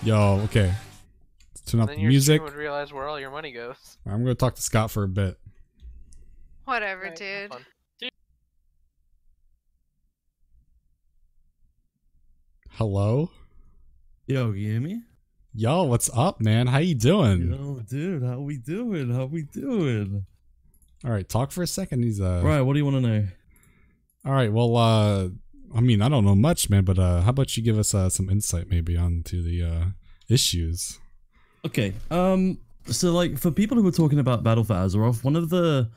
Yo, okay. Let's turn off Then the your music. stream would realize where all your money goes. I'm gonna talk to Scott for a bit. Whatever, Right, dude. have fun. Hello? Yo, you hear me? Yo, what's up, man? How you doing? Yo, dude, how we doing? How we doing? All right, talk for a second. He's Right, what do you want to know? All right, well, I mean, I don't know much, man, but how about you give us some insight maybe onto the issues? Okay, so like for people who are talking about Battle for Azeroth, one of the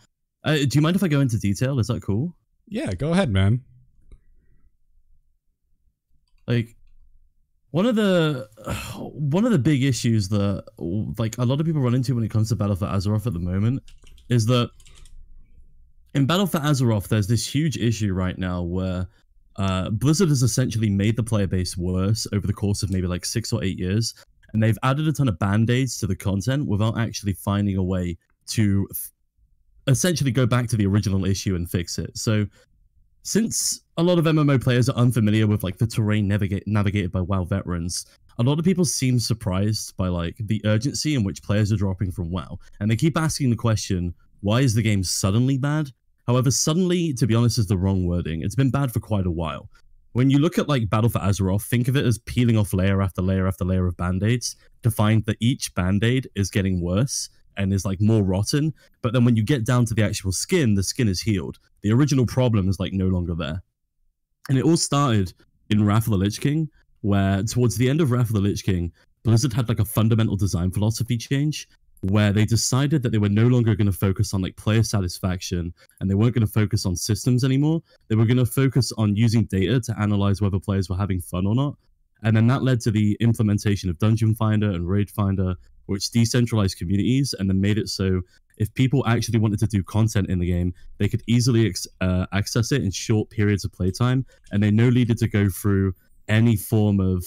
do you mind if I go into detail? Is that cool? Yeah, go ahead, man. Like one of the big issues that like a lot of people run into when it comes to Battle for Azeroth at the moment is that in Battle for Azeroth there's this huge issue right now where Blizzard has essentially made the player base worse over the course of maybe like 6 or 8 years, and they've added a ton of band-aids to the content without actually finding a way to essentially go back to the original issue and fix it. So since a lot of MMO players are unfamiliar with like the terrain navigated by WoW veterans, a lot of people seem surprised by like the urgency in which players are dropping from WoW, and they keep asking the question, why is the game suddenly bad? However, suddenly, to be honest, is the wrong wording. It's been bad for quite a while. When you look at like Battle for Azeroth, think of it as peeling off layer after layer after layer of band-aids to find that each band-aid is getting worse and is like more rotten. But then when you get down to the actual skin, the skin is healed. The original problem is like no longer there. And it all started in Wrath of the Lich King, where towards the end of Wrath of the Lich King, Blizzard had like a fundamental design philosophy change where they decided that they were no longer going to focus on like player satisfaction, and they weren't going to focus on systems anymore. They were going to focus on using data to analyze whether players were having fun or not. And then that led to the implementation of Dungeon Finder and Raid Finder, which decentralized communities and then made it so if people actually wanted to do content in the game, they could easily access it in short periods of playtime, and they no needed to go through any form of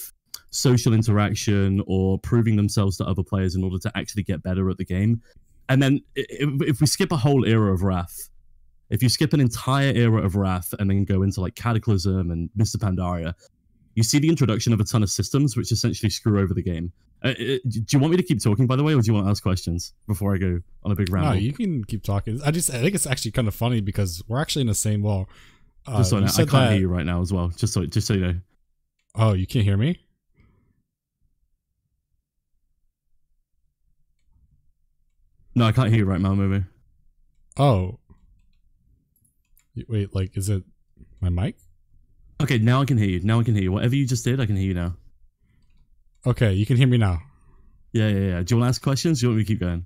social interaction or proving themselves to other players in order to actually get better at the game. And then if we skip a whole era of Wrath, if you skip an entire era of Wrath and then go into like Cataclysm and Mr. Pandaria, you see the introduction of a ton of systems which essentially screw over the game. Do you want me to keep talking, by the way, or do you want to ask questions before I go on a big ramble? No, you can keep talking. I think it's actually kind of funny because we're actually in the same wall. Just so I can't hear you right now as well. Just so you know. Oh, you can't hear me? No, I can't hear you right now, maybe. Oh. Wait, like, is it my mic? Okay, now I can hear you. Now I can hear you. Whatever you just did, I can hear you now. Okay, you can hear me now. Yeah. Do you want to ask questions? Do you want me to keep going?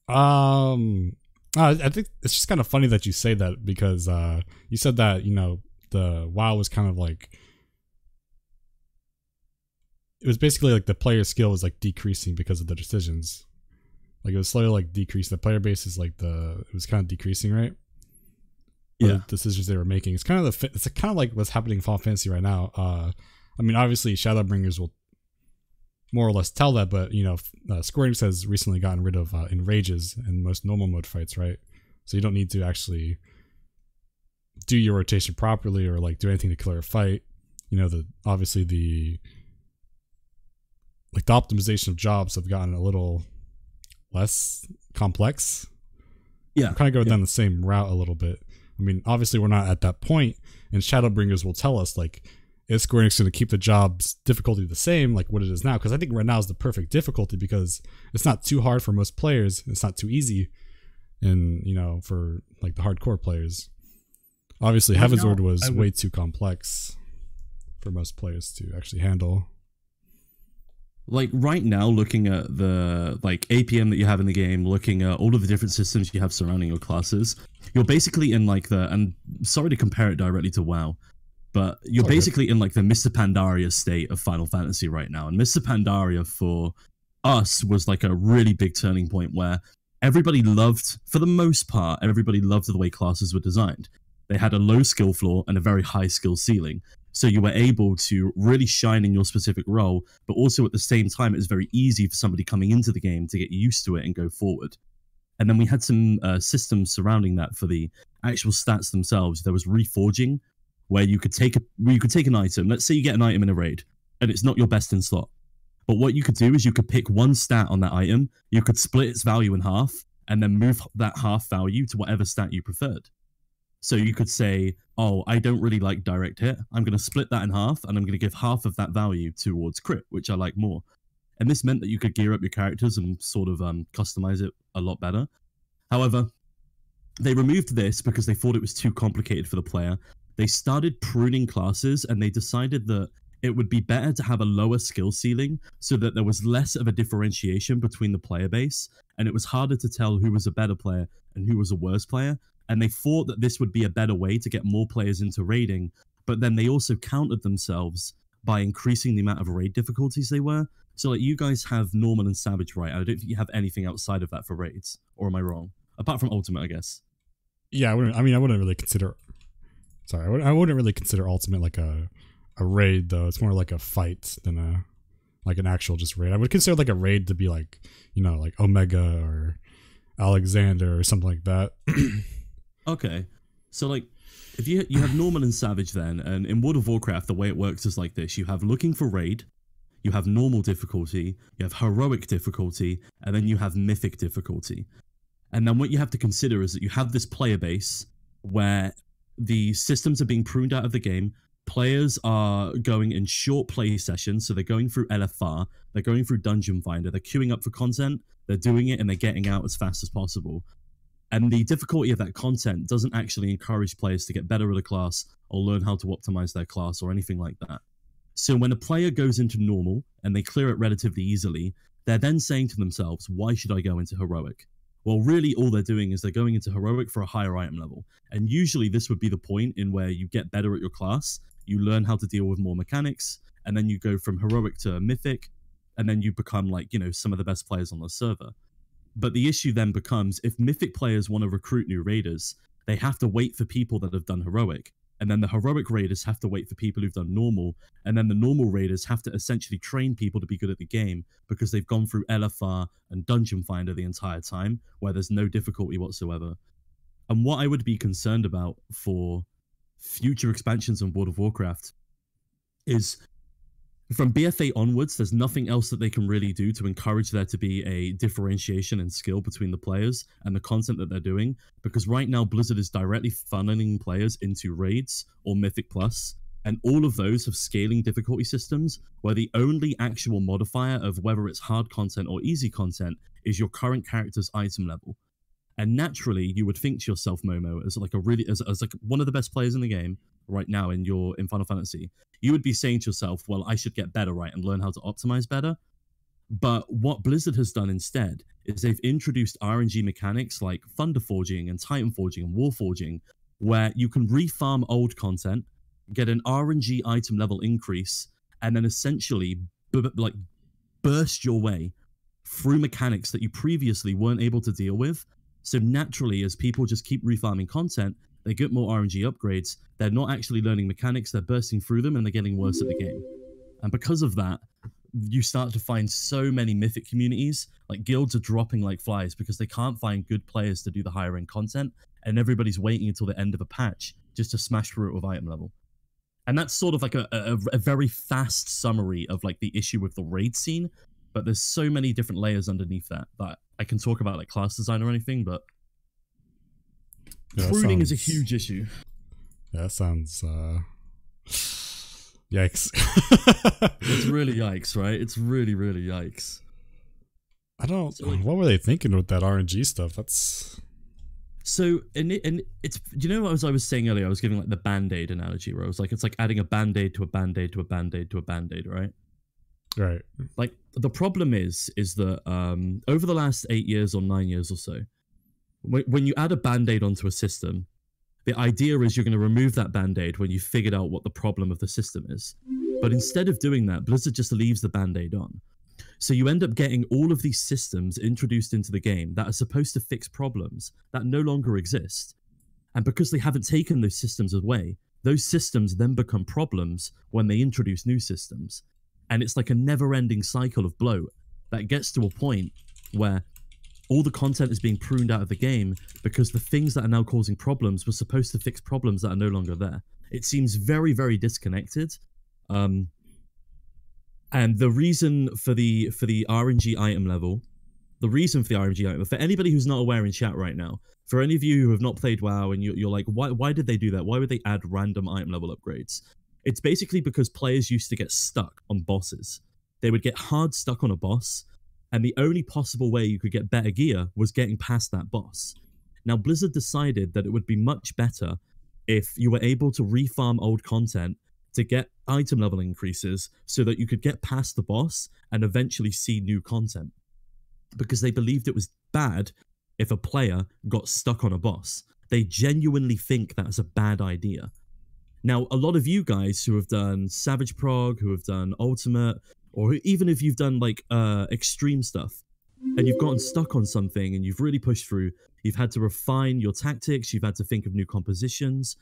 I think it's just kind of funny that you say that because you said that, you know, the WoW was kind of like, it was basically like the player skill was like decreasing because of the decisions. Like it was slowly like decreasing. The player base is like it was kind of decreasing, right? Yeah. The decisions they were making. It's kind of like what's happening in Final Fantasy right now. I mean, obviously Shadowbringers will more or less tell that, but you know, Square Enix has recently gotten rid of enrages in most normal mode fights, right? So you don't need to actually do your rotation properly or like do anything to clear a fight. You know, obviously the optimization of jobs have gotten a little less complex. Yeah, I'm kind of going down the same route a little bit. I mean, obviously we're not at that point, and Shadowbringers will tell us like, is Square Enix going to keep the job's difficulty the same like what it is now? Because I think right now is the perfect difficulty because it's not too hard for most players, it's not too easy, and you know, for like the hardcore players. Obviously Heavensward was way too complex for most players to actually handle. Like right now, looking at the like APM that you have in the game, looking at all of the different systems you have surrounding your classes, you're basically in like and sorry to compare it directly to WoW, but you're basically in like the Mr. Pandaria state of Final Fantasy right now. And Mr. Pandaria for us was like a really big turning point where everybody loved, for the most part, everybody loved the way classes were designed. They had a low skill floor and a very high skill ceiling. So you were able to really shine in your specific role, but also at the same time, it was very easy for somebody coming into the game to get used to it and go forward. And then we had some systems surrounding that for the actual stats themselves. There was Reforging, where you could take an item. Let's say you get an item in a raid, and it's not your best in slot. But what you could do is you could pick one stat on that item, you could split its value in half, and then move that half value to whatever stat you preferred. So you could say, oh, I don't really like direct hit. I'm going to split that in half, and I'm going to give half of that value towards crit, which I like more. And this meant that you could gear up your characters and sort of customize it a lot better. However, they removed this because they thought it was too complicated for the player. They started pruning classes, and they decided that it would be better to have a lower skill ceiling so that there was less of a differentiation between the player base, and it was harder to tell who was a better player and who was a worse player. And they thought that this would be a better way to get more players into raiding, but then they also countered themselves by increasing the amount of raid difficulties they were. So like you guys have normal and savage, right? I don't think you have anything outside of that for raids, or am I wrong? Apart from ultimate, I guess. Yeah, I wouldn't really consider. Sorry, I wouldn't really consider ultimate like a raid though. It's more like a fight than like an actual just raid. I would consider like a raid to be like, you know, like Omega or Alexander or something like that. Okay, so like if you have normal and savage then, and in World of Warcraft the way it works is like this: you have looking for raid, you have normal difficulty, you have heroic difficulty, and then you have mythic difficulty. And then what you have to consider is that you have this player base where the systems are being pruned out of the game. Players are going in short play sessions, so they're going through LFR, they're going through Dungeon Finder, they're queuing up for content, they're doing it, and they're getting out as fast as possible. And the difficulty of that content doesn't actually encourage players to get better at a class or learn how to optimize their class or anything like that. So when a player goes into normal and they clear it relatively easily, they're then saying to themselves, why should I go into heroic? Well, really all they're doing is they're going into heroic for a higher item level. And usually this would be the point in where you get better at your class, you learn how to deal with more mechanics, and then you go from heroic to mythic, and then you become like, you know, some of the best players on the server. But the issue then becomes, if mythic players want to recruit new raiders, they have to wait for people that have done heroic. And then the heroic raiders have to wait for people who've done normal. And then the normal raiders have to essentially train people to be good at the game because they've gone through LFR and Dungeon Finder the entire time, where there's no difficulty whatsoever. And what I would be concerned about for future expansions in World of Warcraft is, from BFA onwards, there's nothing else that they can really do to encourage there to be a differentiation in skill between the players and the content that they're doing, because right now Blizzard is directly funneling players into raids or Mythic Plus, and all of those have scaling difficulty systems where the only actual modifier of whether it's hard content or easy content is your current character's item level. And naturally, you would think to yourself, Momo, as like as like one of the best players in the game right now in Final Fantasy, you would be saying to yourself, well, I should get better, right, and learn how to optimize better. But what Blizzard has done instead is they've introduced RNG mechanics like Thunder Forging and Titan Forging and Warforging, where you can refarm old content, get an RNG item level increase, and then essentially like burst your way through mechanics that you previously weren't able to deal with. So naturally, as people just keep refarming content, they get more RNG upgrades, they're not actually learning mechanics, they're bursting through them, and they're getting worse at the game. And because of that, you start to find so many Mythic communities, like guilds are dropping like flies because they can't find good players to do the higher end content, and everybody's waiting until the end of a patch just to smash through it with item level. And that's sort of like a very fast summary of like the issue with the raid scene, but there's so many different layers underneath that I can talk about like class design or anything, but pruning is a huge issue. Yeah, that sounds yikes. It's really yikes, right? It's really, really yikes. I don't. So, like, what were they thinking with that RNG stuff? That's so. And it's, you know, as I was saying earlier, I was giving like the Band-Aid analogy, where I was like, it's like adding a Band-Aid to a Band-Aid to a Band-Aid to a Band-Aid, right? Right. Like the problem is that over the last 8 years or 9 years or so, when you add a Band-Aid onto a system, the idea is you're going to remove that Band-Aid when you've figured out what the problem of the system is. But instead of doing that, Blizzard just leaves the Band-Aid on. So you end up getting all of these systems introduced into the game that are supposed to fix problems that no longer exist. And because they haven't taken those systems away, those systems then become problems when they introduce new systems. And it's like a never-ending cycle of bloat that gets to a point where all the content is being pruned out of the game because the things that are now causing problems were supposed to fix problems that are no longer there. It seems very, very disconnected. And And the reason for the RNG item level, for anybody who's not aware in chat right now, for any of you who have not played WoW and you're like, why did they do that? Why would they add random item level upgrades? It's basically because players used to get stuck on bosses. They would get hard stuck on a boss, and the only possible way you could get better gear was getting past that boss. Now, Blizzard decided that it would be much better if you were able to refarm old content to get item level increases so that you could get past the boss and eventually see new content. Because they believed it was bad if a player got stuck on a boss. They genuinely think that's a bad idea. Now, a lot of you guys who have done Savage Prog, who have done Ultimate, or even if you've done like extreme stuff, and you've gotten stuck on something and you've really pushed through, you've had to refine your tactics, you've had to think of new compositions.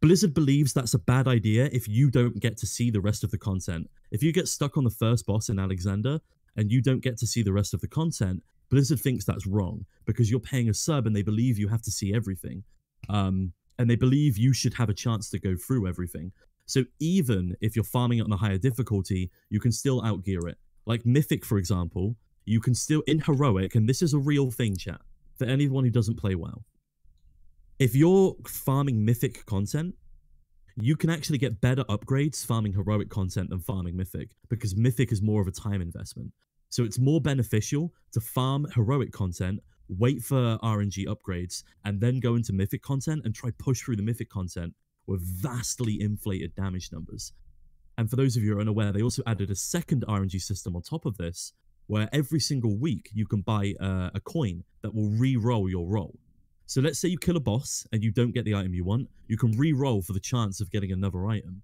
Blizzard believes that's a bad idea if you don't get to see the rest of the content. If you get stuck on the first boss in Alexander and you don't get to see the rest of the content, Blizzard thinks that's wrong because you're paying a sub and they believe you have to see everything. And they believe you should have a chance to go through everything. So even if you're farming it on a higher difficulty, you can still outgear it. Like Mythic, for example, you can still, in Heroic, and this is a real thing, chat, for anyone who doesn't play WoW. If you're farming Mythic content, you can actually get better upgrades farming Heroic content than farming Mythic, because Mythic is more of a time investment. So it's more beneficial to farm Heroic content, wait for RNG upgrades, and then go into Mythic content and try push through the Mythic content with vastly inflated damage numbers. And for those of you who are unaware, they also added a second RNG system on top of this, where every single week you can buy a coin that will re-roll your roll. So let's say you kill a boss and you don't get the item you want, you can re-roll for the chance of getting another item.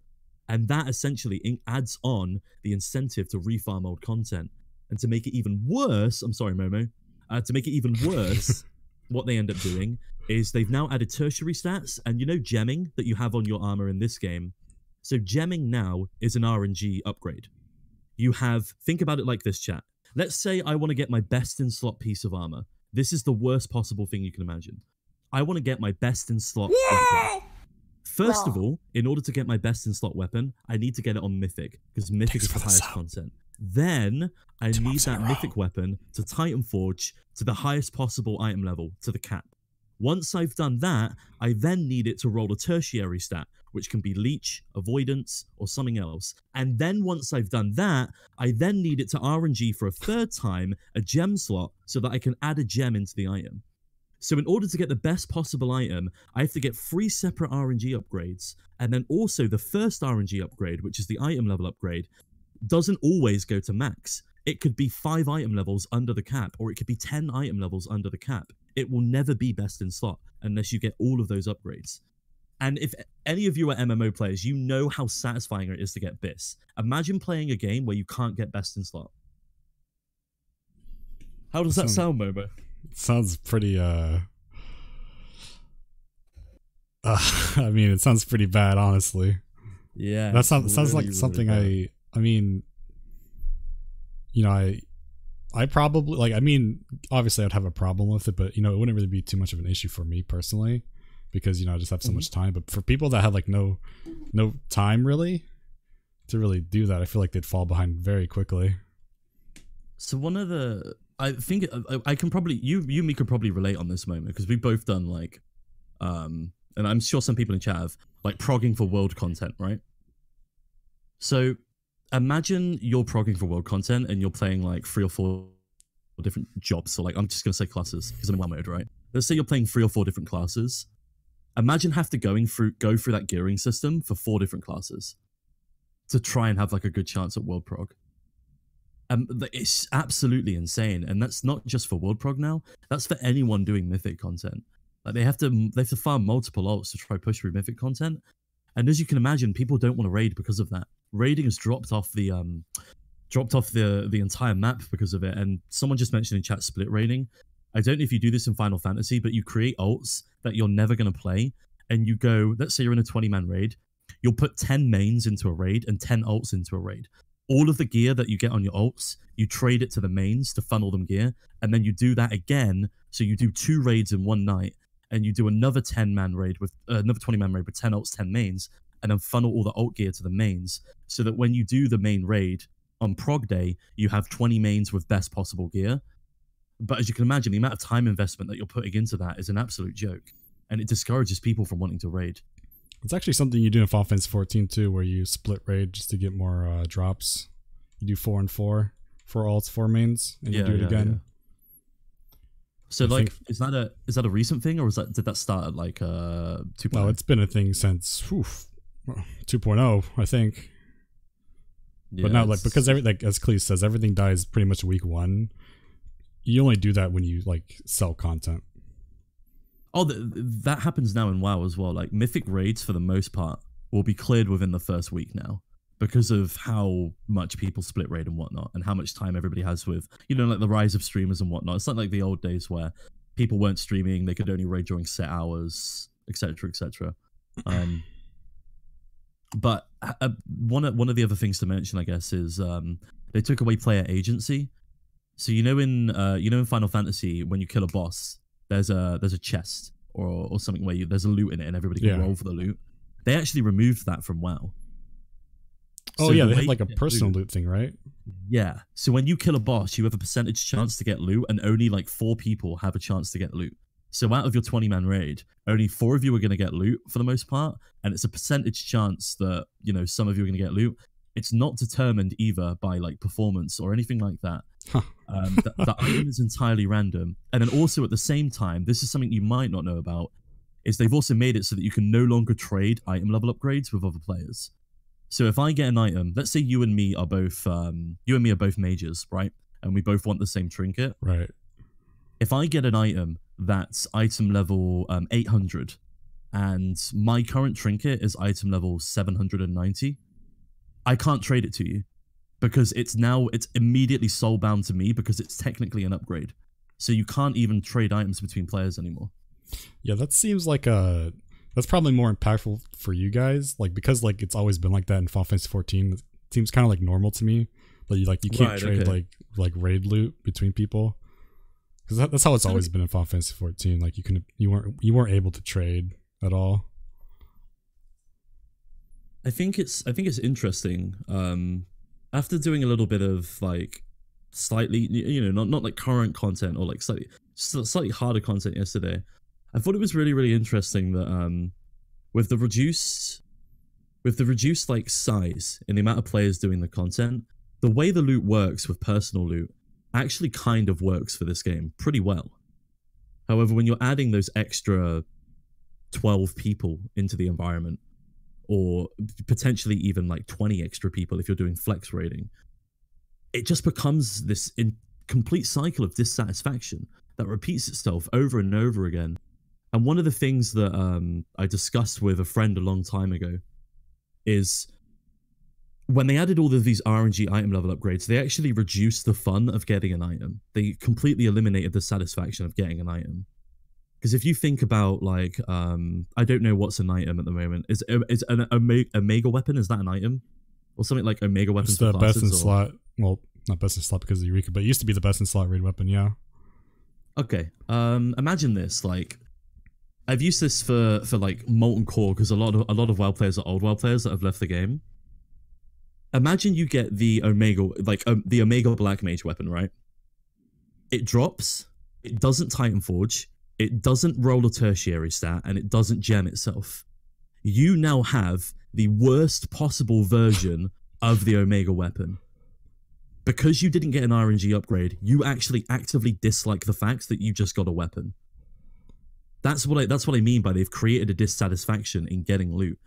And that essentially adds on the incentive to refarm old content. And to make it even worse, I'm sorry, Momo, to make it even worse, what they end up doing is they've now added tertiary stats, and you know gemming that you have on your armor in this game. So gemming now is an RNG upgrade. You have, think about it like this, chat. Let's say I want to get my best in slot piece of armor. This is the worst possible thing you can imagine. I want to get my best in slot weapon. First of all, in order to get my best in slot weapon, I need to get it on Mythic, because Mythic is the highest content. Then I need that Mythic weapon to Titan Forge to the highest possible item level, to the cap. Once I've done that, I then need it to roll a tertiary stat, which can be Leech, Avoidance, or something else. And then once I've done that, I then need it to RNG for a third time, a gem slot, so that I can add a gem into the item. So in order to get the best possible item, I have to get 3 separate RNG upgrades, and then also the first RNG upgrade, which is the item level upgrade, doesn't always go to max. It could be 5 item levels under the cap, or it could be 10 item levels under the cap. It will never be best in slot unless you get all of those upgrades. And if any of you are MMO players, you know how satisfying it is to get BIS. Imagine playing a game where you can't get best in slot. How does that sound, Momo? It sounds pretty, I mean, it sounds pretty bad, honestly. Yeah. That sounds like something I mean, you know, I probably, like, I mean, obviously I'd have a problem with it, but, you know, it wouldn't really be too much of an issue for me personally, because, you know, I just have so much time. But for people that have, like, no time, really, to really do that, I feel like they'd fall behind very quickly. So one of the, I think, I can probably, you and me could probably relate on this moment, because we've both done, like, and I'm sure some people in chat have, like, progging for world content, right? So imagine you're progging for world content and you're playing like 3 or 4 different jobs. So like, I'm just going to say classes because I'm in WoW mode, right? Let's say you're playing 3 or 4 different classes. Imagine have to go through that gearing system for 4 different classes to try and have like a good chance at world prog. It's absolutely insane. And that's not just for world prog now. That's for anyone doing Mythic content. Like they have to farm multiple ults to try push through Mythic content. And as you can imagine, people don't want to raid because of that. Raiding has dropped off the entire map because of it. And someone just mentioned in chat split raiding. I don't know if you do this in Final Fantasy, but you create ults that you're never going to play. And you go, let's say you're in a 20-man raid. You'll put 10 mains into a raid and 10 ults into a raid. All of the gear that you get on your ults, you trade it to the mains to funnel them gear. And then you do that again. So you do 2 raids in one night. And you do another 10-man raid with another 20-man raid with 10 ults, 10 mains, and then funnel all the ult gear to the mains, so that when you do the main raid on prog day, you have 20 mains with best possible gear. But as you can imagine, the amount of time investment that you're putting into that is an absolute joke. And it discourages people from wanting to raid. It's actually something you do in Final Fantasy 14 too, where you split raid just to get more drops. You do 4 and 4, 4 alts, 4 mains, and you do it again. Yeah. So is that a recent thing, or did that start at like 2.0? No, it's been a thing since 2.0, I think. Yeah, but now, like, because like as Clee says, everything dies pretty much week 1. You only do that when you like sell content. Oh, that happens now in WoW as well. Like Mythic raids, for the most part, will be cleared within the first week now, because of how much people split raid and whatnot, and how much time everybody has with, you know, like the rise of streamers and whatnot. It's not like the old days where people weren't streaming; they could only raid during set hours, etc., etc. But one of the other things to mention, I guess, is they took away player agency. So you know in Final Fantasy, when you kill a boss, there's a chest or something where there's a loot in it, and everybody can roll for the loot. They actually removed that from WoW. Oh, so yeah, they had like a personal loot thing, right? Yeah. So when you kill a boss, you have a percentage chance to get loot, and only like 4 people have a chance to get loot. So out of your 20-man raid, only 4 of you are going to get loot for the most part, and it's a percentage chance that, you know, some of you are going to get loot. It's not determined either by like performance or anything like that. The item is entirely random. And then also at the same time, this is something you might not know about, is they've also made it so that you can no longer trade item level upgrades with other players. So if I get an item, let's say you and me are both mages, right? And we both want the same trinket. Right. If I get an item that's item level 800, and my current trinket is item level 790, I can't trade it to you, because it's immediately soulbound to me, because it's technically an upgrade. So you can't even trade items between players anymore. Yeah, that seems like that's probably more impactful for you guys, like, because like it's always been like that in Final Fantasy 14. It seems kind of like normal to me, but you can't trade like raid loot between people, because that's how it's always been in Final Fantasy 14. Like you weren't able to trade at all. I think it's interesting. After doing a little bit of like slightly, you know, not like current content or like slightly harder content yesterday, I thought it was really, really interesting that with the reduced like size in the amount of players doing the content, the way the loot works with personal loot actually kind of works for this game pretty well. However, when you're adding those extra 12 people into the environment, or potentially even like 20 extra people if you're doing flex raiding, it just becomes this complete cycle of dissatisfaction that repeats itself over and over again. And one of the things that I discussed with a friend a long time ago is when they added all of these RNG item level upgrades, they actually reduced the fun of getting an item. They completely eliminated the satisfaction of getting an item. Because if you think about, like, I don't know what's an item at the moment. Is an Omega weapon, is that an item? Or something like Omega weapons? It's the best in slot. Well, not best in slot because of Eureka, but it used to be the best in slot raid weapon, yeah. Okay. Imagine this, like, I've used this for like Molten Core, because a lot of WoW players are old WoW players that have left the game. Imagine you get the Omega, like the Omega Black Mage weapon, right? It drops, it doesn't Titan Forge, it doesn't roll a tertiary stat, and it doesn't gem itself. You now have the worst possible version of the Omega weapon. Because you didn't get an RNG upgrade, you actually actively dislike the fact that you just got a weapon. That's what I mean by they've created a dissatisfaction in getting loot.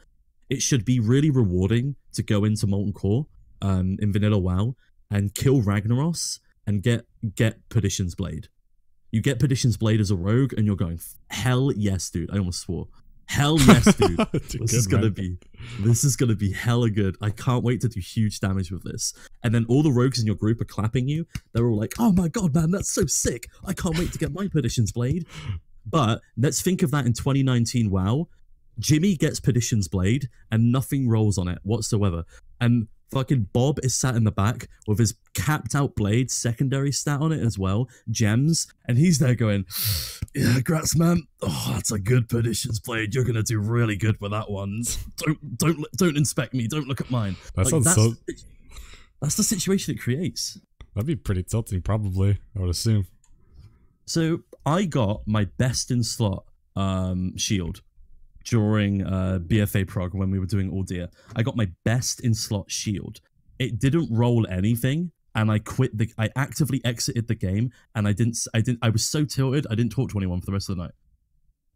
It should be really rewarding to go into Molten Core in Vanilla WoW and kill Ragnaros and get Perdition's Blade. You get Perdition's Blade as a rogue and you're going, hell yes, dude. I almost swore. Hell yes, dude. This is gonna be hella good. I can't wait to do huge damage with this. And then all the rogues in your group are clapping you. They're all like, oh my god, man, that's so sick. I can't wait to get my Perdition's Blade. But let's think of that in 2019 WoW. Jimmy gets Perdition's Blade and nothing rolls on it whatsoever. And fucking Bob is sat in the back with his capped out blade, secondary stat on it as well, gems, and he's there going, yeah, grats, man. Oh, that's a good Perdition's Blade. You're gonna do really good with that one. Don't inspect me. Don't look at mine. That sounds so. That's the situation it creates. That'd be pretty tilting, probably, I would assume. So I got my best in slot shield during BFA prog when we were doing Ordeer. I got my best in slot shield. It didn't roll anything, and I actively exited the game, and I was so tilted I didn't talk to anyone for the rest of the night.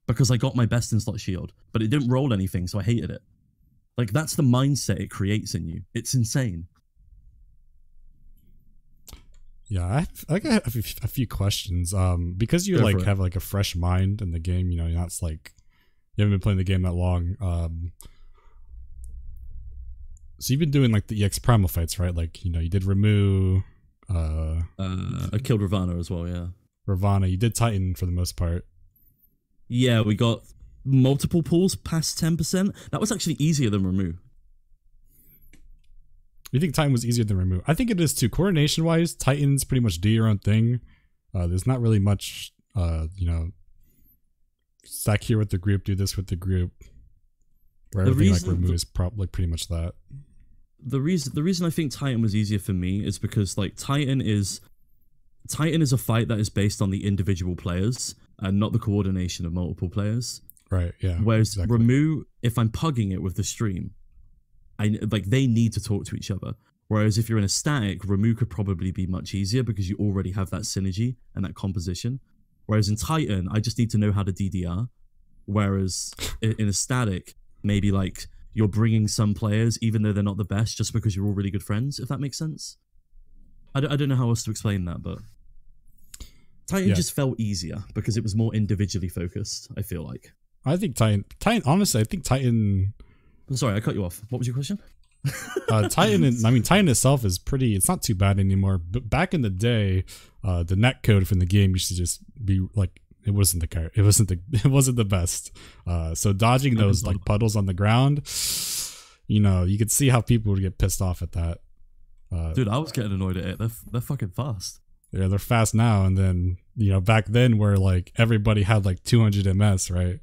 Because I got my best in slot shield, but it didn't roll anything, so I hated it. Like, that's the mindset it creates in you. It's insane. Yeah, I got a few questions. Because you like have like a fresh mind in the game, you know, you're not like you haven't been playing the game that long. So you've been doing like the EX primal fights, right? Like, you know, you did Ramu. I killed Ravana as well, yeah. Ravana, you did Titan for the most part. Yeah, we got multiple pulls past 10%. That was actually easier than Ramu. You think Titan was easier than Ramu? I think it is too. Coordination wise, Titans pretty much do your own thing. There's not really much, you know, stack here with the group, do this with the group. Where everything like Ramu is probably pretty much that. The reason I think Titan was easier for me is because like Titan is a fight that is based on the individual players and not the coordination of multiple players. Right. Yeah. Whereas Ramu, if I'm pugging it with the stream, they need to talk to each other. Whereas if you're in a static, Ramu could probably be much easier because you already have that synergy and that composition. Whereas in Titan, I just need to know how to DDR. Whereas in a static, maybe like you're bringing some players, even though they're not the best, just because you're all really good friends, if that makes sense. I don't know how else to explain that, but Titan just felt easier because it was more individually focused, I feel like. I think Titan, honestly, I think Titan... I'm sorry, I cut you off. What was your question? Titan itself is pretty, it's not too bad anymore, but back in the day, the netcode from the game used to just be like, it wasn't the best. So dodging those like puddles on the ground, you know, you could see how people would get pissed off at that. Dude, I was getting annoyed at it. They're fucking fast. Yeah, they're fast now, and then, you know, back then where like everybody had like 200 MS, right?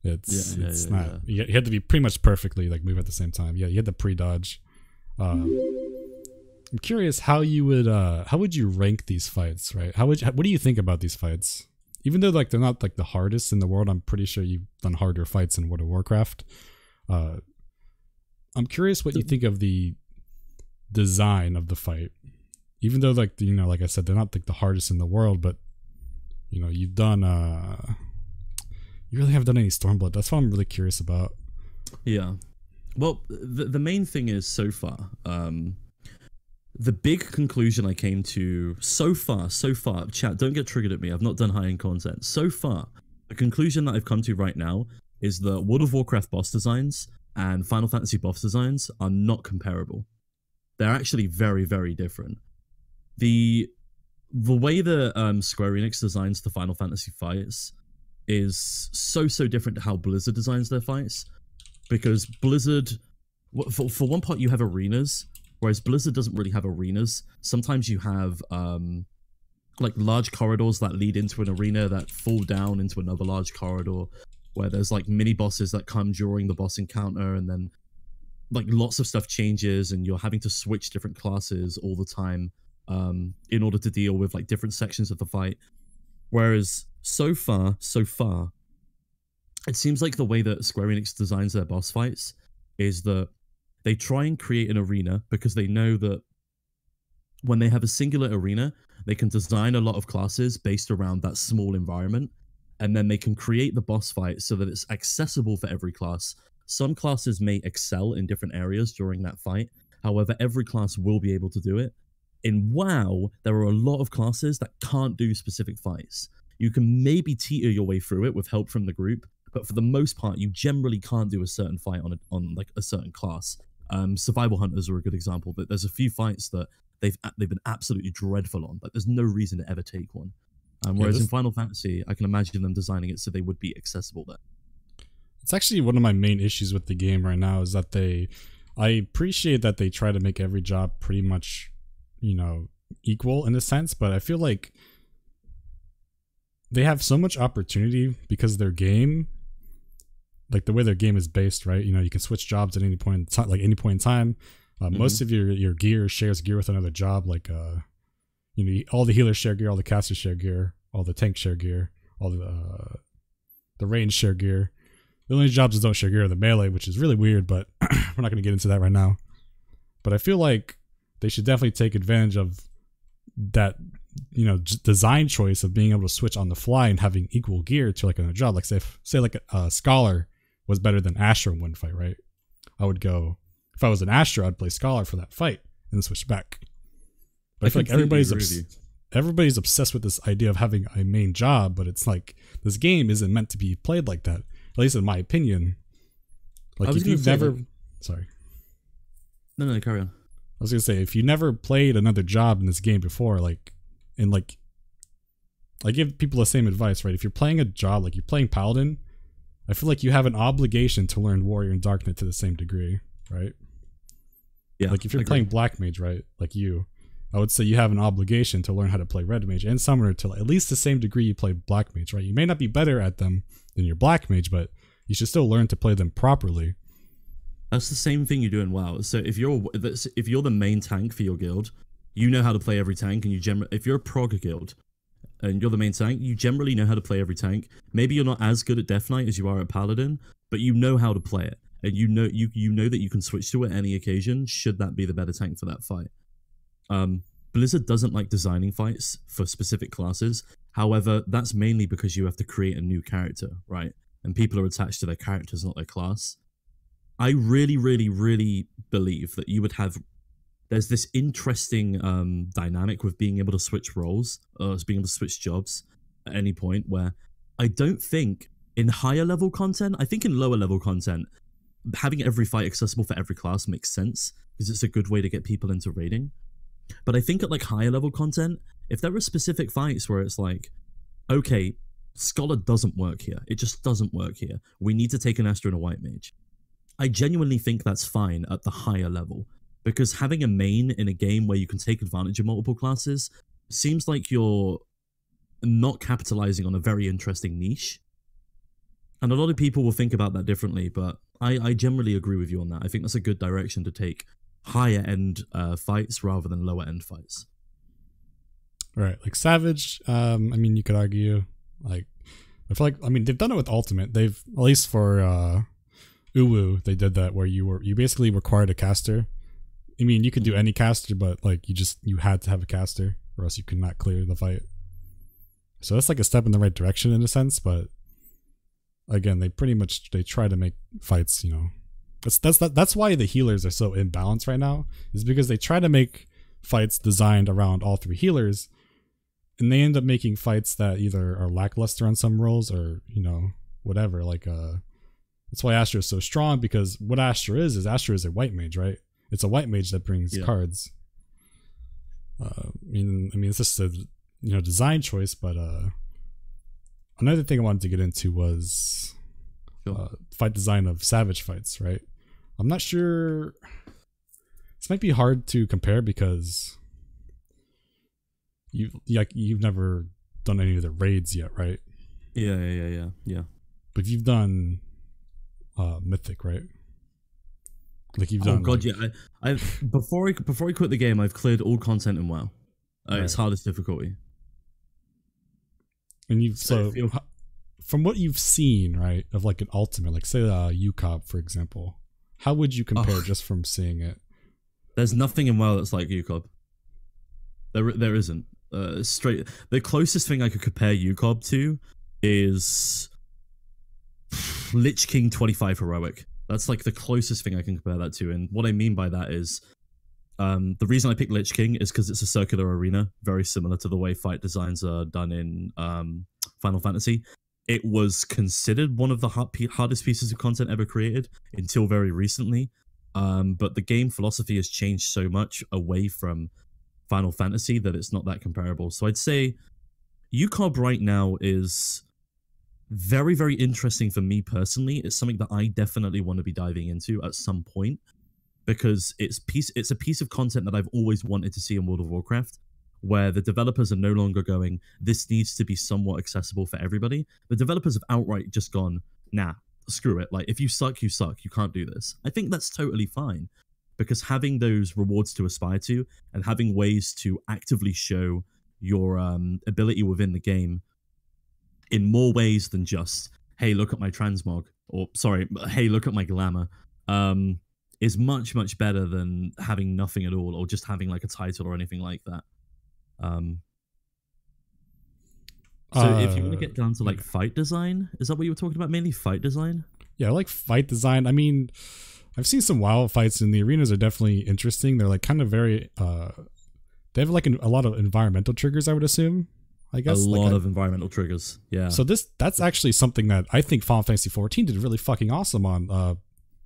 It's not. You had to be pretty much perfectly like move at the same time. Yeah, you had to pre-dodge. I'm curious how would you rank these fights, right? What do you think about these fights? Even though like they're not like the hardest in the world, I'm pretty sure you've done harder fights in World of Warcraft. I'm curious what you think of the design of the fight. Even though like, you know, like I said, they're not like the hardest in the world, but you know, you've done you really haven't done any Stormblood. That's what I'm really curious about. Yeah. Well, the main thing is so far, the big conclusion I came to so far, chat, don't get triggered at me. I've not done high-end content. So far, the conclusion that I've come to right now is that World of Warcraft boss designs and Final Fantasy boss designs are not comparable. They're actually very, very different. The way that Square Enix designs the Final Fantasy fights is so different to how Blizzard designs their fights, because Blizzard, for one part, you have arenas, whereas Blizzard doesn't really have arenas. Sometimes you have like large corridors that lead into an arena that fall down into another large corridor, where there's like mini bosses that come during the boss encounter, and then like lots of stuff changes and you're having to switch different classes all the time in order to deal with like different sections of the fight. Whereas so far, it seems like the way that Square Enix designs their boss fights is that they try and create an arena because they know that when they have a singular arena, they can design a lot of classes based around that small environment, and then they can create the boss fight so that it's accessible for every class. Some classes may excel in different areas during that fight. However, every class will be able to do it. In WoW, there are a lot of classes that can't do specific fights. You can maybe teeter your way through it with help from the group, but for the most part, you generally can't do a certain fight on like a certain class. Survival Hunters are a good example, but there's a few fights that they've been absolutely dreadful on. Like, there's no reason to ever take one. Whereas in Final Fantasy, I can imagine them designing it so they would be accessible there. It's actually one of my main issues with the game right now is that I appreciate that they try to make every job pretty much, you know, equal in a sense, but I feel like they have so much opportunity because their game, like the way their game is based, right? You know, you can switch jobs at any point in time. Most of your gear shares gear with another job, like you know, all the healers share gear, all the casters share gear, all the tanks share gear, all the range share gear. The only jobs that don't share gear are the melee, which is really weird, but we're not going to get into that right now. But I feel like they should definitely take advantage of that, you know, design choice of being able to switch on the fly and having equal gear to like another job. Like say like a Scholar was better than Astra in one fight, right? I would go, if I was an Astra, I'd play Scholar for that fight and then switch back. But I feel like everybody's obsessed with this idea of having a main job, but it's like this game isn't meant to be played like that. At least in my opinion. Like if you've never, sorry. No, carry on. I was gonna say, if you never played another job in this game before, like, and like, I give people the same advice, right? If you're playing a job, like you're playing Paladin, I feel like you have an obligation to learn Warrior and Darknet to the same degree, right? Yeah. Like if you're playing Black Mage, right? Like I would say you have an obligation to learn how to play Red Mage and Summoner to at least the same degree you play Black Mage, right? You may not be better at them than your Black Mage, but you should still learn to play them properly. That's the same thing you do in WoW. So if you're the main tank for your guild, you know how to play every tank, and if you're a prog guild and you're the main tank, you generally know how to play every tank. Maybe you're not as good at Death Knight as you are at Paladin, but you know how to play it, and you know that you can switch to it at any occasion should that be the better tank for that fight. Blizzard doesn't like designing fights for specific classes. However, that's mainly because you have to create a new character, right? And people are attached to their characters, not their class. I really, really, really believe that you would have... There's this interesting dynamic with being able to switch roles, being able to switch jobs at any point, where I don't think in higher level content, I think in lower level content, having every fight accessible for every class makes sense, because it's a good way to get people into raiding. But I think at like higher level content, if there are specific fights where it's like, okay, Scholar doesn't work here. It just doesn't work here. We need to take an Astra and a White Mage. I genuinely think that's fine at the higher level, because having a main in a game where you can take advantage of multiple classes seems like you're not capitalizing on a very interesting niche. And a lot of people will think about that differently, but I generally agree with you on that. I think that's a good direction to take higher end fights rather than lower end fights. Right, like Savage, I mean, you could argue, like, I feel like, I mean, they've done it with Ultimate. They've, at least for Uwu, they did that where you basically required a caster. I mean, you could do any caster, but like you had to have a caster or else you could not clear the fight. So that's like a step in the right direction in a sense, but again, they try to make fights, you know, that's why the healers are so imbalanced right now, is because they try to make fights designed around all three healers, and they end up making fights that either are lackluster on some roles or, you know, whatever. Like that's why Astra is so strong, because what Astra is Astra is a White Mage, right? It's a White Mage that brings cards. I mean it's just a, you know, design choice, but another thing I wanted to get into was fight design of Savage fights, right? I'm not sure. This might be hard to compare because you've never done any of the raids yet, right? Yeah. But you've done Mythic, right? Like you've done. Oh god, like, yeah. I before I quit the game, I've cleared all content in WoW. Right. It's hardest difficulty. And you've from what you've seen, right, of like an ultimate, like say UCOB, for example, how would you compare just from seeing it? There's nothing in WoW that's like UCOB. There isn't. The closest thing I could compare UCOB to is Lich King 25 Heroic. That's like the closest thing I can compare that to. And what I mean by that is, the reason I picked Lich King is because it's a circular arena, very similar to the way fight designs are done in Final Fantasy. It was considered one of the hardest pieces of content ever created until very recently. But the game philosophy has changed so much away from Final Fantasy that it's not that comparable. So I'd say UCOB right now is very, very interesting for me personally. It's something that I definitely want to be diving into at some point, because it's a piece of content that I've always wanted to see in World of Warcraft, where the developers are no longer going, this needs to be somewhat accessible for everybody. The developers have outright just gone, nah, screw it. Like, if you suck, you suck. You can't do this. I think that's totally fine. because having those rewards to aspire to and having ways to actively show your ability within the game in more ways than just, hey, look at my transmog, or sorry, hey, look at my glamour, is much, much better than having nothing at all, or just having like a title or anything like that. So if you want to get down to like fight design, is that what you were talking about? Mainly fight design? Yeah, I like fight design. I mean, I've seen some WoW fights, and the arenas are definitely interesting. They're like kind of very, they have like a lot of environmental triggers, I would assume. I guess a lot of environmental triggers. Yeah. So that's actually something that I think Final Fantasy XIV did really fucking awesome on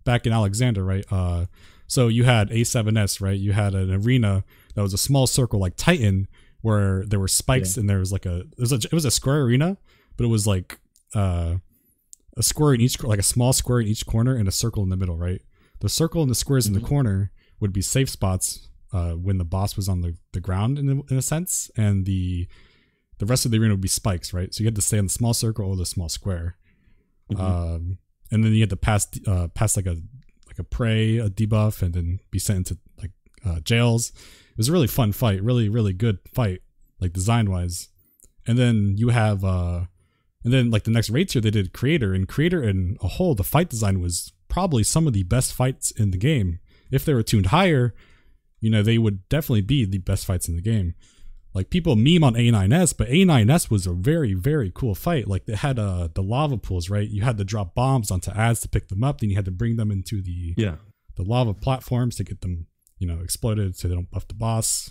back in Alexander, right? So you had A7S, right? You had an arena that was a small circle like Titan, where there were spikes and there was like it was a square arena, but it was like a square in each, like a small square in each corner and a circle in the middle, right? The circle and the squares in the corner would be safe spots when the boss was on the ground in a sense, and the rest of the arena would be spikes, right? So you had to stay in the small circle or the small square, and then you had to pass like a prey, a debuff, and then be sent into like jails. It was a really fun fight, really good fight, like design wise. And then you have and then like the next raid tier they did Creator, and Creator in a whole, the fight design was probably some of the best fights in the game. If they were tuned higher, you know, they would definitely be the best fights in the game. Like people meme on A9S, but A9S was a very cool fight. Like they had the lava pools, right? You had to drop bombs onto ads to pick them up, then you had to bring them into the lava platforms to get them, you know, exploded so they don't buff the boss.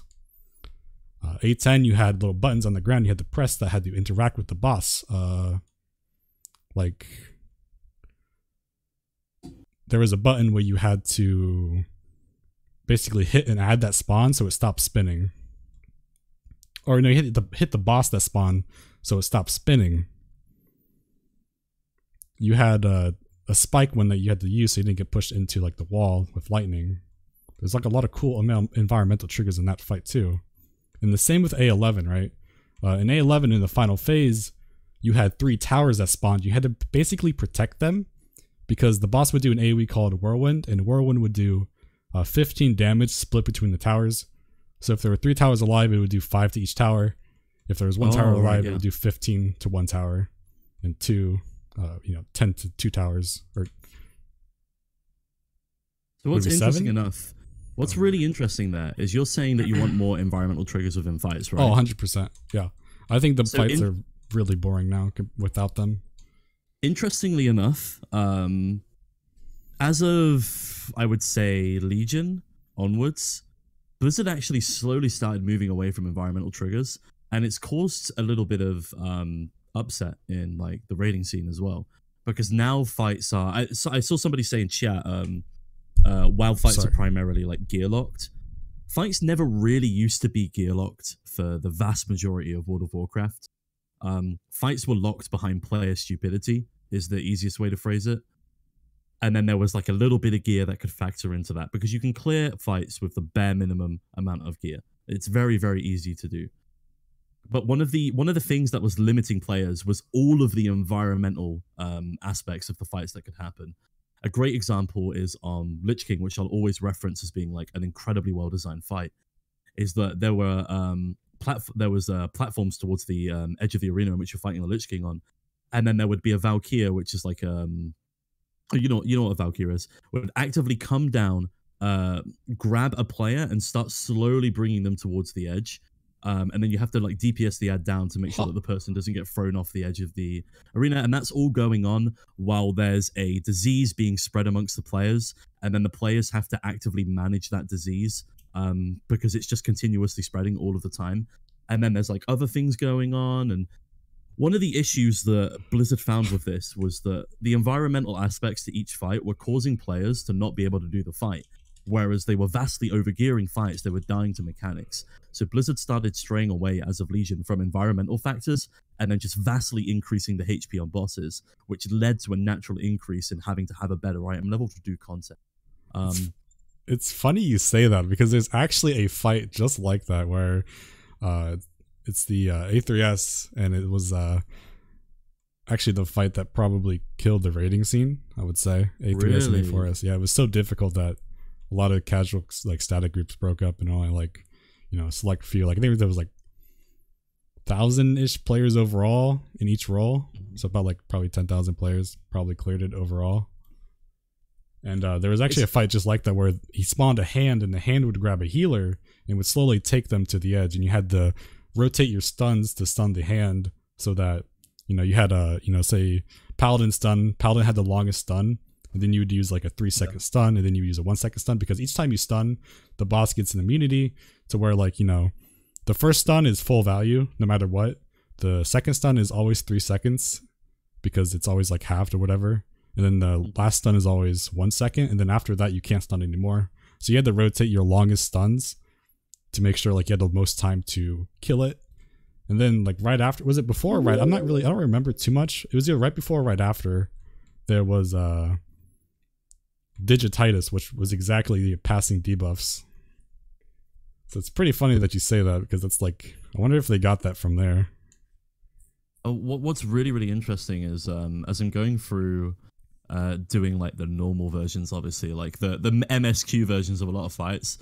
A10, you had little buttons on the ground you had to press that had to interact with the boss. Like there was a button where you had to basically hit and add that spawn so it stopped spinning. Or no, you hit the boss that spawned so it stopped spinning. You had a spike one that you had to use so you didn't get pushed into like the wall with lightning. There's like a lot of cool environmental triggers in that fight too. And the same with A11, right? In A11 in the final phase, you had 3 towers that spawned. You had to basically protect them because the boss would do an AoE called Whirlwind, and Whirlwind would do 15 damage split between the towers. So if there were 3 towers alive, it would do 5 to each tower. If there was 1 tower alive, it would do 15 to 1 tower, and 10 to 2 towers. Or so what's interesting enough, what's really interesting there is you're saying that you want more environmental triggers within fights, right? Oh, 100%. Yeah. I think the fights are really boring now without them. Interestingly enough, as of, I would say, Legion onwards, Blizzard actually slowly started moving away from environmental triggers, and it's caused a little bit of upset in like the raiding scene as well, because now fights are, I saw somebody say in chat, WoW fights are primarily like gear locked. Fights never really used to be gear locked for the vast majority of World of Warcraft. Fights were locked behind player stupidity is the easiest way to phrase it. And then there was like a little bit of gear that could factor into that, because you can clear fights with the bare minimum amount of gear. It's very easy to do. But one of the things that was limiting players was all of the environmental aspects of the fights that could happen. A great example is on Lich King, which I'll always reference as being like an incredibly well-designed fight, is that there were platforms towards the edge of the arena in which you're fighting the Lich King on, and then there would be a Valkyrie, which is like you know what a Valkyrie is, would actively come down, grab a player and start slowly bringing them towards the edge. And then you have to like DPS the ad down to make sure that the person doesn't get thrown off the edge of the arena. And that's all going on while there's a disease being spread amongst the players. And then the players have to actively manage that disease because it's just continuously spreading all of the time. And then there's like other things going on. And one of the issues that Blizzard found with this was that the environmental aspects to each fight were causing players to not be able to do the fight. Whereas they were vastly overgearing fights, they were dying to mechanics. So Blizzard started straying away as of Legion from environmental factors and then just vastly increasing the HP on bosses, which led to a natural increase in having to have a better item level to do content. It's funny you say that, because there's actually a fight just like that where it's the A3S, and it was actually the fight that probably killed the raiding scene, I would say. A3S and A4S. Yeah, it was so difficult that a lot of casual like static groups broke up and only like, you know, a select few. Like I think there was like 1,000-ish players overall in each role. So about like probably 10,000 players probably cleared it overall. And there was actually a fight just like that where he spawned a hand and the hand would grab a healer and would slowly take them to the edge, and you had to rotate your stuns to stun the hand so that, you know, you had a, you know, say Paladin stun, Paladin had the longest stun, and then you would use like a 3-second stun, and then you would use a 1-second stun, because each time you stun, the boss gets an immunity to where, like, you know, the first stun is full value no matter what. The second stun is always 3 seconds because it's always like halved or whatever. And then the last stun is always 1 second. And then after that, you can't stun anymore. So you had to rotate your longest stuns to make sure like you had the most time to kill it. And then like right after, was it before or right? I don't remember too much. It was either right before or right after. There was Digititis, which was exactly the passing debuffs. So it's pretty funny that you say that, because it's like, I wonder if they got that from there. What's really, really interesting is as I'm going through doing like the normal versions, obviously, like the MSQ versions of a lot of fights,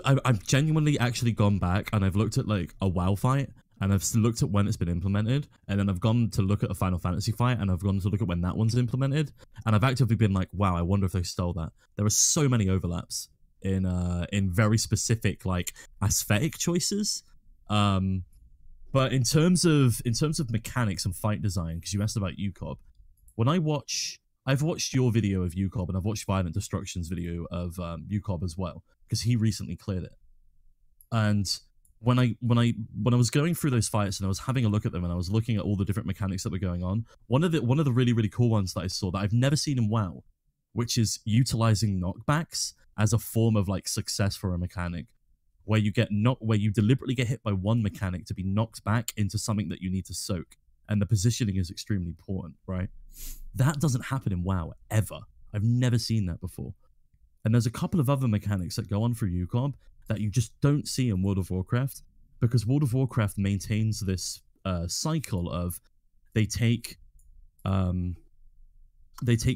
I've genuinely actually gone back and I've looked at like a WoW fight, and I've looked at when it's been implemented, and then I've gone to look at a Final Fantasy fight, and I've gone to look at when that one's implemented, and I've actively been like, wow, I wonder if they stole that. There are so many overlaps in very specific like aesthetic choices. But in terms of mechanics and fight design, because you asked about UCOB, when I've watched your video of UCOB, and I've watched Violent Destruction's video of UCOB as well, because he recently cleared it. And when I was going through those fights and I was having a look at them and I was looking at all the different mechanics that were going on, one of the really, really cool ones that I saw that I've never seen in WoW, which is utilizing knockbacks as a form of like success for a mechanic, where you deliberately get hit by one mechanic to be knocked back into something that you need to soak, and the positioning is extremely important, right? That doesn't happen in WoW ever. I've never seen that before. And there's a couple of other mechanics that go on through UCOB that you just don't see in World of Warcraft, because World of Warcraft maintains this cycle of they take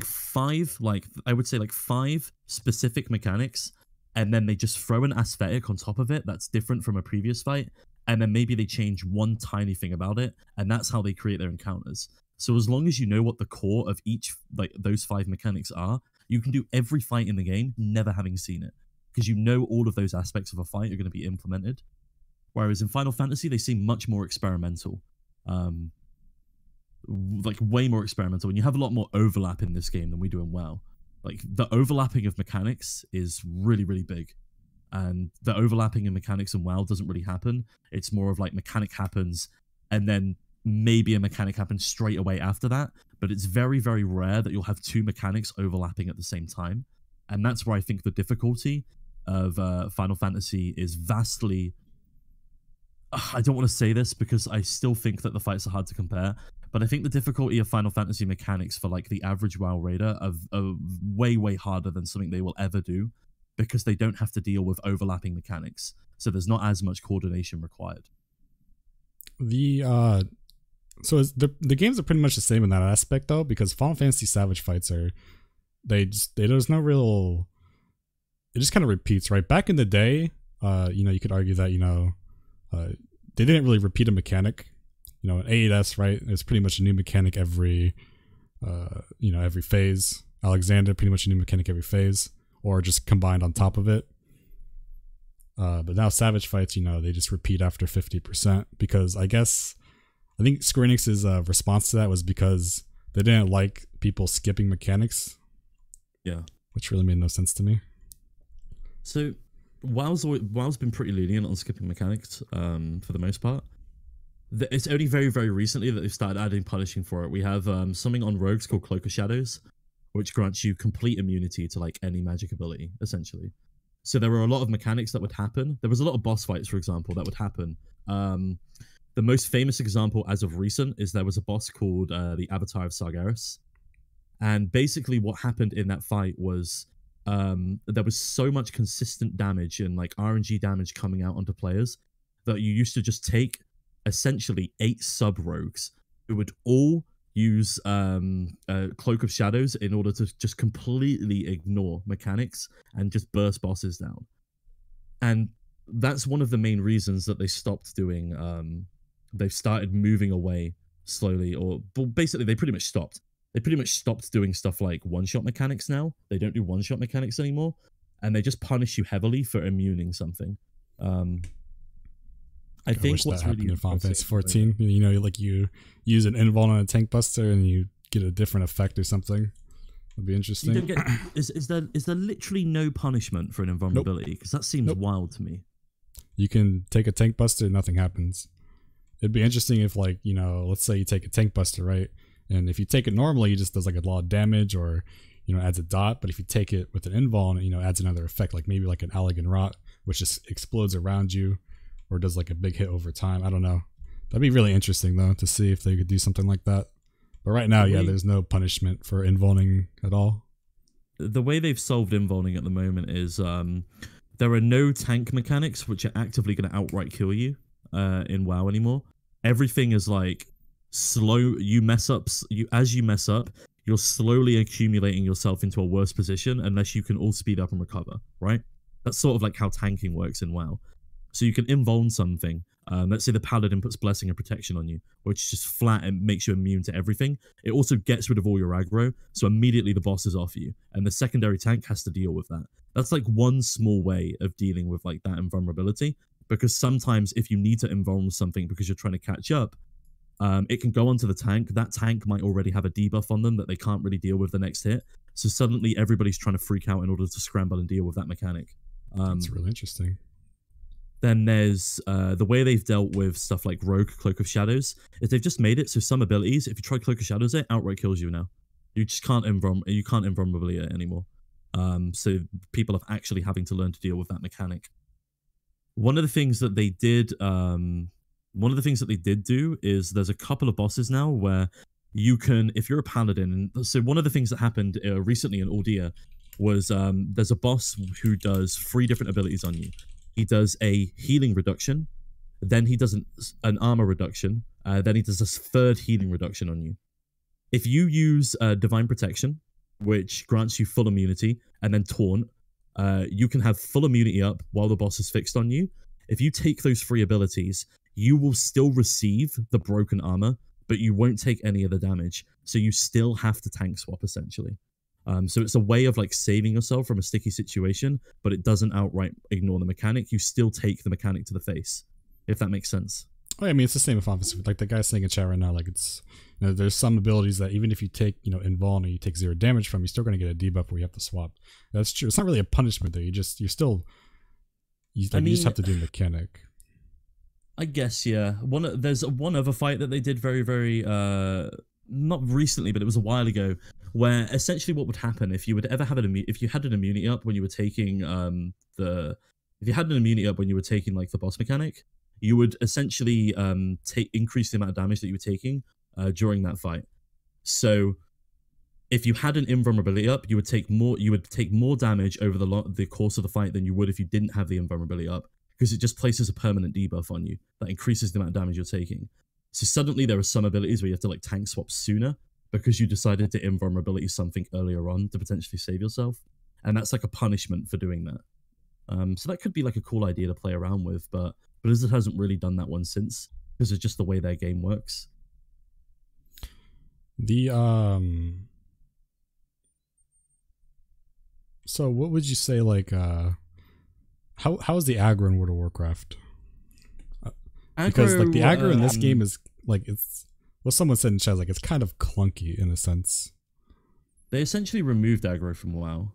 5, like I would say like 5 specific mechanics, and then they just throw an aesthetic on top of it that's different from a previous fight, and then maybe they change one tiny thing about it, and that's how they create their encounters. So as long as you know what the core of each, like those 5 mechanics are, you can do every fight in the game never having seen it, because you know all of those aspects of a fight are going to be implemented. Whereas in Final Fantasy, they seem much more experimental. Like way more experimental, and you have a lot more overlap in this game than we do in WoW. Like the overlapping of mechanics is really, really big, and the overlapping in mechanics in WoW doesn't really happen. It's more of like mechanic happens and then maybe a mechanic happens straight away after that, but it's very, very rare that you'll have 2 mechanics overlapping at the same time. And that's where I think the difficulty of Final Fantasy is vastly... I don't want to say this because I still think that the fights are hard to compare, but I think the difficulty of Final Fantasy mechanics for like the average WoW raider are way, way harder than something they will ever do, because they don't have to deal with overlapping mechanics. So there's not as much coordination required. So the games are pretty much the same in that aspect though, because Final Fantasy Savage fights are, there's no real, it just kind of repeats, right? Back in the day, you know, you could argue that, you know, they didn't really repeat a mechanic. You know, in AES, right? It's pretty much a new mechanic every, you know, every phase. Alexander, pretty much a new mechanic every phase, or just combined on top of it. But now Savage fights, you know, they just repeat after 50%, because I think Square Enix's response to that was because they didn't like people skipping mechanics. Yeah. Which really made no sense to me. So WoW's been pretty lenient on skipping mechanics for the most part. It's only very, very recently that they've started adding punishing for it. We have something on rogues called Cloak of Shadows, which grants you complete immunity to like any magic ability, essentially. So there were a lot of mechanics that would happen. There was a lot of boss fights, for example, that would happen. The most famous example as of recent is there was a boss called the Avatar of Sargeras. And basically what happened in that fight was there was so much consistent damage and like RNG damage coming out onto players that you used to just take essentially 8 sub-rogues who would all use Cloak of Shadows in order to just completely ignore mechanics and just burst bosses down. And that's one of the main reasons that they stopped doing, they've started moving away slowly, or basically they pretty much stopped. They pretty much stopped doing stuff like one-shot mechanics now. They don't do one-shot mechanics anymore, and they just punish you heavily for immuning something. I think what's really in Final Fantasy 14, you know, like you use an invuln on a tank buster and you get a different effect or something. That'd be interesting. You don't get, is there literally no punishment for an invulnerability? Because that seems wild to me. You can take a tank buster, nothing happens. It'd be interesting if, like, you know, let's say you take a tank buster, right? And if you take it normally, it just does like a lot of damage, or, you know, adds a dot. But if you take it with an invuln, you know, adds another effect, like maybe like an Allegan Rot, which just explodes around you, or does like a big hit over time. I don't know. That'd be really interesting though, to see if they could do something like that. But right now, yeah, there's no punishment for invulning at all. The way they've solved invulning at the moment is there are no tank mechanics which are actively going to outright kill you in WoW anymore. Everything is like slow. As you mess up, you're slowly accumulating yourself into a worse position unless you can all speed up and recover, right? That's sort of like how tanking works in WoW. So you can invuln something. Let's say the Paladin puts Blessing and Protection on you, which is just flat and makes you immune to everything. It also gets rid of all your aggro, so immediately the boss is off you, and the secondary tank has to deal with that. That's like one small way of dealing with like that invulnerability, because sometimes if you need to invuln something because you're trying to catch up, it can go onto the tank. That tank might already have a debuff on them that they can't really deal with the next hit. So suddenly everybody's trying to freak out in order to scramble and deal with that mechanic. That's really interesting. Then there's the way they've dealt with stuff like Rogue Cloak of Shadows is they've just made it so some abilities, if you try Cloak of Shadows, it outright kills you now. You just can't invulnerability it anymore. So people are actually having to learn to deal with that mechanic. One of the things that they did do is there's a couple of bosses now where you can, if you're a paladin. So one of the things that happened recently in Ordia was there's a boss who does 3 different abilities on you. He does a healing reduction, then he does an armor reduction, then he does a 3rd healing reduction on you. If you use Divine Protection, which grants you full immunity, and then Taunt, you can have full immunity up while the boss is fixed on you. If you take those 3 abilities, you will still receive the broken armor, but you won't take any of the damage. So you still have to tank swap, essentially. So it's a way of like saving yourself from a sticky situation, but it doesn't outright ignore the mechanic. You still take the mechanic to the face, if that makes sense. Oh, I mean, it's the same with Offensive. Like the guy's saying in chat right now, like it's, you know, there's some abilities that even if you take, you know, invuln or you take 0 damage from, you're still going to get a debuff where you have to swap. That's true. It's not really a punishment though. You just have to do the mechanic. I guess, yeah. There's one other fight that they did very, very, not recently, but it was a while ago, where essentially what would happen if you would ever have if you had an immunity up when you were taking like the boss mechanic, you would essentially increase the amount of damage that you were taking during that fight. So if you had an invulnerability up, you would take more damage over the course of the fight than you would if you didn't have the invulnerability up, because it just places a permanent debuff on you that increases the amount of damage you're taking. So suddenly there are some abilities where you have to like tank swap sooner because you decided to invulnerability something earlier on to potentially save yourself. And that's like a punishment for doing that. So that could be like a cool idea to play around with, but Blizzard hasn't really done that one since, because it's just the way their game works. So what would you say, like, how is the aggro in World of Warcraft? Because like the aggro in this game is like, it's, well, someone said in chat, like it's kind of clunky in a sense. They essentially removed aggro from WoW.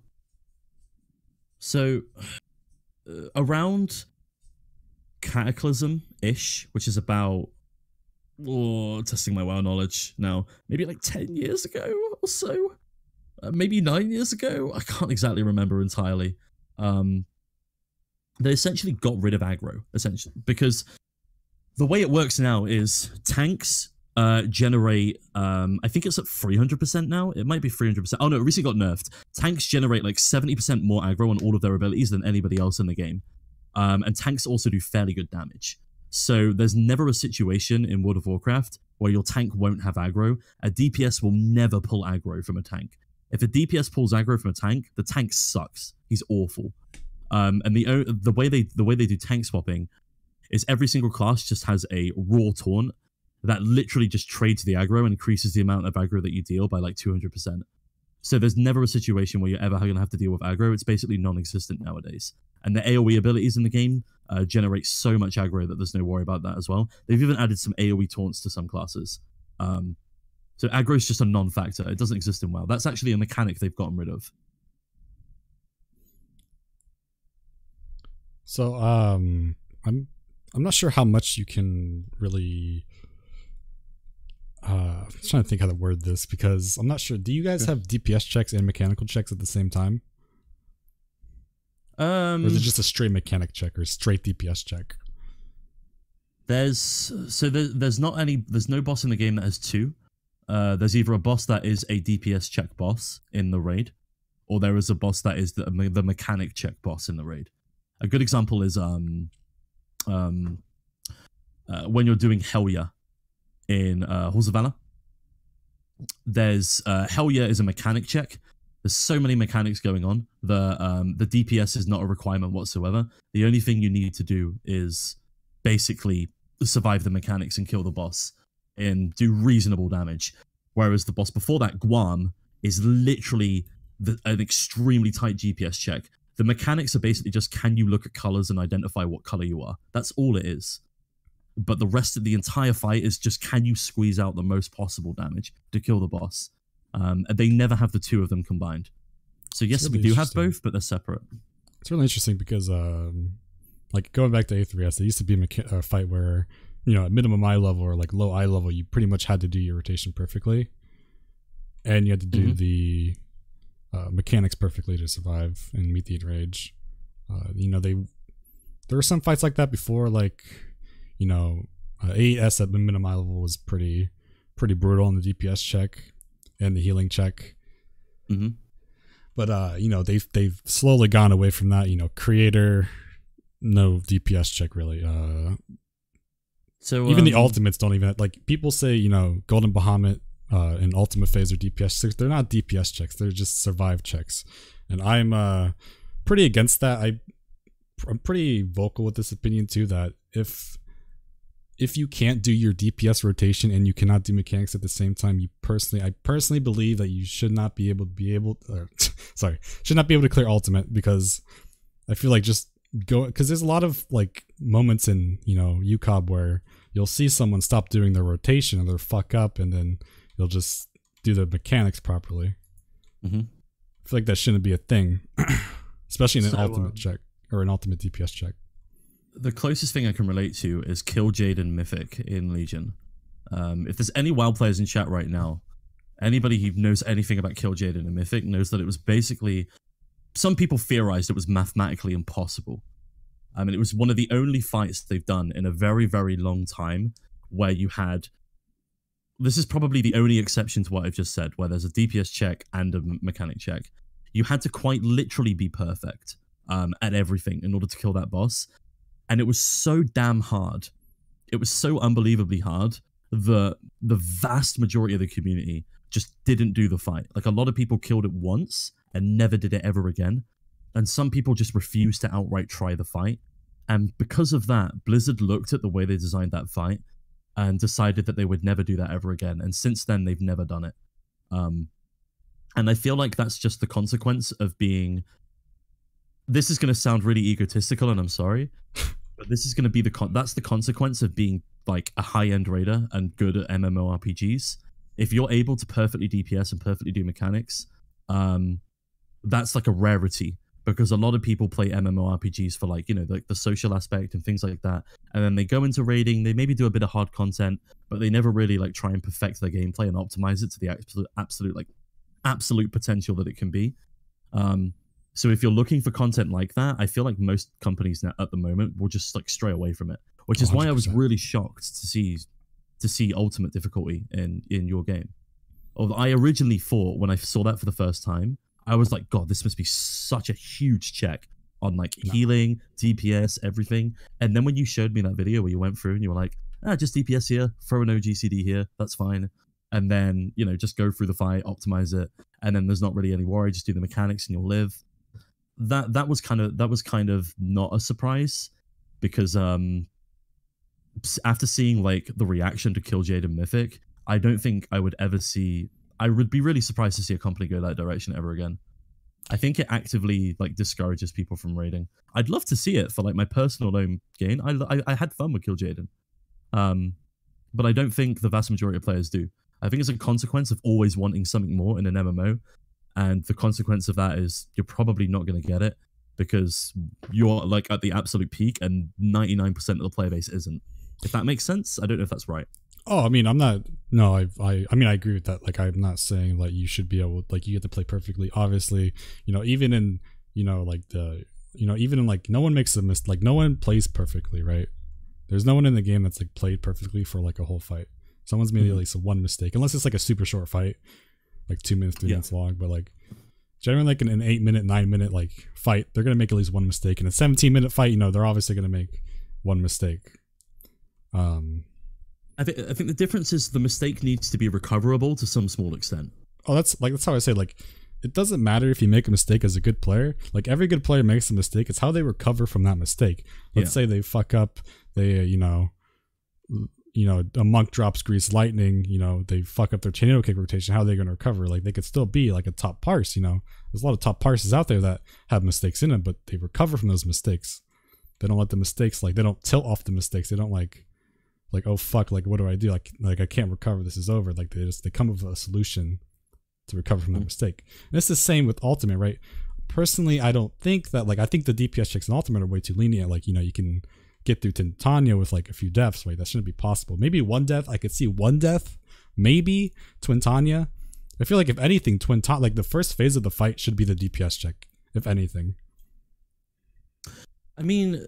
So around Cataclysm-ish, which is about, testing my WoW knowledge now, maybe like 10 years ago or so, maybe 9 years ago, I can't exactly remember entirely. They essentially got rid of aggro, essentially, because the way it works now is tanks generate, I think it's at 300% now. It might be 300%. Oh no, it recently got nerfed. Tanks generate like 70% more aggro on all of their abilities than anybody else in the game. And tanks also do fairly good damage. So there's never a situation in World of Warcraft where your tank won't have aggro. A DPS will never pull aggro from a tank. If a DPS pulls aggro from a tank, the tank sucks. He's awful. And the way they do tank swapping is every single class just has a raw taunt that literally just trades the aggro and increases the amount of aggro that you deal by like 200%. So there's never a situation where you're ever going to have to deal with aggro. It's basically non-existent nowadays. And the AoE abilities in the game generate so much aggro that there's no worry about that as well. They've even added some AoE taunts to some classes. So aggro is just a non-factor. It doesn't exist in WoW. That's actually a mechanic they've gotten rid of. So I'm not sure how much you can really. I'm trying to think how to word this because I'm not sure. Do you guys have DPS checks and mechanical checks at the same time? Or is it just a straight mechanic check or straight DPS check? There's no boss in the game that has two. There's either a boss that is a DPS check boss in the raid, or there is a boss that is the mechanic check boss in the raid. A good example is when you're doing Helya in Halls of Valor. There's Helya is a mechanic check. There's so many mechanics going on. The DPS is not a requirement whatsoever. The only thing you need to do is basically survive the mechanics and kill the boss and do reasonable damage. Whereas the boss before that, Guam, is literally an extremely tight GPS check. The mechanics are basically just, can you look at colors and identify what color you are? That's all it is. But the rest of the entire fight is just, can you squeeze out the most possible damage to kill the boss? And they never have the two of them combined. So yes, really we do have both, but they're separate. It's really interesting because, like going back to A3S, there used to be a fight where, you know, at minimum eye level or like low eye level, you pretty much had to do your rotation perfectly, and you had to do the mechanics perfectly to survive and meet the enrage. You know, there were some fights like that before, like, you know, AS at minimum eye level was pretty brutal on the DPS check and the healing check. But you know, they've slowly gone away from that. You know, creator, no DPS check really. So even the ultimates don't even, like, people say, you know, Golden Bahamut and Ultimate Phase are DPS checks. They're not DPS checks. They're just survive checks. And I'm pretty against that. I'm pretty vocal with this opinion too, that if you can't do your DPS rotation and you cannot do mechanics at the same time, I personally believe that you should not be able to clear ultimate, because I feel like just go, because there's a lot of like moments in, you know, UCOB where you'll see someone stop doing their rotation and they'll fuck up, and then you'll just do the mechanics properly. I feel like that shouldn't be a thing, especially in an ultimate check or an ultimate DPS check. The closest thing I can relate to is Killjade and Mythic in Legion. If there's any WoW players in chat right now, anybody who knows anything about Killjade and Mythic knows that it was basically, some people theorized it was mathematically impossible. I mean, it was one of the only fights they've done in a very, very long time where you had, this is probably the only exception to what I've just said, where there's a DPS check and a mechanic check. You had to quite literally be perfect at everything in order to kill that boss. And it was so damn hard. It was so unbelievably hard that the vast majority of the community just didn't do the fight. Like, a lot of people killed it once and never did it ever again. And some people just refused to outright try the fight. And because of that, Blizzard looked at the way they designed that fight and decided that they would never do that ever again. And since then, they've never done it. And I feel like that's just the consequence of being... This is going to sound really egotistical, and I'm sorry, but this is going to be that's the consequence of being like a high-end raider and good at MMORPGs. If you're able to perfectly DPS and perfectly do mechanics, that's like a rarity, because a lot of people play MMORPGs for, like, you know, like the social aspect and things like that, and then they go into raiding, they maybe do a bit of hard content, but they never really like try and perfect their gameplay and optimize it to the absolute potential that it can be. So if you're looking for content like that, I feel like most companies now at the moment will just like stray away from it, which is 100%. Why I was really shocked to see ultimate difficulty in your game. Although I originally thought, when I saw that for the first time, I was like, God, this must be such a huge check on like healing, DPS, everything. And then when you showed me that video where you went through and you were like, just DPS here, throw an OGCD here, that's fine. And then, you know, just go through the fight, optimize it, and then there's not really any worry, just do the mechanics and you'll live. That was kind of not a surprise, because after seeing like the reaction to Killjade and Mythic, I don't think I would ever see. I would be really surprised to see a company go that direction ever again. I think it actively like discourages people from raiding. I'd love to see it for like my personal own gain. I had fun with Killjade, but I don't think the vast majority of players do. I think it's a consequence of always wanting something more in an MMO, and the consequence of that is you're probably not going to get it because you're like at the absolute peak, and 99% of the player base isn't. If that makes sense, I don't know if that's right. Oh, I mean, I'm not. No, I mean, I agree with that. Like, I'm not saying like you should be able, like, you get to play perfectly. Obviously, you know, even in, you know, like even in like no one makes a mistake. Like, no one plays perfectly, right? There's no one in the game that's like played perfectly for like a whole fight. Someone's made at least one mistake, unless it's like a super short fight, like 2 minutes, 3 minutes long. But like generally, like an 8 minute, 9 minute like fight, they're gonna make at least one mistake. In a 17-minute fight, you know, they're obviously gonna make one mistake. I think the difference is the mistake needs to be recoverable to some small extent. Oh, that's how I say, like, it doesn't matter if you make a mistake as a good player. Like, every good player makes a mistake. It's how they recover from that mistake. Let's say they fuck up, they, you know, a monk drops grease lightning, you know, they fuck up their tornado kick rotation. How are they going to recover? Like, they could still be like a top parse, you know. There's a lot of top parses out there that have mistakes in them, but they recover from those mistakes. They don't let the mistakes, like, they don't tilt off the mistakes. They don't like, oh fuck, like what do I do? Like I can't recover. This is over. Like they come up with a solution to recover from that mistake. And it's the same with Ultimate, right? Personally, I don't think that, like, I think the DPS checks in Ultimate are way too lenient. Like, you know, you can get through Titania with like a few deaths, right? That shouldn't be possible. Maybe one death. I could see one death. Maybe Twintania. I feel like if anything, like the first phase of the fight should be the DPS check, if anything. I mean,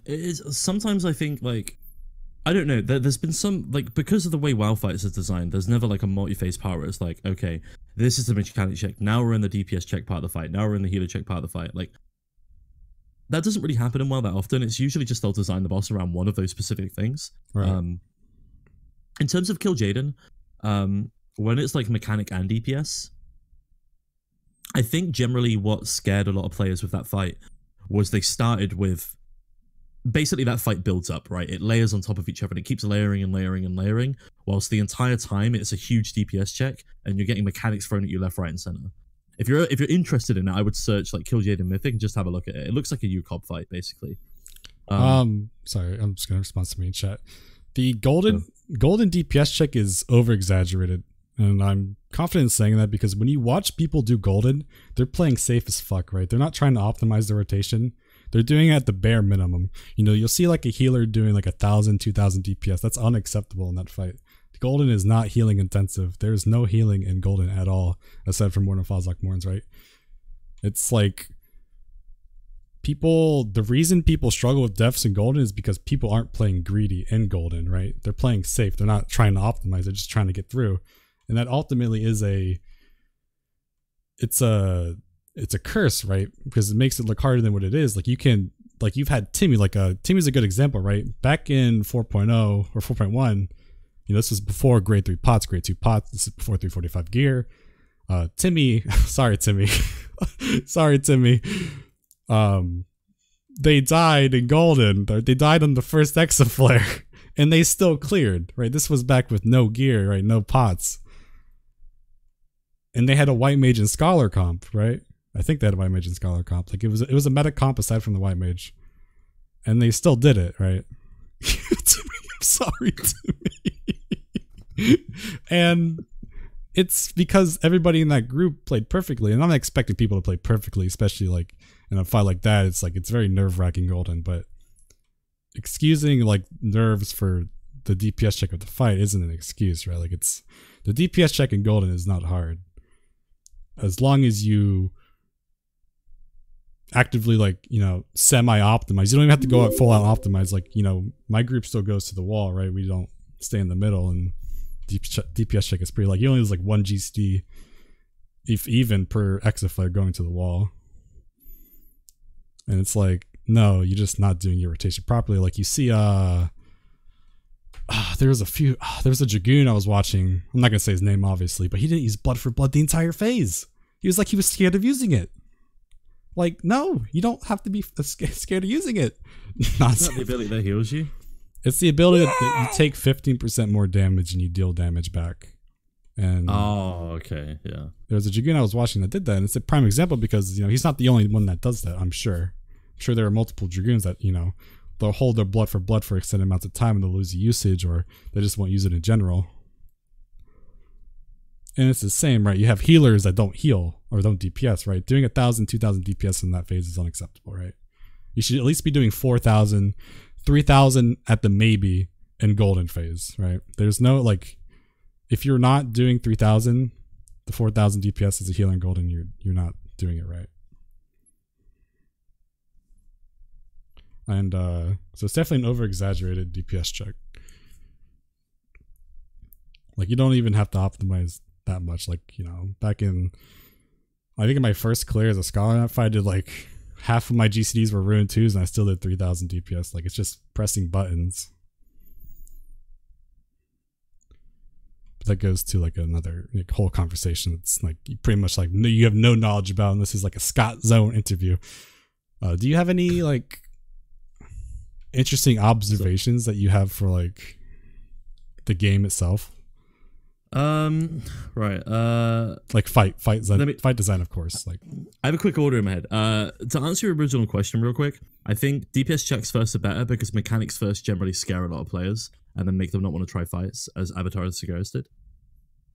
it is, sometimes I think like, I don't know, there's been some, like, because of the way WoW fights are designed, there's never like a multi-phase power where it's like, okay, this is the mechanic check, now we're in the DPS check part of the fight, now we're in the healer check part of the fight. Like, that doesn't really happen in WoW that often. It's usually just they'll design the boss around one of those specific things. Right. In terms of Killjade, when it's like mechanic and DPS, I think generally what scared a lot of players with that fight was they started with, basically that fight builds up, right? It layers on top of each other and it keeps layering and layering and layering, whilst the entire time it's a huge DPS check and you're getting mechanics thrown at you left, right, and center. If you're interested in it, I would search like Killjade and Mythic and just have a look at it. It looks like a UCOB fight, basically. Sorry, I'm just gonna respond to me in chat. The golden DPS check is over exaggerated, and I'm confident in saying that because when you watch people do golden, they're playing safe as fuck, right? They're not trying to optimize their rotation. They're doing it at the bare minimum. You know, you'll see like a healer doing like 1,000, 2,000 DPS. That's unacceptable in that fight. Golden is not healing intensive. There's no healing in Golden at all, aside from Morn and Fazak Morns, right? It's like the reason people struggle with deaths in Golden is because people aren't playing greedy in Golden, right? They're playing safe. They're not trying to optimize. They're just trying to get through. And that ultimately is it's a curse, right? Because it makes it look harder than what it is. Like you've had Timmy, Timmy's a good example, right? Back in 4.0 or 4.1, you know, this was before grade 3 pots, grade 2 pots. This is before 345 gear. Timmy, sorry, Timmy. Sorry, Timmy. They died in Golden. They died on the first Exa flare and they still cleared, right? This was back with no gear, right? No pots. And they had a white mage and scholar comp, right? I think they had a white mage and scholar comp. Like it was a meta comp aside from the white mage. And they still did it, right? Timmy, I'm sorry, Timmy. And it's because everybody in that group played perfectly, and I'm not expecting people to play perfectly, especially like in a fight like that. It's like it's very nerve-wracking Golden, but excusing like nerves for the DPS check of the fight isn't an excuse, right? Like it's the DPS check in Golden is not hard as long as you actively, like, you know, semi-optimize. You don't even have to go full out optimize. Like, you know, my group still goes to the wall, right? We don't stay in the middle, and DPS check is pretty, like, you only lose like 1 GCD if even per exaflare going to the wall. And it's like, no, you're just not doing your rotation properly. Like you see there was a few. There was a Dragoon I was watching. I'm not gonna say his name, obviously, but he didn't use blood for blood the entire phase. He was like he was scared of using it. Like, no, you don't have to be scared of using it. It's not the ability that heals you. It's the ability that you take 15% more damage and you deal damage back. And oh, okay, yeah. There was a Dragoon I was watching that did that, and it's a prime example because he's not the only one that does that. I'm sure there are multiple Dragoons that they'll hold their blood for extended amounts of time and they'll lose the usage, or they just won't use it in general. And it's the same, right? You have healers that don't heal or don't DPS, right? Doing 1,000, 2,000 DPS in that phase is unacceptable, right? You should at least be doing 4,000, 3,000 at the maybe in golden phase, right? There's no, like, if you're not doing 3,000, the 4,000 DPS is a healer in golden, you're not doing it right. And so it's definitely an over-exaggerated DPS check. Like, you don't even have to optimize that much. Like, back in, I think in my first clear as a scholar map, I did like half of my GCDs were ruined 2s and I still did 3,000 DPS. Like, it's just pressing buttons. But that goes to like another whole conversation. It's like you pretty much like you have no knowledge about, and this is like a Scottzone interview. Do you have any like interesting observations that you have for like the game itself? Right. Like fight design, of course. Like, I have a quick order in my head. To answer your original question real quick, I think DPS checks first are better because mechanics first generally scare a lot of players and then make them not want to try fights, as Avatar and Sargeras did.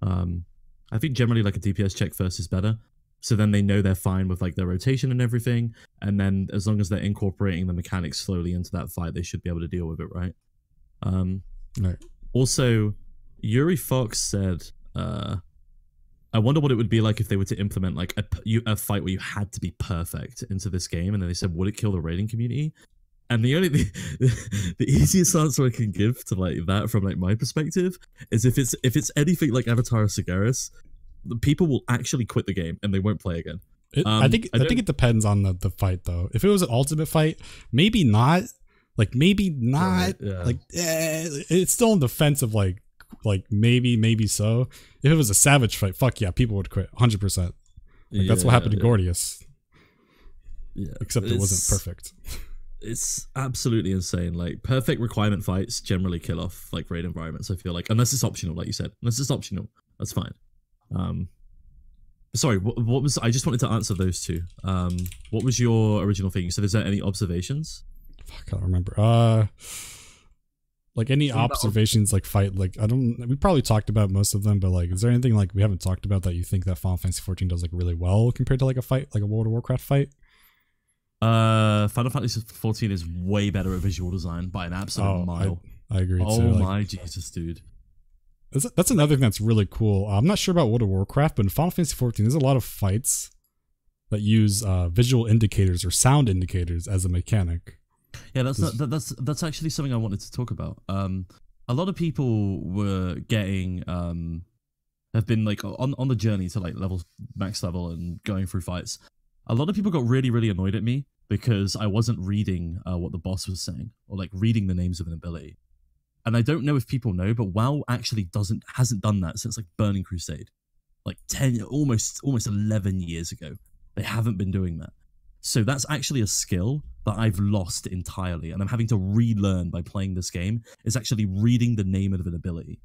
I think generally like a DPS check first is better. So then they know they're fine with like their rotation and everything, and then as long as they're incorporating the mechanics slowly into that fight, they should be able to deal with it, right? Right. Also, Yuri Fox said, I wonder what it would be like if they were to implement like a fight where you had to be perfect into this game, and then they said, would it kill the raiding community? And the easiest answer I can give to like that from like my perspective is if it's anything like Avatar or Sargeras, the people will actually quit the game and they won't play again. I think it depends on the fight though. If it was an ultimate fight, maybe not. Like maybe not. Right, yeah. Like it's still in defense of like maybe so. If it was a savage fight, fuck yeah, people would quit 100%. Like, that's what happened to Gordius. Yeah, except it wasn't perfect. It's absolutely insane. Like perfect requirement fights generally kill off like raid environments. I feel like unless it's optional, like you said, unless it's optional, that's fine. Sorry, what was? I just wanted to answer those two. What was your original thing? So, is there any observations? I can't remember. Like any observations, like fight, like we probably talked about most of them, but like, is there anything like we haven't talked about that you think that Final Fantasy XIV does like really well compared to like a fight, like a World of Warcraft fight? Final Fantasy XIV is way better at visual design by an absolute mile. I agree too. Oh my Jesus, dude. That's another thing that's really cool. I'm not sure about World of Warcraft, but in Final Fantasy XIV, there's a lot of fights that use visual indicators or sound indicators as a mechanic. Yeah, that's actually something I wanted to talk about. A lot of people were getting have been like on the journey to like max level and going through fights. A lot of people got really annoyed at me because I wasn't reading what the boss was saying or like reading the names of an ability. And I don't know if people know, but WoW actually hasn't done that since like Burning Crusade, like 10, almost 11 years ago. They haven't been doing that. So that's actually a skill that I've lost entirely, and I'm having to relearn by playing this game. Is actually reading the name of an ability.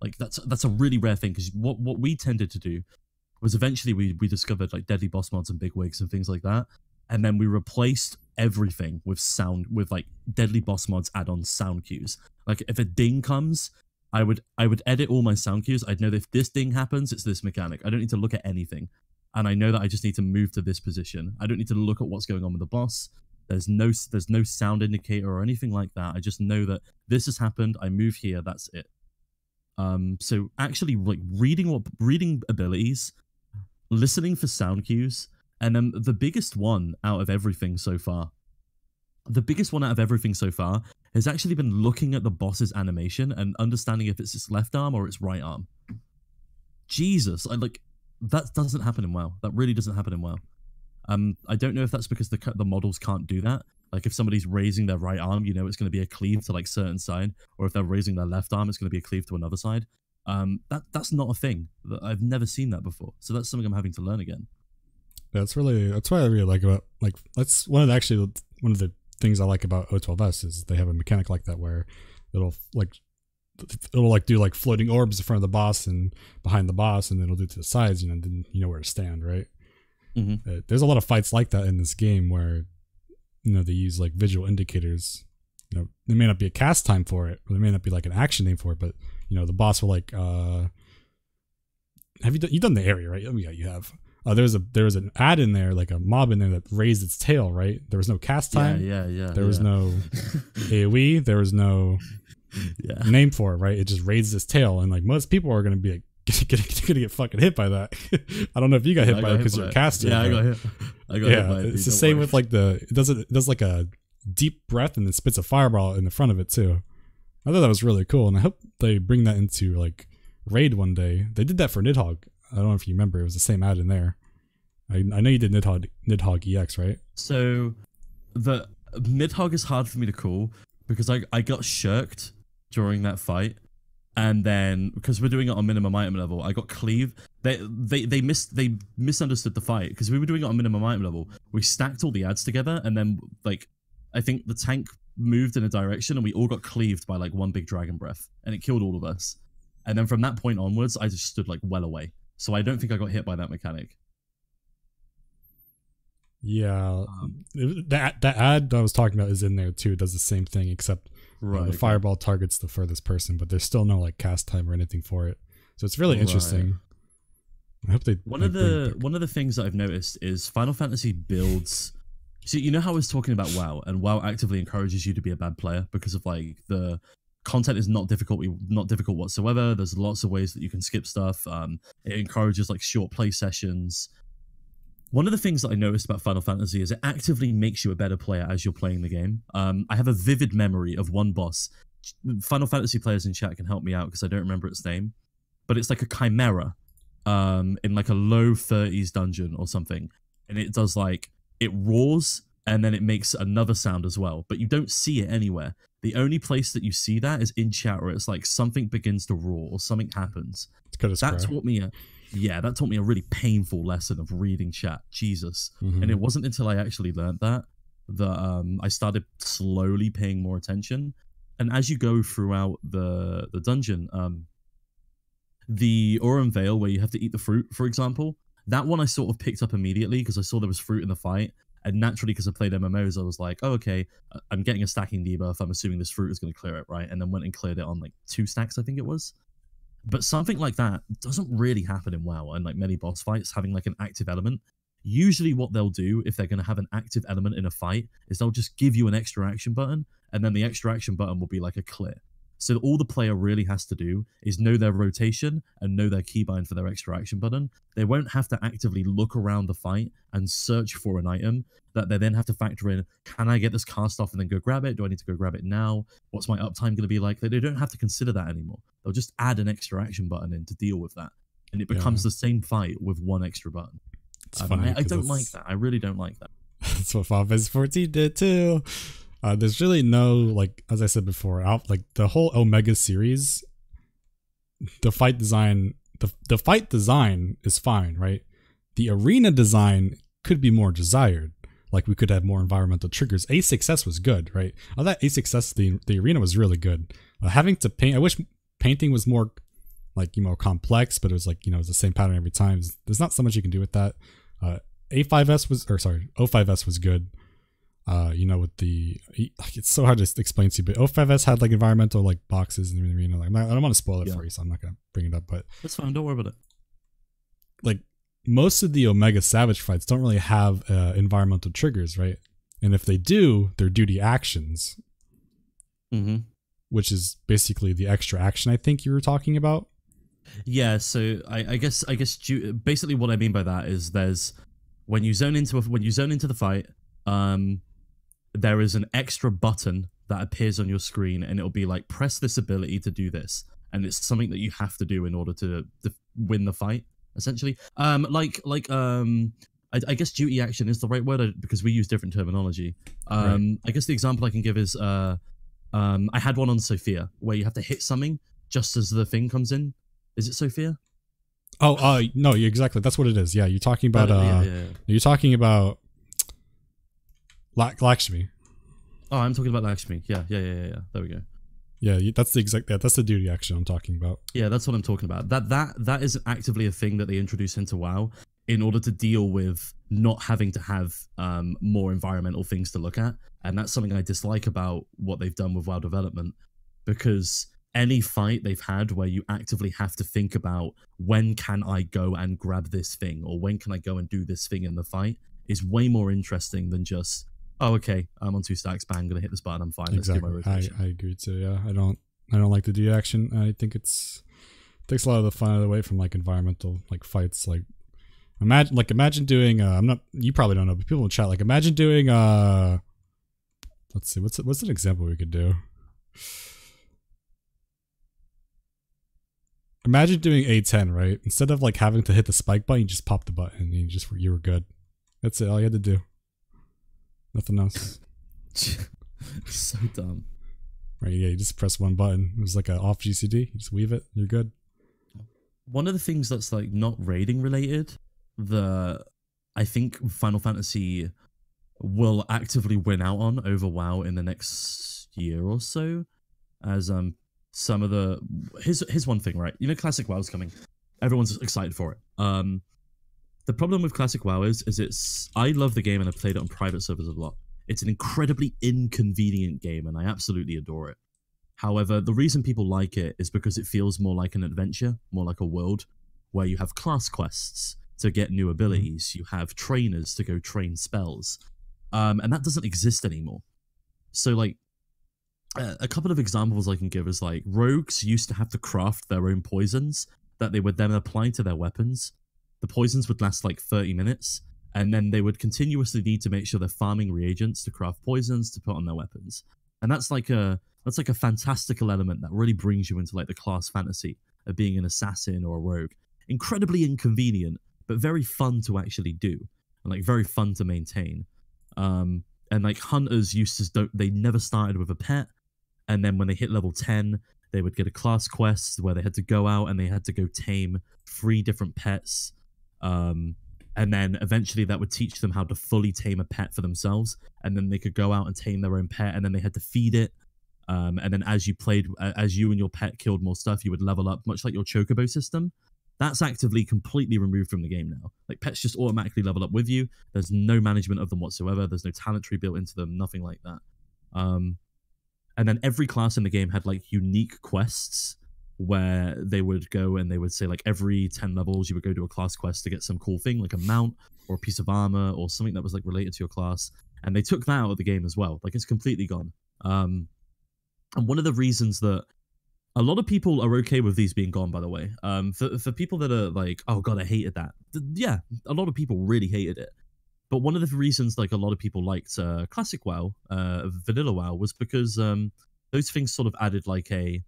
Like that's a really rare thing, because what we tended to do was eventually we discovered like deadly boss mods and big wigs and things like that, and then we replaced everything with like deadly boss mods add-on sound cues. Like if a ding comes, I would edit all my sound cues. I'd know that if this ding happens, it's this mechanic. I don't need to look at anything. And I know that I just need to move to this position. I don't need to look at what's going on with the boss. There's no sound indicator or anything like that. I just know that this has happened. I move here. That's it. So actually, like reading abilities, listening for sound cues, and then the biggest one out of everything so far. The biggest one out of everything so far has actually been looking at the boss's animation and understanding if it's its left arm or its right arm. Jesus, that doesn't happen in WoW. That really doesn't happen in WoW. I don't know if that's because the models can't do that, Like if somebody's raising their right arm, you know it's going to be a cleave to like certain side, or if they're raising their left arm, it's going to be a cleave to another side. That's not a thing. I've never seen that before, so that's something I'm having to learn again. That's what I really like about, like, that's one of the things I like about O12S is they have a mechanic like that where it'll do like floating orbs in front of the boss and behind the boss, and it'll do to the sides, and then you know where to stand, right? There's a lot of fights like that in this game where they use like visual indicators. There may not be a cast time for it, or there may not be like an action name for it, but the boss will like have you done the area, right? Oh yeah, you have. There was an ad in there, like a mob in there that raised its tail, right? There was no cast time. Yeah. There was no AoE. There was no name for it, right? It just raised its tail, and like most people are gonna be like gonna get fucking hit by that. I don't know if you got hit by it because you're a caster. Yeah, I got hit. Hit by it. It's the same with like it does like a deep breath and then spits a fireball in the front of it too. I thought that was really cool, and I hope they bring that into like Raid one day. They did that for Nidhogg. I don't know if you remember. It was the same ad in there. I know you did Nidhogg EX, right? So the Nidhogg is hard for me to call because I got shirked during that fight, and then because we're doing it on minimum item level, I got cleave. They misunderstood the fight because we were doing it on minimum item level. We stacked all the ads together, and then like I think the tank moved in a direction, and we all got cleaved by like one big dragon breath, and it killed all of us. And then from that point onwards, I just stood like well away. So I don't think I got hit by that mechanic. Yeah, that ad I was talking about is in there too. It does the same thing, except the fireball targets the furthest person, but there's still no like cast time or anything for it. So it's really interesting. I hope they. One of the things that I've noticed is Final Fantasy builds. So you know how I was talking about WoW, and WoW actively encourages you to be a bad player because of like the content is not difficult whatsoever. There's lots of ways that you can skip stuff. It encourages like short play sessions. One of the things that I noticed about Final Fantasy is it actively makes you a better player as you're playing the game. I have a vivid memory of one boss. Final Fantasy players in chat can help me out because I don't remember its name, but it's like a chimera in like a low 30s dungeon or something, and it does like it roars and then it makes another sound as well, but you don't see it anywhere. The only place that you see that is in chat, where it's like something begins to roar or something happens. That taught me a really painful lesson of reading chat. Jesus. And it wasn't until I actually learned that I started slowly paying more attention. And as you go throughout the dungeon, the Aurum Vale where you have to eat the fruit, for example, that one I sort of picked up immediately because I saw there was fruit in the fight. And naturally, because I played MMOs, I was like, oh, okay, I'm getting a stacking debuff. I'm assuming this fruit is going to clear it, right? And then went and cleared it on like 2 stacks, I think it was. But something like that doesn't really happen in WoW, and like many boss fights having like an active element. Usually what they'll do if they're going to have an active element in a fight is they'll just give you an extra action button, and then the extra action button will be like a clear. So all the player really has to do is know their rotation and know their keybind for their extra action button. They won't have to actively look around the fight and search for an item that they then have to factor in. Can I get this cast off and then go grab it? Do I need to go grab it now? What's my uptime going to be like? They don't have to consider that anymore. They'll just add an extra action button in to deal with that. And it becomes the same fight with one extra button. I don't like that. I really don't like that. That's what Final Fantasy 14 did too. There's really no, like, as I said before, like the whole Omega series, the fight design is fine, right? The arena design could be more desired. Like we could have more environmental triggers. A6S was good, right? I thought A6S, the arena was really good. Having to paint, I wish painting was more like, complex, but it was like, it's the same pattern every time. There's not so much you can do with that. O5S was good. With it's so hard to explain to you, but O5S had like environmental like boxes in the arena. Like I don't want to spoil it for you, so I'm not gonna bring it up. But that's fine. Don't worry about it. Like most of the Omega Savage fights don't really have environmental triggers, right? And if they do, they're duty actions, which is basically the extra action I think you were talking about. Yeah. So I guess basically what I mean by that is there's when you zone into the fight, there is an extra button that appears on your screen, and it'll be like, press this ability to do this, and it's something that you have to do in order to win the fight, essentially. I guess duty action is the right word because we use different terminology. Right. I guess the example I can give is I had one on Sophia where you have to hit something just as the thing comes in. Is it Sophia? Oh, no, exactly. That's what it is. Yeah, you're talking about you're talking about Lakshmi. Oh, I'm talking about Lakshmi. Yeah. There we go. Yeah, that's the duty action I'm talking about. Yeah, that's what I'm talking about. That is actively a thing that they introduce into WoW in order to deal with not having to have more environmental things to look at. And that's something I dislike about what they've done with WoW development, because any fight they've had where you actively have to think about when can I go and grab this thing or when can I go and do this thing in the fight is way more interesting than just, oh, okay, I'm on 2 stacks, bang, I'm going to hit this button, I'm fine, Exactly. let's do my rotation. I agree too, yeah. I don't like the duty action. I think it takes a lot of the fun away from like environmental like fights. Like imagine doing you probably don't know, but people in chat, like imagine doing let's see, what's an example we could do? Imagine doing A10, right? Instead of like having to hit the spike button, you just pop the button and you were good. That's it, all you had to do. Nothing else. So dumb. Right, yeah, you just press one button. It was like an off GCD. You just weave it, you're good. One of the things that's like not raiding related, I think Final Fantasy will actively win out on over WoW in the next year or so, as some of the here's one thing, right? You know, Classic WoW's coming. Everyone's excited for it. The problem with Classic WoW is I love the game and I've played it on private servers a lot. It's an incredibly inconvenient game and I absolutely adore it. However, the reason people like it is because it feels more like an adventure, more like a world, where you have class quests to get new abilities, you have trainers to go train spells, and that doesn't exist anymore. So like, a couple of examples I can give is like, rogues used to have to craft their own poisons that they would then apply to their weapons. The poisons would last like 30 minutes, and then they would continuously need to make sure they're farming reagents to craft poisons to put on their weapons. And that's like a fantastical element that really brings you into like the class fantasy of being an assassin or a rogue. Incredibly inconvenient, but very fun to actually do, and like very fun to maintain. And like hunters they never started with a pet, and then when they hit level 10, they would get a class quest where they had to go out and they had to go tame 3 different pets. And then eventually that would teach them how to fully tame a pet for themselves. And then they could go out and tame their own pet, and then they had to feed it. And then as you and your pet killed more stuff, you would level up, much like your chocobo system. That's actively completely removed from the game now. Like, pets just automatically level up with you. There's no management of them whatsoever. There's no talent tree built into them, nothing like that. And then every class in the game had like unique quests where they would go and they would say like every 10 levels you would go to a class quest to get some cool thing like a mount or a piece of armor or something that was like related to your class. And they took that out of the game as well. Like, it's completely gone. And one of the reasons that a lot of people are okay with these being gone, by the way, for people that are like, oh god, I hated that. Yeah, a lot of people really hated it. But one of the reasons like a lot of people liked Classic WoW, Vanilla WoW, was because those things sort of added like a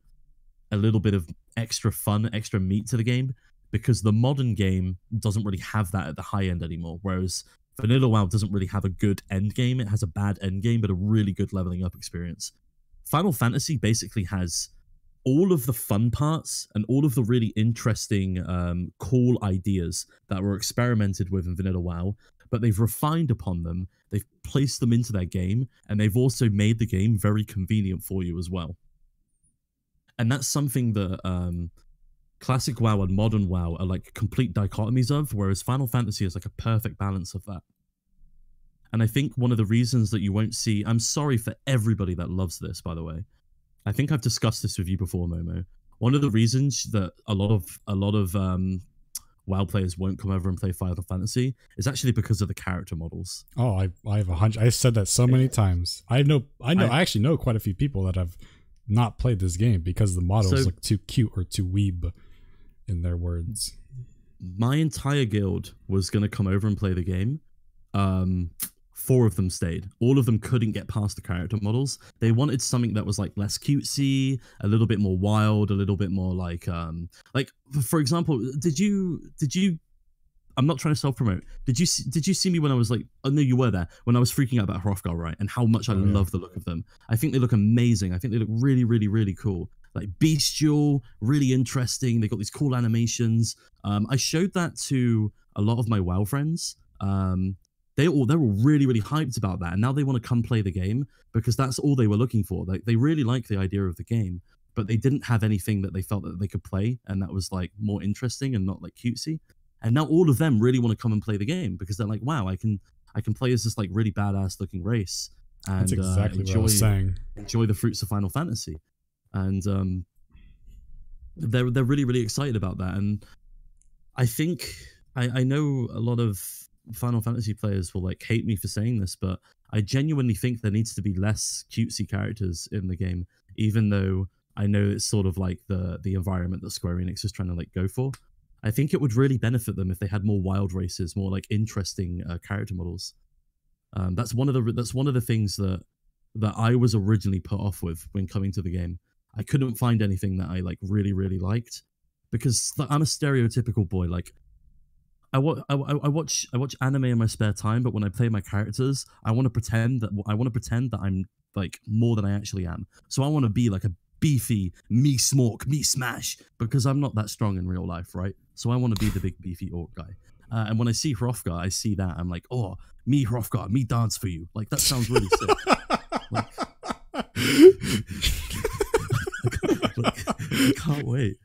little bit of extra fun, extra meat to the game, because the modern game doesn't really have that at the high end anymore. Whereas Vanilla WoW doesn't really have a good end game. It has a bad end game, but a really good leveling up experience. Final Fantasy basically has all of the fun parts and all of the really interesting, cool ideas that were experimented with in Vanilla WoW, but they've refined upon them, they've placed them into their game, and they've also made the game very convenient for you as well. And that's something that Classic WoW and Modern WoW are like complete dichotomies of, whereas Final Fantasy is like a perfect balance of that. And I think one of the reasons that you won't see... I'm sorry for everybody that loves this, by the way. I think I've discussed this with you before, Momo. One of the reasons that a lot of WoW players won't come over and play Final Fantasy is actually because of the character models. Oh, I have 100. I've said that so many times. I actually know quite a few people that have not played this game because the models look too cute or too weeb, in their words. My entire guild was going to come over and play the game. 4 of them stayed. All of them couldn't get past the character models. They wanted something that was like less cutesy, a little bit more wild, a little bit more like for example, did you I'm not trying to self-promote. Did you see me when I was like, oh no, you were there when I was freaking out about Hrothgar, right? And how much I love the look of them. I think they look amazing. I think they look really, really, really cool. Like bestial, really interesting. They got these cool animations. I showed that to a lot of my WoW friends. They're all really, really hyped about that, and now they want to come play the game because that's all they were looking for. They really like the idea of the game, but they didn't have anything that they felt that they could play, and that was like more interesting and not like cutesy. And now all of them really want to come and play the game because they're like, wow, I can play as this like really badass looking race and that's exactly what I was saying. Enjoy the fruits of Final Fantasy, and they're really, really excited about that. And I think I know a lot of Final Fantasy players will like hate me for saying this, but I genuinely think there needs to be less cutesy characters in the game, even though I know it's sort of like the environment that Square Enix is trying to like go for. I think it would really benefit them if they had more wild races, more like interesting character models. That's one of the things that I was originally put off with when coming to the game. I couldn't find anything that I like really, really liked because I'm a stereotypical boy. Like I watch anime in my spare time, but when I play my characters, I want to pretend that I'm like more than I actually am. So I want to be like a beefy me smork, me smash, because I'm not that strong in real life, right? So I want to be the big beefy orc guy. And when I see Hrothgar, I see that I'm like, oh, me Hrothgar, me dance for you. Like that sounds really sick. I can't wait.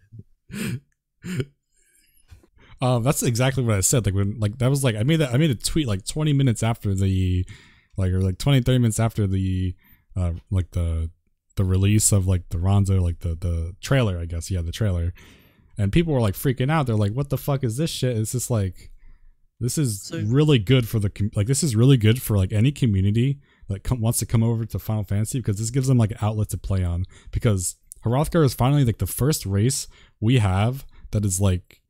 That's exactly what I said. Like when that was like I made a tweet like 20 minutes after the or 20 30 minutes after the the release of like the Ronzo, like the trailer, I guess. Yeah, the trailer. And people were like freaking out. They're like, what the fuck is this shit? It's just like this is really good for this is really good for like any community that wants to come over to Final Fantasy, because this gives them like an outlet to play on, because Hrothgar is finally like the first race we have that is like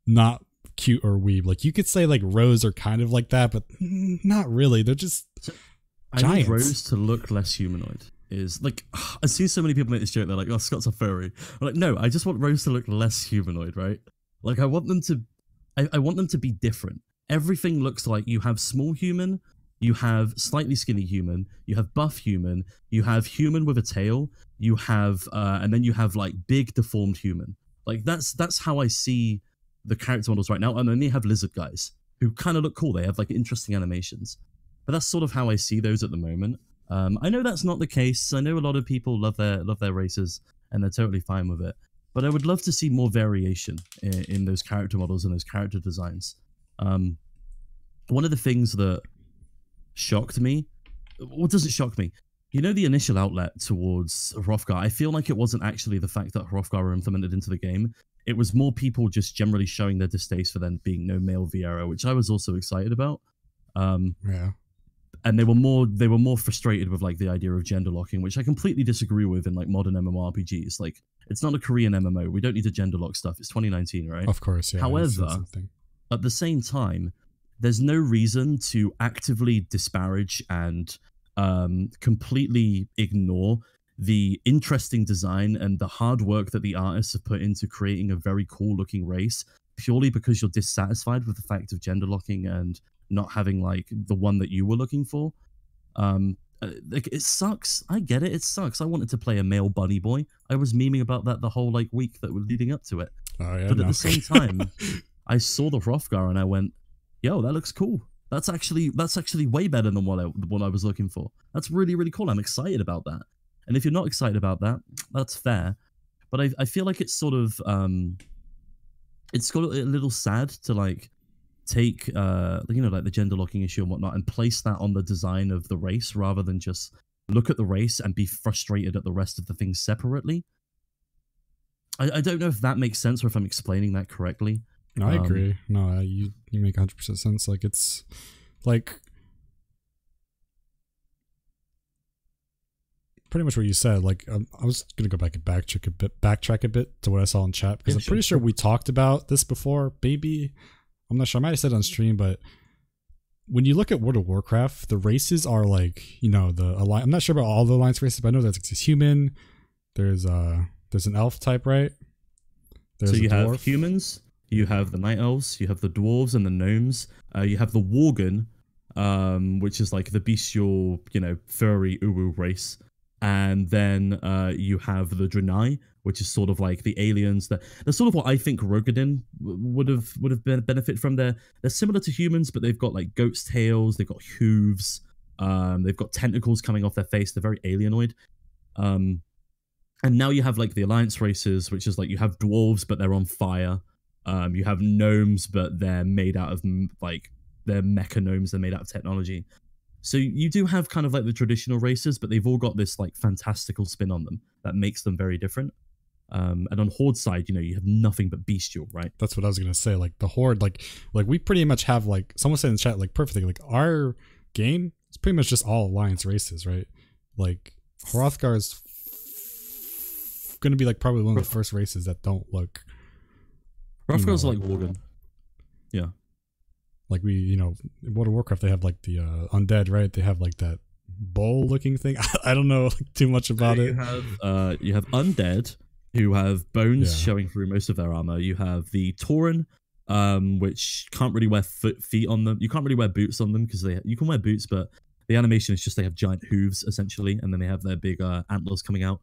not cute or weeb. Like you could say like Rose are kind of like that, but not really. They're just giants. I need Rose to look less humanoid. Is like I see so many people make this joke. They're like, "Oh, Scott's a furry." I'm like, no, I just want Rose to look less humanoid, right? Like I want them to be different. Everything looks like you have small human, you have slightly skinny human, you have buff human, you have human with a tail, you have and then you have like big deformed human. Like that's how I see the character models right now. And then you have lizard guys who kind of look cool. They have like interesting animations, but that's sort of how I see those at the moment. I know that's not the case. I know a lot of people love their races and they're totally fine with it. But I would love to see more variation in those character models and those character designs. One of the things that shocked me, what doesn't shock me? You know, the initial outlet towards Hrothgar, I feel like it wasn't actually the fact that Hrothgar were implemented into the game. It was more people just generally showing their distaste for them being no male Viera, which I was also excited about. Yeah. And they were more frustrated with like the idea of gender locking, which I completely disagree with in like modern MMORPGs. Like it's not a Korean MMO. We don't need to gender lock stuff. It's 2019, right? Of course, yeah. However, at the same time, there's no reason to actively disparage and completely ignore the interesting design and the hard work that the artists have put into creating a very cool looking race purely because you're dissatisfied with the fact of gender locking and not having like the one that you were looking for. Like it sucks. I get it. It sucks. I wanted to play a male bunny boy. I was memeing about that the whole like week that was leading up to it. Oh, yeah, but at the same time, I saw the Hrothgar and I went, "Yo, that looks cool. That's actually way better than what I was looking for. That's really, really cool. I'm excited about that." And if you're not excited about that, that's fair. But I feel like it's sort of it's got a little sad to like take you know, like the gender locking issue and whatnot and place that on the design of the race rather than just look at the race and be frustrated at the rest of the things separately. I don't know if that makes sense or if I'm explaining that correctly. No, I agree. No, you make 100% sense. Like it's like pretty much what you said. Like I was gonna go back and backtrack a bit to what I saw in chat, because I'm pretty sure we talked about this before. Maybe I'm not sure. I might have said it on stream, but when you look at World of Warcraft, the races are like, you know, the alliance. I'm not sure about all the alliance races, but I know there's human. There's an elf type, right? So you have humans, you have the night elves, you have the dwarves and the gnomes, you have the worgen, which is like the bestial, you know, furry uwu race, and then you have the Draenei, which is sort of like the aliens that they're sort of what I think Rogadin would have benefit from. They're similar to humans, but they've got like goat's tails, they've got hooves, they've got tentacles coming off their face. They're very alienoid. And now you have like the alliance races, which is like you have dwarves, but they're on fire. You have gnomes, but they're made out of like they're mecha gnomes. They're made out of technology. So you do have kind of like the traditional races, but they've all got this like fantastical spin on them that makes them very different. And on Horde side, you know, you have nothing but bestial, right? That's what I was gonna say. Like the Horde, like we pretty much have like someone said in the chat, like perfectly, like our game is pretty much just all alliance races, right? Like Hrothgar is gonna be like probably one of the first races that don't look. Hrothgar's like worgen. Yeah. Like we, you know, in World of Warcraft, they have like the undead, right? They have like that bowl-looking thing. I don't know too much about it. You have undead who have bones showing through most of their armor. You have the Tauren, which can't really wear feet on them. You can't really wear boots on them because you can wear boots, but the animation is just they have giant hooves essentially, and then they have their big antlers coming out.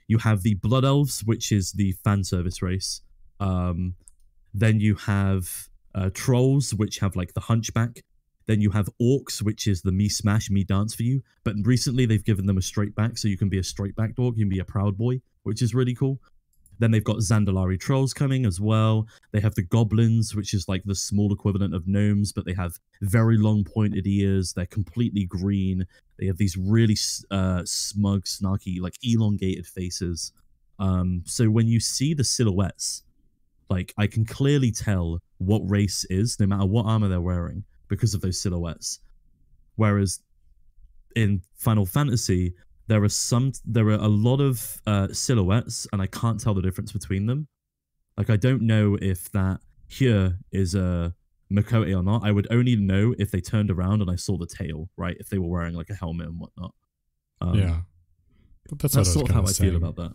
You have the Blood Elves, which is the fan service race. Then you have Trolls, which have like the hunchback. Then you have Orcs, which is the me smash, me dance for you. But recently they've given them a straight back, so you can be a straight backed orc, you can be a proud boy, which is really cool. Then they've got Zandalari Trolls coming as well. They have the Goblins, which is like the small equivalent of gnomes, but they have very long pointed ears. They're completely green. They have these really smug, snarky, like elongated faces. So when you see the silhouettes, like I can clearly tell what race is, no matter what armor they're wearing, because of those silhouettes. Whereas in Final Fantasy, there are a lot of silhouettes, and I can't tell the difference between them. Like I don't know if that here is a Makote or not. I would only know if they turned around and I saw the tail, right? If they were wearing like a helmet and whatnot. Yeah, that's sort of how I feel about that.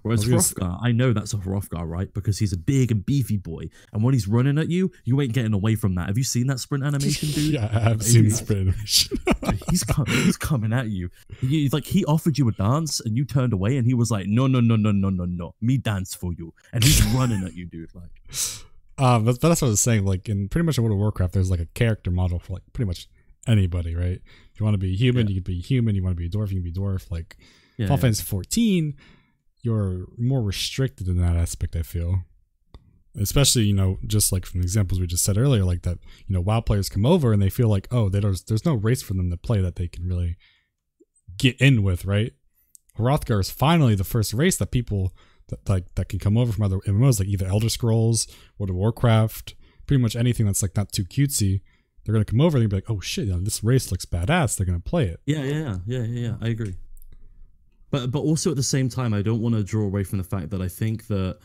Whereas Hrothgar, I know that's a Hrothgar, right? Because he's a big and beefy boy. And when he's running at you, you ain't getting away from that. Have you seen that sprint animation, dude? Yeah, I have seen the sprint animation. He's coming at you. He offered you a dance and you turned away and he was like, no, me dance for you. And he's running at you, dude. Like, but that's what I was saying. Like in pretty much in World of Warcraft, there's like a character model for like pretty much anybody, right? If you want to be human, you can be human. You want to be a dwarf, you can be dwarf. Like Final Fantasy 14. You're more restricted in that aspect, I feel. Especially, you know, just like from the examples we just said earlier, like that, you know, WoW players come over and they feel like, oh, there's no race for them to play that they can really get in with, right? Hrothgar is finally the first race that people that can come over from other MMOs, like either Elder Scrolls, World of Warcraft, pretty much anything that's like not too cutesy. They're gonna come over and be like, oh shit, you know, this race looks badass. They're gonna play it. Yeah. I agree. But also at the same time, I don't want to draw away from the fact that I think that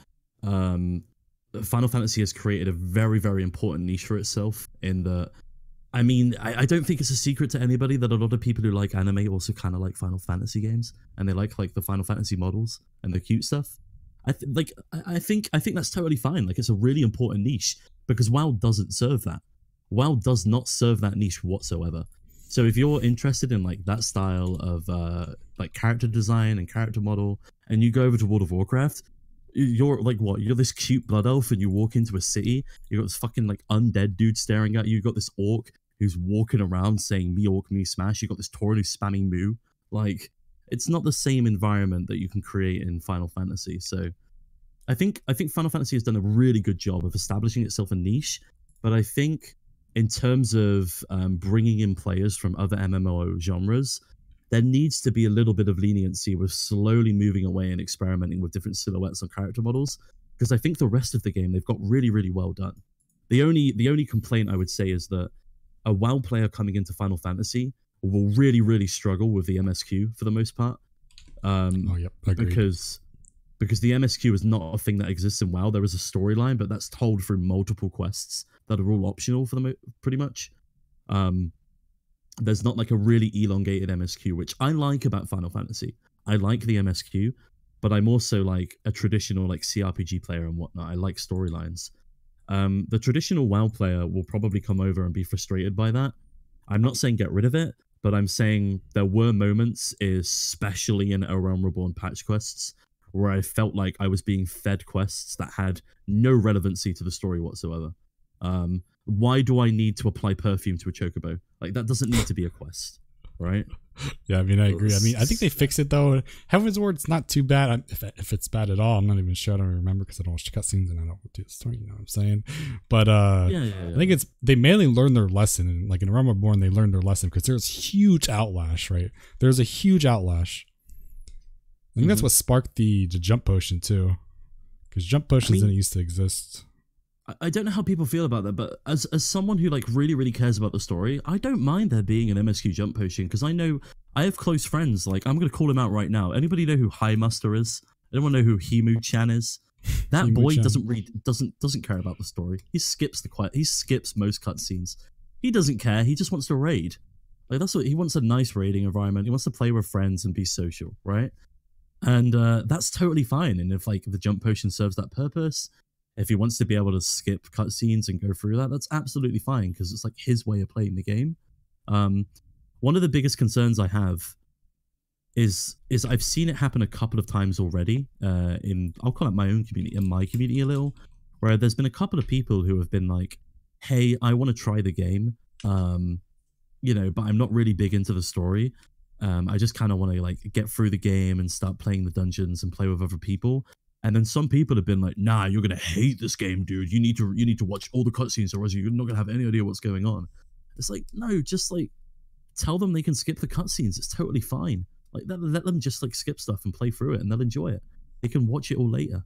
Final Fantasy has created a very, very important niche for itself. In that, I mean, I don't think it's a secret to anybody that a lot of people who like anime also kind of like Final Fantasy games, and they like the Final Fantasy models and the cute stuff. I think that's totally fine. Like, it's a really important niche because WoW doesn't serve that. WoW does not serve that niche whatsoever. So if you're interested in like that style of like character design and character model, and you go over to World of Warcraft, you're like, what? You're this cute blood elf, and you walk into a city. You got this fucking like undead dude staring at you. You got this orc who's walking around saying "me orc, me smash." You got this Tauren who's spamming moo. Like, it's not the same environment that you can create in Final Fantasy. So I think Final Fantasy has done a really good job of establishing itself a niche, but I think in terms of bringing in players from other MMO genres, there needs to be a little bit of leniency with slowly moving away and experimenting with different silhouettes and character models, because I think the rest of the game they've got really, really well done. The only complaint I would say is that a WoW player coming into Final Fantasy will really, really struggle with the MSQ for the most part. Because the MSQ is not a thing that exists in WoW. There is a storyline, but that's told through multiple quests that are all optional for them, pretty much. There's not like a really elongated MSQ, which I like about Final Fantasy. I like the MSQ, but I'm also like a traditional like CRPG player and whatnot. I like storylines. The traditional WoW player will probably come over and be frustrated by that. I'm not saying get rid of it, but I'm saying there were moments, especially in A Realm Reborn patch quests, where I felt like I was being fed quests that had no relevancy to the story whatsoever. Why do I need to apply perfume to a chocobo? Like, that doesn't need to be a quest, right? Yeah, I mean, I agree. I mean, I think they fixed it though. Heaven's Ward's not too bad. If it's bad at all, I'm not even sure. I don't remember because I don't watch cutscenes and I don't do the story. You know what I'm saying? But I think they mainly learned their lesson. And like in Realm Reborn, they learned their lesson because there's huge outlash, right? There's a huge outlash. I think that's what sparked the jump potion too, because jump potions didn't used to exist. I don't know how people feel about that, but as someone who like really cares about the story, I don't mind there being an MSQ jump potion because I know I have close friends. Like, I'm gonna call him out right now. Anybody know who High Muster is? Anyone know who Himu Chan is? That boy doesn't care about the story. He skips he skips most cutscenes. He doesn't care. He just wants to raid. Like, that's what he wants, a nice raiding environment. He wants to play with friends and be social, right? And that's totally fine. And if like the jump potion serves that purpose, if he wants to be able to skip cutscenes and go through that, that's absolutely fine because it's like his way of playing the game. One of the biggest concerns I have is I've seen it happen a couple of times already I'll call it my own community, in my community a little, where there's been a couple of people who have been like, hey, I want to try the game, you know, but I'm not really big into the story. I just kind of want to like get through the game and start playing the dungeons and play with other people. And then some people have been like, nah, you're going to hate this game, dude. You need to watch all the cutscenes or else you're not going to have any idea what's going on. It's like, no, just like tell them they can skip the cutscenes. It's totally fine. Like let them just like skip stuff and play through it and they'll enjoy it. They can watch it all later.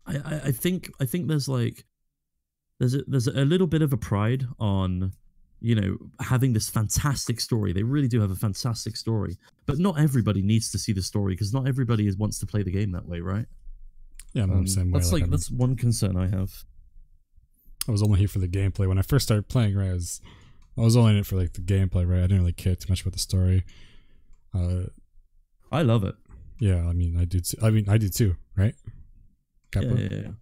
I think there's like, there's a little bit of a pride on, you know, having this fantastic story. They really do have a fantastic story, but not everybody needs to see the story because not everybody wants to play the game that way, right? Yeah, I'm the same way. That's one concern I have. I was only here for the gameplay when I first started playing. Right, I was only in it for like the gameplay. Right, I didn't really care too much about the story. I love it. Yeah, I mean, I do. I do too. Right. Yeah.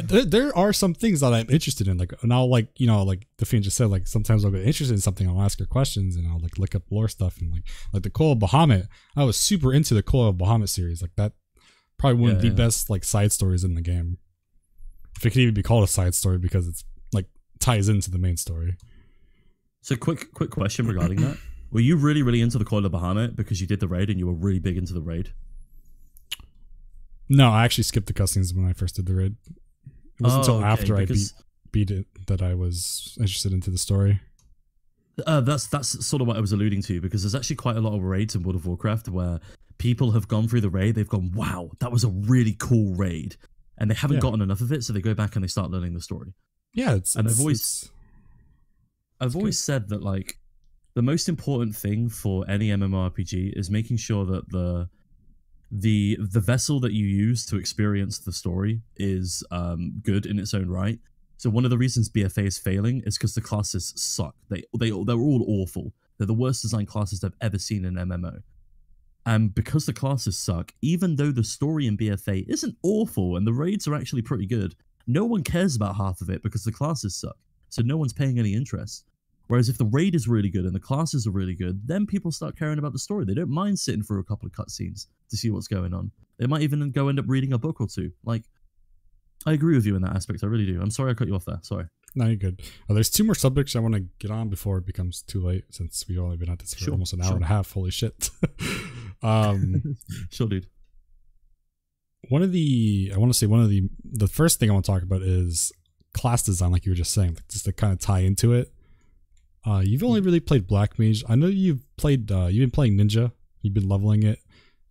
There are some things that I'm interested in, like, and I'll like, you know, like the fiend just said, like sometimes I'll get interested in something, I'll ask her questions and I'll like look up lore stuff and like the Call of Bahamut. I was super into the Call of Bahamut series, like that probably one of the best like side stories in the game, if it could even be called a side story because it's like ties into the main story. So quick question regarding that: were you really into the Call of Bahamut because you did the raid and you were really big into the raid? No, I actually skipped the cutscenes when I first did the raid. It wasn't until after I beat it that I was interested into the story. That's sort of what I was alluding to, because there's actually quite a lot of raids in World of Warcraft where people have gone through the raid, they've gone, wow, that was a really cool raid, and they haven't gotten enough of it, so they go back and they start learning the story. Yeah, I've always said that like the most important thing for any MMORPG is making sure that the vessel that you use to experience the story is good in its own right. So one of the reasons BFA is failing is because the classes suck. They're all awful. They're the worst designed classes I've ever seen in MMO. And because the classes suck, even though the story in BFA isn't awful and the raids are actually pretty good, no one cares about half of it because the classes suck. So no one's paying any interest. Whereas if the raid is really good and the classes are really good, then people start caring about the story. They don't mind sitting through a couple of cutscenes to see what's going on. They might even go end up reading a book or two. Like, I agree with you in that aspect. I really do. I'm sorry I cut you off there. Sorry. No, you're good. There's two more subjects I want to get on before it becomes too late, since we've only been at this for almost an hour and a half. Holy shit. Sure, dude. The first thing I want to talk about is class design, like you were just saying, just to kind of tie into it. You've only really played Black Mage. I know you've been playing Ninja. You've been leveling it.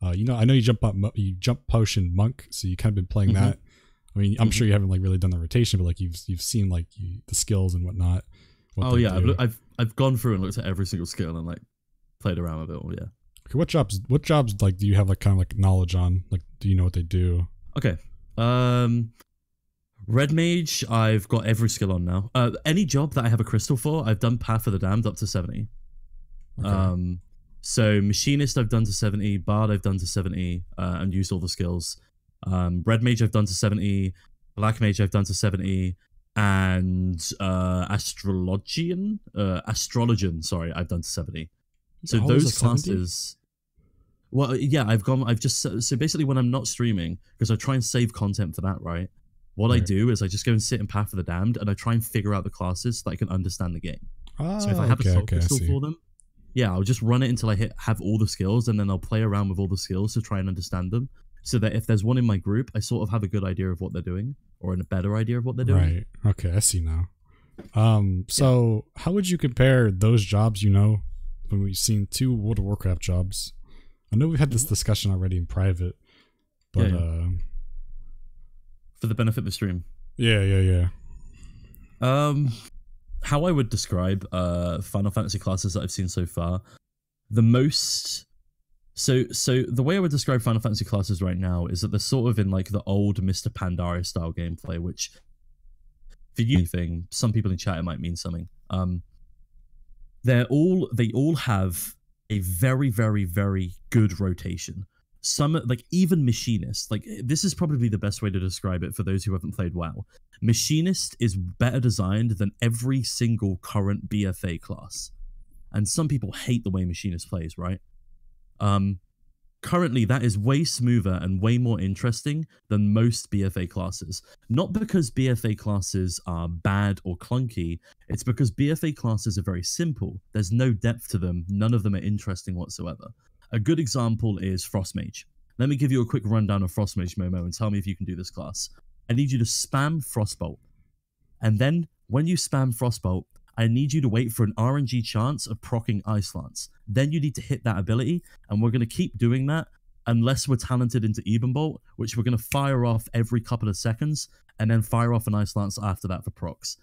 I know you jump potion Monk, so you kind of been playing that. I mean, I'm sure you haven't like really done the rotation, but like you've seen like the skills and whatnot. I've gone through and looked at every single skill and like played around with it all. Yeah. Okay, what jobs like do you have like kind of like knowledge on? Like, do you know what they do? Okay. Red Mage, I've got every skill on now. Any job that I have a crystal for, I've done Path of the Damned up to 70. Okay. So Machinist I've done to 70, Bard I've done to 70, and used all the skills. Red Mage I've done to 70, Black Mage I've done to 70, and Astrologian, sorry, I've done to 70. So those classes. Well, yeah, so basically when I'm not streaming, because I try and save content for that, right? What I do is I just go and sit in Path of the Damned, and I try and figure out the classes so that I can understand the game. So if I have a soul crystal for them, yeah, I'll just run it until I have all the skills, and then I'll play around with all the skills to try and understand them, so that if there's one in my group, I sort of have a good idea of what they're doing, or a better idea of what they're doing. Right. Okay, I see now. So how would you compare those jobs, when we've seen 2 World of Warcraft jobs? I know we've had this discussion already in private, but for the benefit of the stream. Yeah. How I would describe Final Fantasy classes that I've seen so far, the most. So the way I would describe Final Fantasy classes right now is that they're sort of in like the old Mr. Pandaria style gameplay, which for you, some people in chat it might mean something. They all have a very, very, very good rotation. Some, like even Machinist, like this is probably the best way to describe it for those who haven't played WoW. Machinist is better designed than every single current BFA class. And some people hate the way Machinist plays, right? Currently, that is way smoother and way more interesting than most BFA classes. Not because BFA classes are bad or clunky, it's because BFA classes are very simple. There's no depth to them. None of them are interesting whatsoever. A good example is Frostmage. Let me give you a quick rundown of Frostmage, Momo, and tell me if you can do this class. I need you to spam Frostbolt. And then, when you spam Frostbolt, I need you to wait for an RNG chance of proccing Ice Lance. Then you need to hit that ability, and we're going to keep doing that unless we're talented into Ebenbolt, which we're going to fire off every couple of seconds, and then fire off an Ice Lance after that for procs.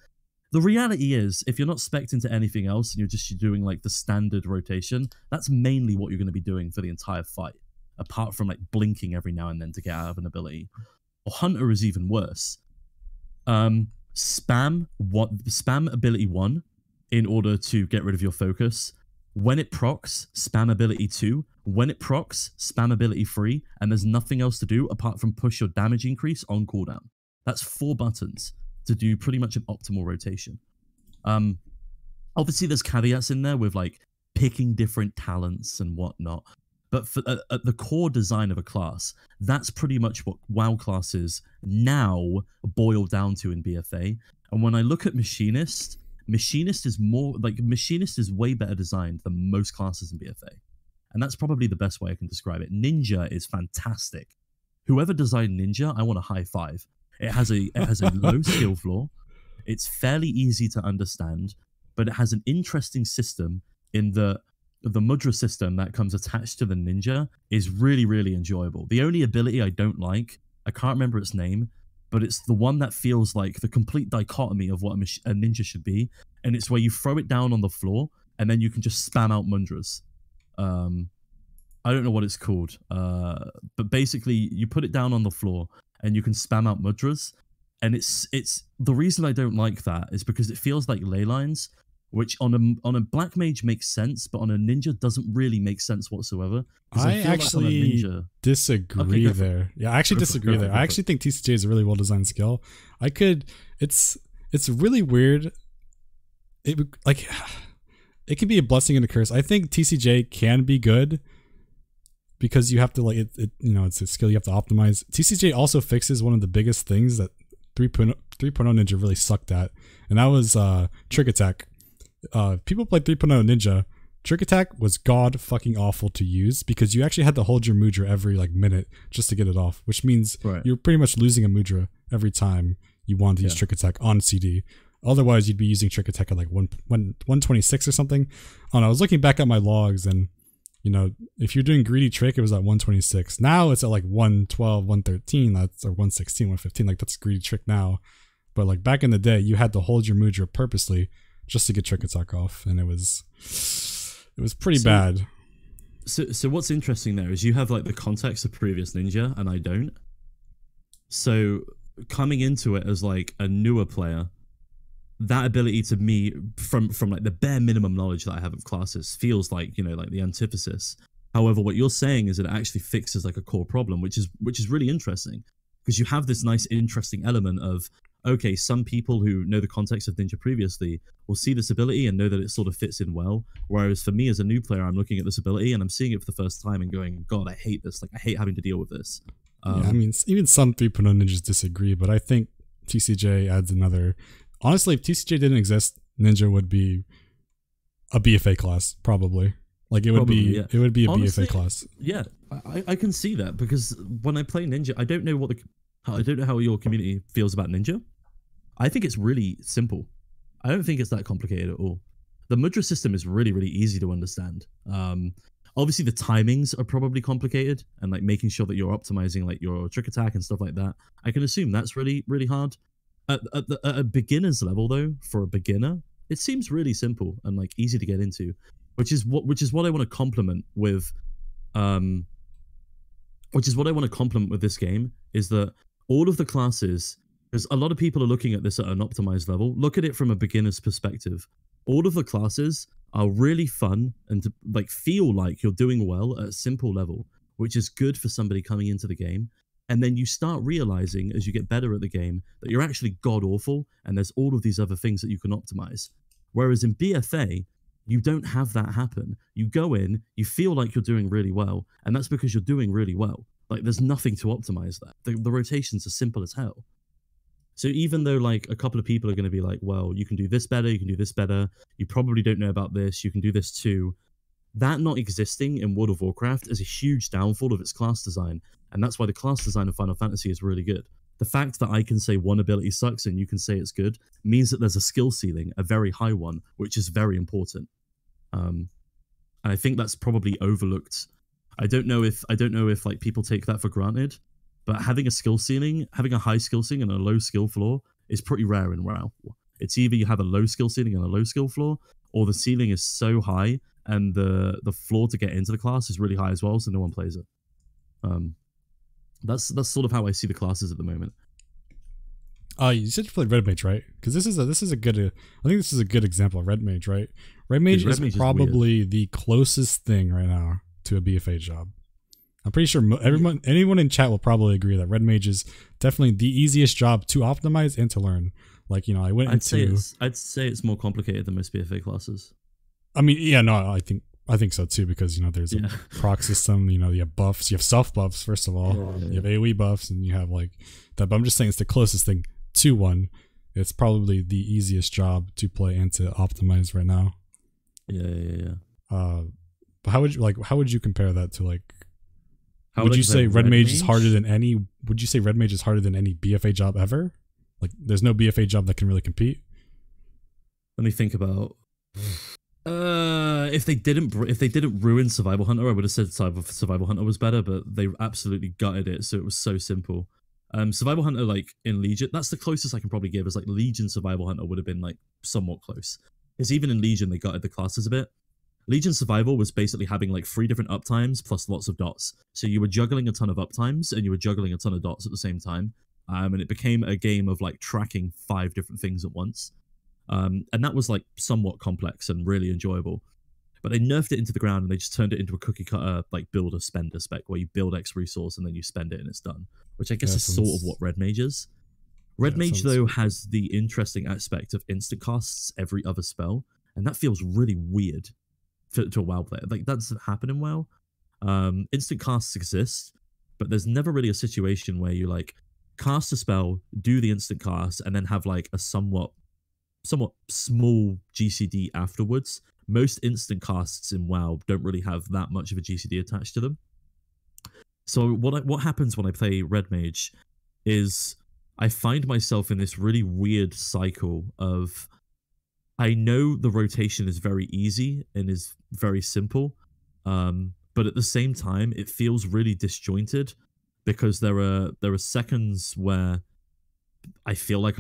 The reality is, if you're not spec'd into anything else, and you're just doing like the standard rotation, that's mainly what you're going to be doing for the entire fight, apart from like blinking every now and then to get out of an ability. Or Hunter is even worse. Spam ability 1 in order to get rid of your focus. When it procs, spam ability 2. When it procs, spam ability 3, and there's nothing else to do apart from push your damage increase on cooldown. That's 4 buttons to do pretty much an optimal rotation. Obviously there's caveats in there with like picking different talents and whatnot, but for at the core design of a class, that's pretty much what WoW classes now boil down to in BFA. And when I look at Machinist is way better designed than most classes in BFA. And that's probably the best way I can describe it. Ninja is fantastic. Whoever designed Ninja, I want a high five. It has a low skill floor. It's fairly easy to understand, but it has an interesting system in the Mudra system that comes attached to the ninja is really, really enjoyable. The only ability I don't like, I can't remember its name, but it's the one that feels like the complete dichotomy of what a ninja should be, and it's where you throw it down on the floor, and then you can just spam out Mudras. I don't know what it's called, but basically you put it down on the floor, and you can spam out Mudras, and it's the reason I don't like that is because it feels like ley lines, which on a black mage makes sense, but on a ninja doesn't really make sense whatsoever. I actually disagree there. Yeah, I actually disagree there. I actually think TCJ is a really well designed skill. It's really weird. It can be a blessing and a curse. I think TCJ can be good because you have to it's a skill you have to optimize. TCJ also fixes one of the biggest things that 3.0 Ninja really sucked at, and that was trick attack. People played 3.0 Ninja. Trick attack was god fucking awful to use because you actually had to hold your Mudra every minute just to get it off, which means you're pretty much losing a Mudra every time you wanted to use trick attack on CD. Otherwise, you'd be using trick attack at 126 or something. I was looking back at my logs, and if you're doing greedy trick, it was at 126. Now it's at 112, 113. That's or 116, 115. That's greedy trick now. But back in the day, you had to hold your Mudra purposely just to get trick attack off, and it was pretty bad. So what's interesting there is you have the context of previous Ninja, and I don't. So coming into it as a newer player, that ability to me from the bare minimum knowledge that I have of classes feels like the antithesis. However, what you're saying is it actually fixes like a core problem, which is really interesting, because you have this nice, interesting element of, okay, some people who know the context of Ninja previously will see this ability and know that it sort of fits in well. Whereas for me as a new player, I'm looking at this ability and I'm seeing it for the first time and going, God, I hate this. Like, I hate having to deal with this. Yeah, I mean, even some 3.0 ninjas disagree, but I think TCJ adds another. Honestly, if TCJ didn't exist, Ninja would be a BFA class, probably. Like it would be a Honestly, BFA class. Yeah, I can see that, because when I play Ninja, I don't know how your community feels about Ninja. I think it's really simple. I don't think it's that complicated at all. The Mudra system is really, really easy to understand. Obviously the timings are probably complicated, and like making sure that you're optimizing like your trick attack and stuff like that. I can assume that's really, really hard. At a beginner's level though, for a beginner, it seems really simple and like easy to get into. Which is what I want to compliment with, this game, is that all of the classes, because a lot of people are looking at this at an optimized level. Look at it from a beginner's perspective. All of the classes are really fun and to like feel like you're doing well at a simple level, which is good for somebody coming into the game. And then you start realizing as you get better at the game that you're actually god awful, and there's all of these other things that you can optimize. Whereas in BFA, you don't have that happen. You go in, you feel like you're doing really well, and that's because you're doing really well. Like, there's nothing to optimize that. The rotations are simple as hell. So even though, like, a couple of people are going to be like, well, you can do this better, you can do this better, you probably don't know about this, you can do this too. That not existing in World of Warcraft is a huge downfall of its class design, and that's why the class design of Final Fantasy is really good. The fact that I can say one ability sucks and you can say it's good means that there's a skill ceiling, a very high one, which is very important. And I think that's probably overlooked. I don't know if like people take that for granted, but having a skill ceiling, having a high skill ceiling and a low skill floor is pretty rare in WoW. It's either you have a low skill ceiling and a low skill floor, or the ceiling is so high and the floor to get into the class is really high as well, so no one plays it. That's sort of how I see the classes at the moment. You said you played Red Mage, right? Because this is a good. I think this is a good example of Red Mage, right? Red Mage is probably the closest thing right now to a BFA job. I'm pretty sure anyone in chat will probably agree that Red Mage is definitely the easiest job to optimize and to learn. Like, you know, I'd say it's more complicated than most BFA classes. I mean, yeah, no, I think so too, because, you know, there's a proc system, you know, you have buffs, you have self buffs, first of all, you have AoE buffs, and you have like that. But I'm just saying it's the closest thing to one. It's probably the easiest job to play and to optimize right now. Yeah. But how would you compare that to, like, would you say Red Mage is harder than any? Would you say Red Mage is harder than any BFA job ever? Like, there's no BFA job that can really compete. Let me think about. If they didn't ruin Survival Hunter, I would have said Survival Hunter was better, but they absolutely gutted it, so it was so simple. Survival Hunter, like in Legion, that's the closest I can probably give. Is like Legion Survival Hunter would have been like somewhat close. Because even in Legion, they gutted the classes a bit. Legion Survival was basically having like 3 different uptimes plus lots of dots. So you were juggling a ton of uptimes and you were juggling a ton of dots at the same time. And it became a game of like tracking 5 different things at once. And that was like somewhat complex and really enjoyable. But they nerfed it into the ground and they just turned it into a cookie cutter like builder spender spec where you build X resource and then you spend it and it's done. Which I guess is sort of what Red Mage is. Red Mage though has the interesting aspect of instant casts every other spell, and that feels really weird to a WoW player. Like, that doesn't happen in WoW. Instant casts exist, but there's never really a situation where you like cast a spell, do the instant cast, and then have like a somewhat small GCD afterwards. Most instant casts in WoW don't really have that much of a GCD attached to them. So what happens when I play Red Mage is I find myself in this really weird cycle of, I know the rotation is very easy and is very simple, but at the same time it feels really disjointed because there are seconds where I feel like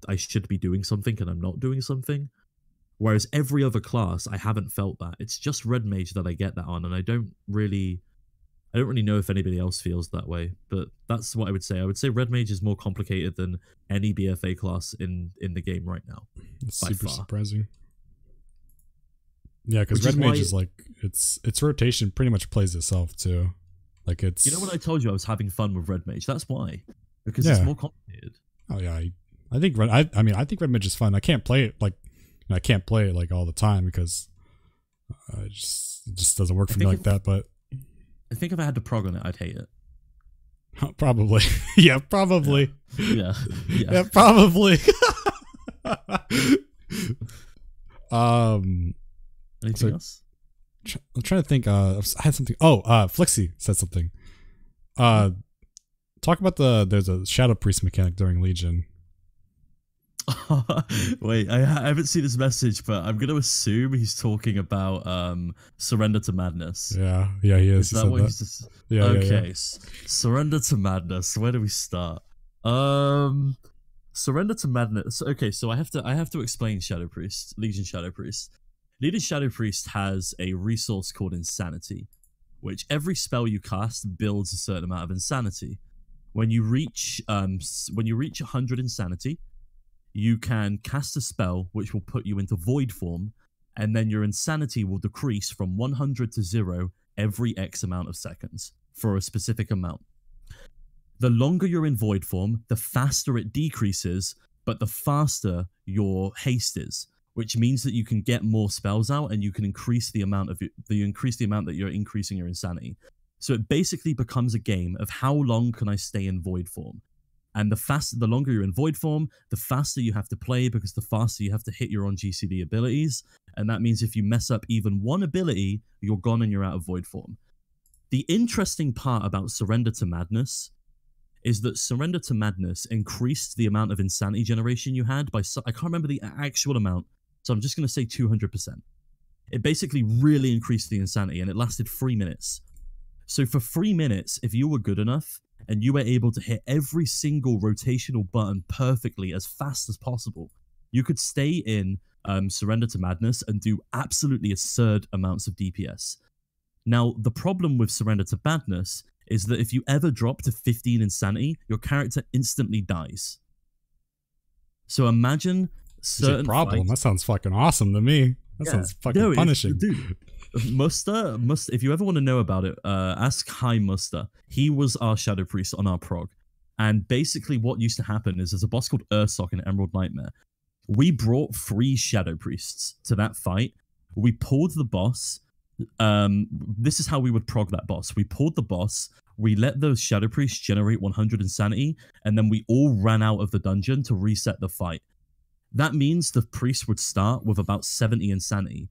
I should be doing something and I'm not doing something. Whereas every other class, I haven't felt that. It's just Red Mage that I get that on, and I don't really know if anybody else feels that way, but that's what I would say. I would say Red Mage is more complicated than any BFA class in the game right now. It's super surprising. Yeah, because Red Mage is like its rotation pretty much plays itself too. Like it's. You know when I told you I was having fun with Red Mage? That's why. Because it's more complicated. Oh yeah, I think I think Red Mage is fun. I can't play it like all the time because it just doesn't work for me like that. But I think if I had to prog on it, I'd hate it. Probably. Yeah, probably. Yeah. Yeah, probably. Anything else? I'm trying to think. I had something. Oh, Flixie said something. Talk about there's a Shadow Priest mechanic during Legion. Wait, I haven't seen his message, but I'm going to assume he's talking about Surrender to Madness. Yeah, he is. Is that what he's just... Yeah, okay, yeah. Surrender to Madness. Where do we start? Surrender to Madness. Okay, so I have to explain Shadow Priest, Legion Shadow Priest. Legion Shadow Priest has a resource called Insanity, which every spell you cast builds a certain amount of Insanity. When you reach 100 Insanity, you can cast a spell which will put you into Void form, and then your Insanity will decrease from 100 to 0 every X amount of seconds for a specific amount. The longer you're in Void form, the faster it decreases, but the faster your haste is, which means that you can get more spells out and you can increase the amount that you're increasing your Insanity. So it basically becomes a game of how long can I stay in Void form. And the longer you're in Void form, the faster you have to play, because the faster you have to hit your own GCD abilities. And that means if you mess up even one ability, you're gone and you're out of Void form. The interesting part about Surrender to Madness is that Surrender to Madness increased the amount of Insanity generation you had by, I can't remember the actual amount, so I'm just going to say 200%. It basically really increased the Insanity, and it lasted 3 minutes. So for 3 minutes, if you were good enough, and you were able to hit every single rotational button perfectly as fast as possible, you could stay in Surrender to Madness and do absolutely absurd amounts of DPS. Now, the problem with Surrender to Madness is that if you ever drop to 15 Insanity, your character instantly dies. So imagine certain problem. fights... That sounds fucking awesome to me. That sounds fucking punishing. Dude, Muster, if you ever want to know about it, ask High Muster. He was our Shadow Priest on our prog. And basically what used to happen is there's a boss called Ursoc in Emerald Nightmare. We brought 3 Shadow Priests to that fight. We pulled the boss. This is how we would prog that boss. We pulled the boss. We let those Shadow Priests generate 100 Insanity. And then we all ran out of the dungeon to reset the fight. That means the priest would start with about 70 Insanity.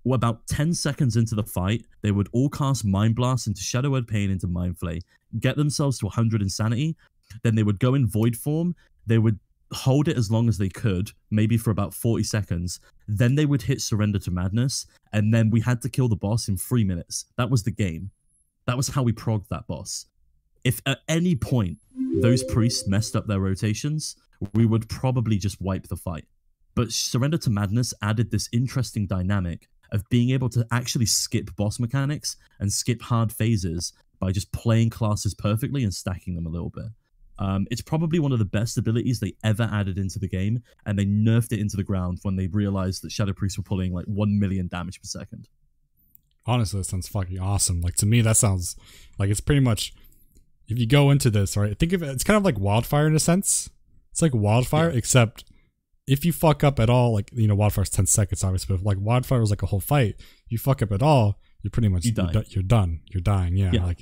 About 10 seconds into the fight, they would all cast Mind Blast into Shadow Word Pain into Mind Flay, get themselves to 100 Insanity, then they would go in Void form, they would hold it as long as they could, maybe for about 40 seconds, then they would hit Surrender to Madness, and then we had to kill the boss in 3 minutes. That was the game. That was how we progged that boss. If at any point those priests messed up their rotations, we would probably just wipe the fight. But Surrender to Madness added this interesting dynamic of being able to actually skip boss mechanics and skip hard phases by just playing classes perfectly and stacking them a little bit. It's probably one of the best abilities they ever added into the game, and they nerfed it into the ground when they realized that Shadow Priests were pulling like 1 million damage per second. Honestly, that sounds fucking awesome. Like, to me, that sounds like it's pretty much, if you go into this, right, think of it, it's kind of like Wildfire in a sense. It's like Wildfire, except if you fuck up at all, like, you know, Wildfire's 10 seconds, obviously, but if, like, Wildfire was like a whole fight, you fuck up at all, you're pretty much, you're done. You're dying, yeah. Like,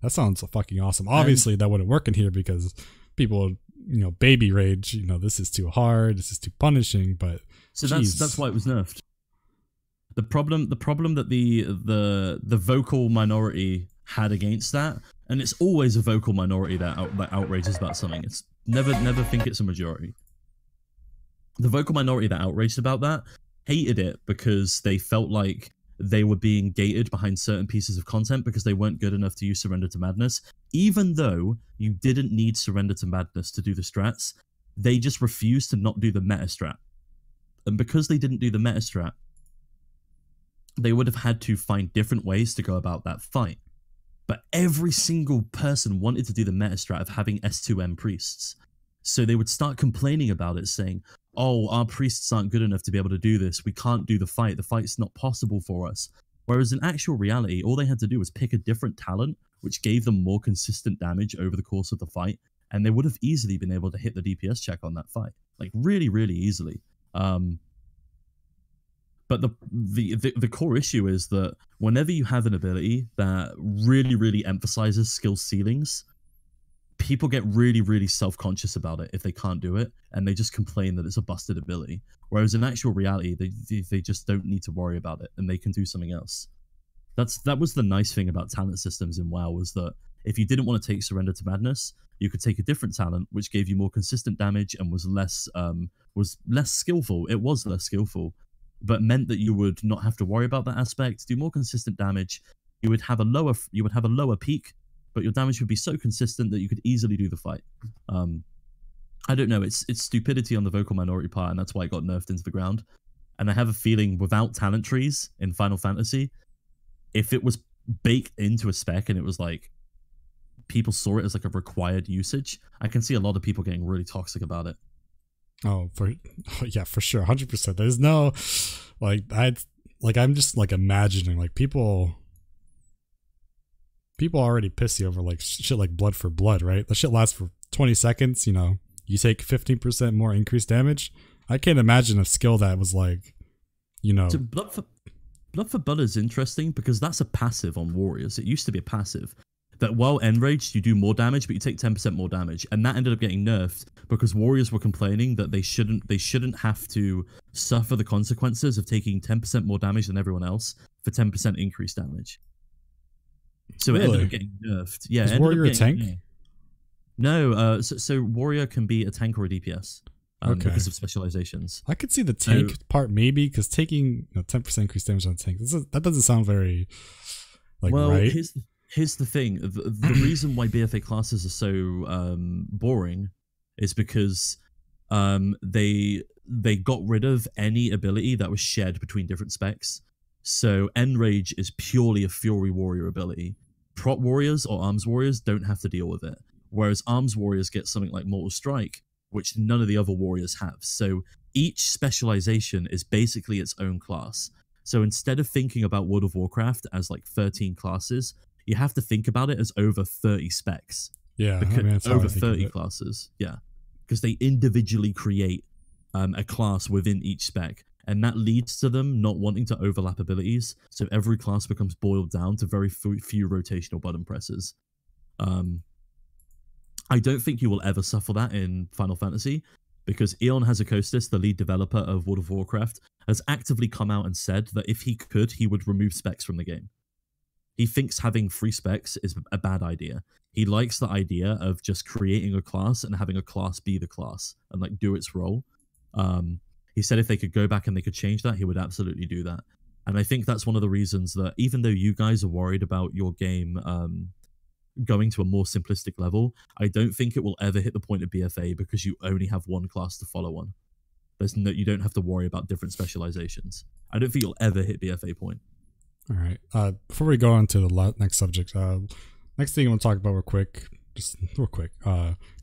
that sounds fucking awesome. Obviously, that wouldn't work in here because people, you know, baby rage, you know, this is too hard, this is too punishing, but so that's why it was nerfed. The problem that the vocal minority had against that, and it's always a vocal minority that outrages about something. It's never think it's a majority. The vocal minority that outraged about that hated it because they felt like they were being gated behind certain pieces of content because they weren't good enough to use Surrender to Madness. Even though you didn't need Surrender to Madness to do the strats, they just refused to not do the meta strat. And because they didn't do the meta strat, they would have had to find different ways to go about that fight. But every single person wanted to do the meta strat of having S2M priests. So they would start complaining about it, saying, oh, our priests aren't good enough to be able to do this. We can't do the fight. The fight's not possible for us. Whereas in actual reality, all they had to do was pick a different talent, which gave them more consistent damage over the course of the fight, and they would have easily been able to hit the DPS check on that fight, like really, really easily. But the core issue is that whenever you have an ability that really, really emphasizes skill ceilings, people get really, really self-conscious about it if they can't do it, and they just complain that it's a busted ability. Whereas in actual reality, they just don't need to worry about it, and they can do something else. That was the nice thing about talent systems in WoW, was that if you didn't want to take Surrender to Madness, you could take a different talent which gave you more consistent damage and was less skillful. It was less skillful, but meant that you would not have to worry about that aspect, do more consistent damage. You would have a lower peak, but your damage would be so consistent that you could easily do the fight. I don't know, it's stupidity on the vocal minority part, and that's why it got nerfed into the ground. And I have a feeling without talent trees in Final Fantasy, if it was baked into a spec and it was like, people saw it as like a required usage, I can see a lot of people getting really toxic about it. Oh, yeah, for sure, 100%. There's no, I'm just like imagining like people already piss you over like shit like blood for blood, right? The shit lasts for 20 seconds. You know, you take 15% more increased damage. I can't imagine a skill that was like, you know, so blood for blood is interesting because that's a passive on warriors. It used to be a passive. That while enraged, you do more damage, but you take 10% more damage, and that ended up getting nerfed because warriors were complaining that they shouldn't have to suffer the consequences of taking 10% more damage than everyone else for 10% increased damage. So it ended up getting nerfed. Yeah, is warrior a tank? No, so warrior can be a tank or a DPS. Okay. Because of specializations. I could see the tank part maybe, because taking 10% increased damage on a tank, that doesn't sound very like right. Here's the thing. The reason why BFA classes are so boring is because they got rid of any ability that was shared between different specs. So Enrage is purely a Fury Warrior ability. Prot Warriors or Arms Warriors don't have to deal with it. Whereas Arms Warriors get something like Mortal Strike, which none of the other warriors have. So each specialization is basically its own class. So instead of thinking about World of Warcraft as like 13 classes, you have to think about it as over 30 specs. Yeah, over 30 classes. Yeah, because they individually create a class within each spec, and that leads to them not wanting to overlap abilities. So every class becomes boiled down to very few rotational button presses. I don't think you will ever suffer that in Final Fantasy, because Eon Hazakostas, the lead developer of World of Warcraft, has actively come out and said that if he could, he would remove specs from the game. He thinks having free specs is a bad idea. He likes the idea of just creating a class and having a class be the class and like do its role. He said if they could go back and they could change that, he would absolutely do that. And I think that's one of the reasons that even though you guys are worried about your game going to a more simplistic level, I don't think it will ever hit the point of BFA because you only have one class to follow on. You don't have to worry about different specializations. I don't think you'll ever hit BFA point. All right. Before we go on to the next subject, next thing I want to talk about real quick,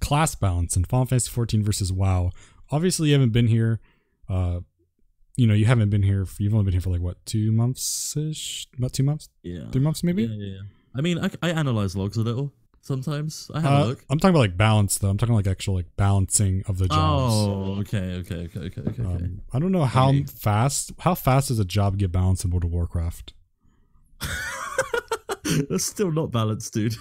class balance in Final Fantasy XIV versus WoW. Obviously, you haven't been here. You haven't been here. You've only been here for like what, 2 months ish? About 2 months? Yeah. 3 months maybe? Yeah. I mean, I analyze logs a little sometimes. I have a look. I'm talking about like balance though. I'm talking like actual like balancing of the jobs. Oh, okay. I don't know how fast does a job get balanced in World of Warcraft? That's still not balanced, dude.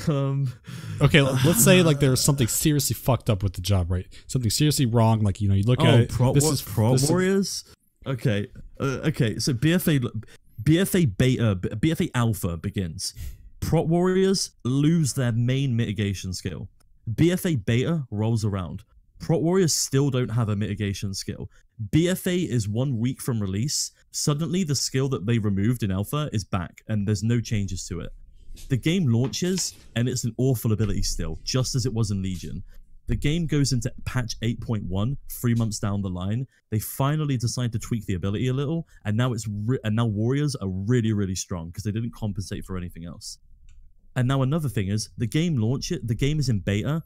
Okay, let's say like there's something seriously fucked up with the job, right? Something seriously wrong. Like, you look at it. Prot Warriors. Okay. So BFA Alpha begins. Prot Warriors lose their main mitigation skill. BFA Beta rolls around. Prot Warriors still don't have a mitigation skill. BFA is 1 week from release. Suddenly, the skill that they removed in Alpha is back, and there's no changes to it. The game launches, and it's an awful ability still, just as it was in Legion. The game goes into patch 8.1, 3 months down the line. They finally decide to tweak the ability a little, and now now Warriors are really, really strong because they didn't compensate for anything else. And now another thing is, the game is in beta.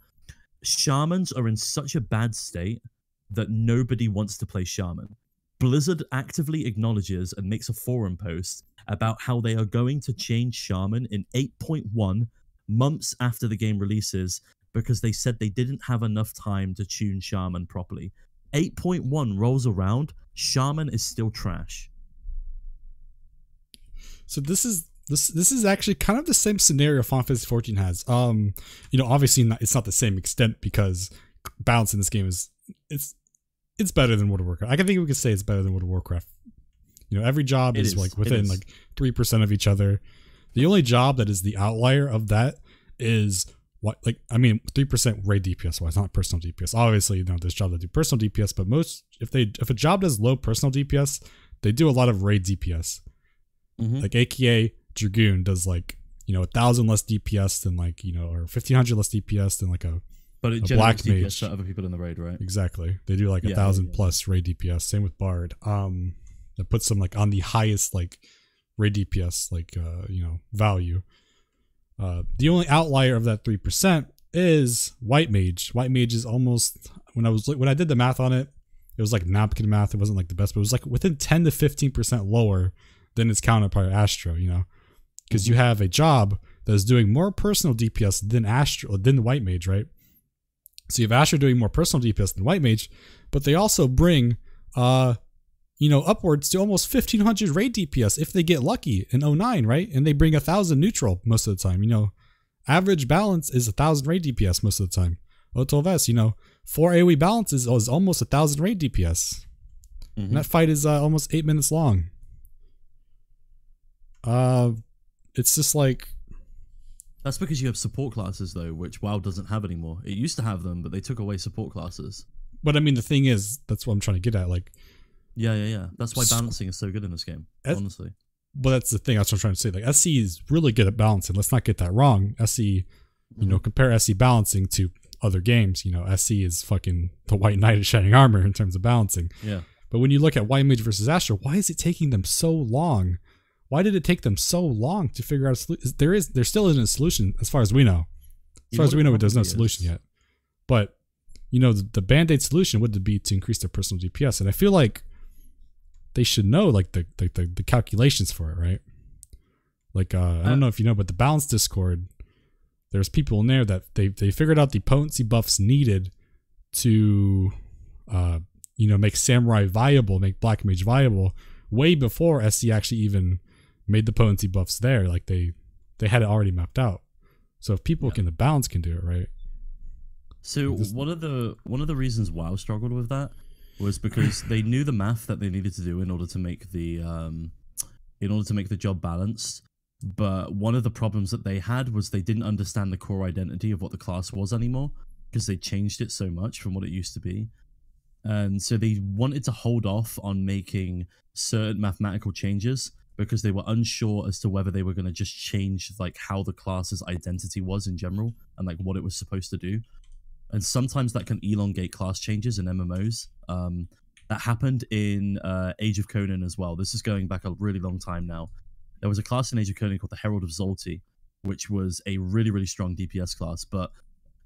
Shamans are in such a bad state that nobody wants to play Shaman. Blizzard actively acknowledges and makes a forum post about how they are going to change Shaman in 8.1 months after the game releases because they said they didn't have enough time to tune Shaman properly. 8.1 rolls around, Shaman is still trash. So this is actually kind of the same scenario Final Fantasy 14 has. You know, obviously it's not the same extent because balance in this game is it's better than World of Warcraft. I think we could say it's better than World of Warcraft. You know, every job is like within like 3% of each other. The only job that is the outlier of that is what, like, I mean, 3% raid DPS wise, not personal DPS. Obviously, you know, there's jobs that do personal DPS, but most, if a job does low personal DPS, they do a lot of raid DPS. Like AKA Dragoon does like, you know, 1,000 less DPS than like, you know, or 1,500 less DPS than like a Black Mage. To other people in the raid, right? Exactly. They do like 1,000 plus raid DPS. Same with Bard. That puts them like on the highest like raid DPS like you know, value. The only outlier of that 3% is White Mage. White Mage is almost, when I did the math on it, it was like napkin math. It wasn't like the best, but it was like within 10 to 15% lower than its counterpart Astro, you know, because you have a job that is doing more personal DPS than White Mage, right? So you have Astro doing more personal DPS than White Mage, but they also bring, you know, upwards to almost 1,500 raid DPS if they get lucky in 09, right? And they bring 1,000 neutral most of the time. You know, average balance is 1,000 raid DPS most of the time. O12S, you know, 4 AoE balance is almost 1,000 raid DPS. And that fight is almost 8 minutes long. It's just like... That's because you have support classes, though, which WoW doesn't have anymore. It used to have them, but they took away support classes. But I mean, the thing is, that's what I'm trying to get at. Like, yeah. That's why balancing is so good in this game, honestly. But that's the thing. That's what I'm trying to say. Like, SC is really good at balancing. Let's not get that wrong. SC, you know, compare SC balancing to other games. You know, SC is fucking the White Knight of Shining Armor in terms of balancing. Yeah. But when you look at White Mage versus Astro, why is it taking them so long? Why did it take them so long to figure out a solution? There still isn't a solution as far as we know. As far as we know, there's no solution yet. But, you know, the band-aid solution would be to increase their personal DPS. And I feel like they should know like the calculations for it, right? Like, I don't know if you know, but the Balance Discord, there's people in there that they figured out the potency buffs needed to, you know, make Samurai viable, make Black Mage viable, way before SC actually even made the potency buffs there. Like they had it already mapped out. So if people the balance can do it, right? So one of the reasons WoW struggled with that was because they knew the math that they needed to do in order to make the job balanced. But one of the problems that they had was they didn't understand the core identity of what the class was anymore, because they changed it so much from what it used to be. And so they wanted to hold off on making certain mathematical changes because they were unsure as to whether they were going to just change like how the class's identity was in general and like what it was supposed to do. And sometimes that can elongate class changes in MMOs. That happened in Age of Conan as well. This is going back a really long time now. There was a class in Age of Conan called the Herald of Zolti, which was a really, really strong DPS class, but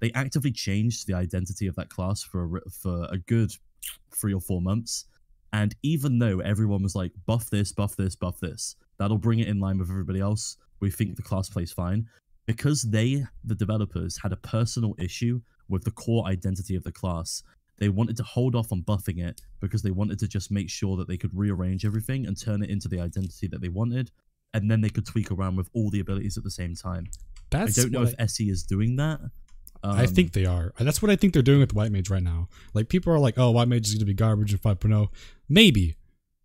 they actively changed the identity of that class for a good 3 or 4 months. And even though everyone was like, buff this, buff this, buff this, that'll bring it in line with everybody else, we think the class plays fine. Because the developers, had a personal issue with the core identity of the class, they wanted to hold off on buffing it because they wanted to just make sure that they could rearrange everything and turn it into the identity that they wanted. And then they could tweak around with all the abilities at the same time. I don't know if SE is doing that. I think they are. That's what I think they're doing with White Mage right now. Like, people are like, oh, White Mage is going to be garbage in 5.0. Maybe.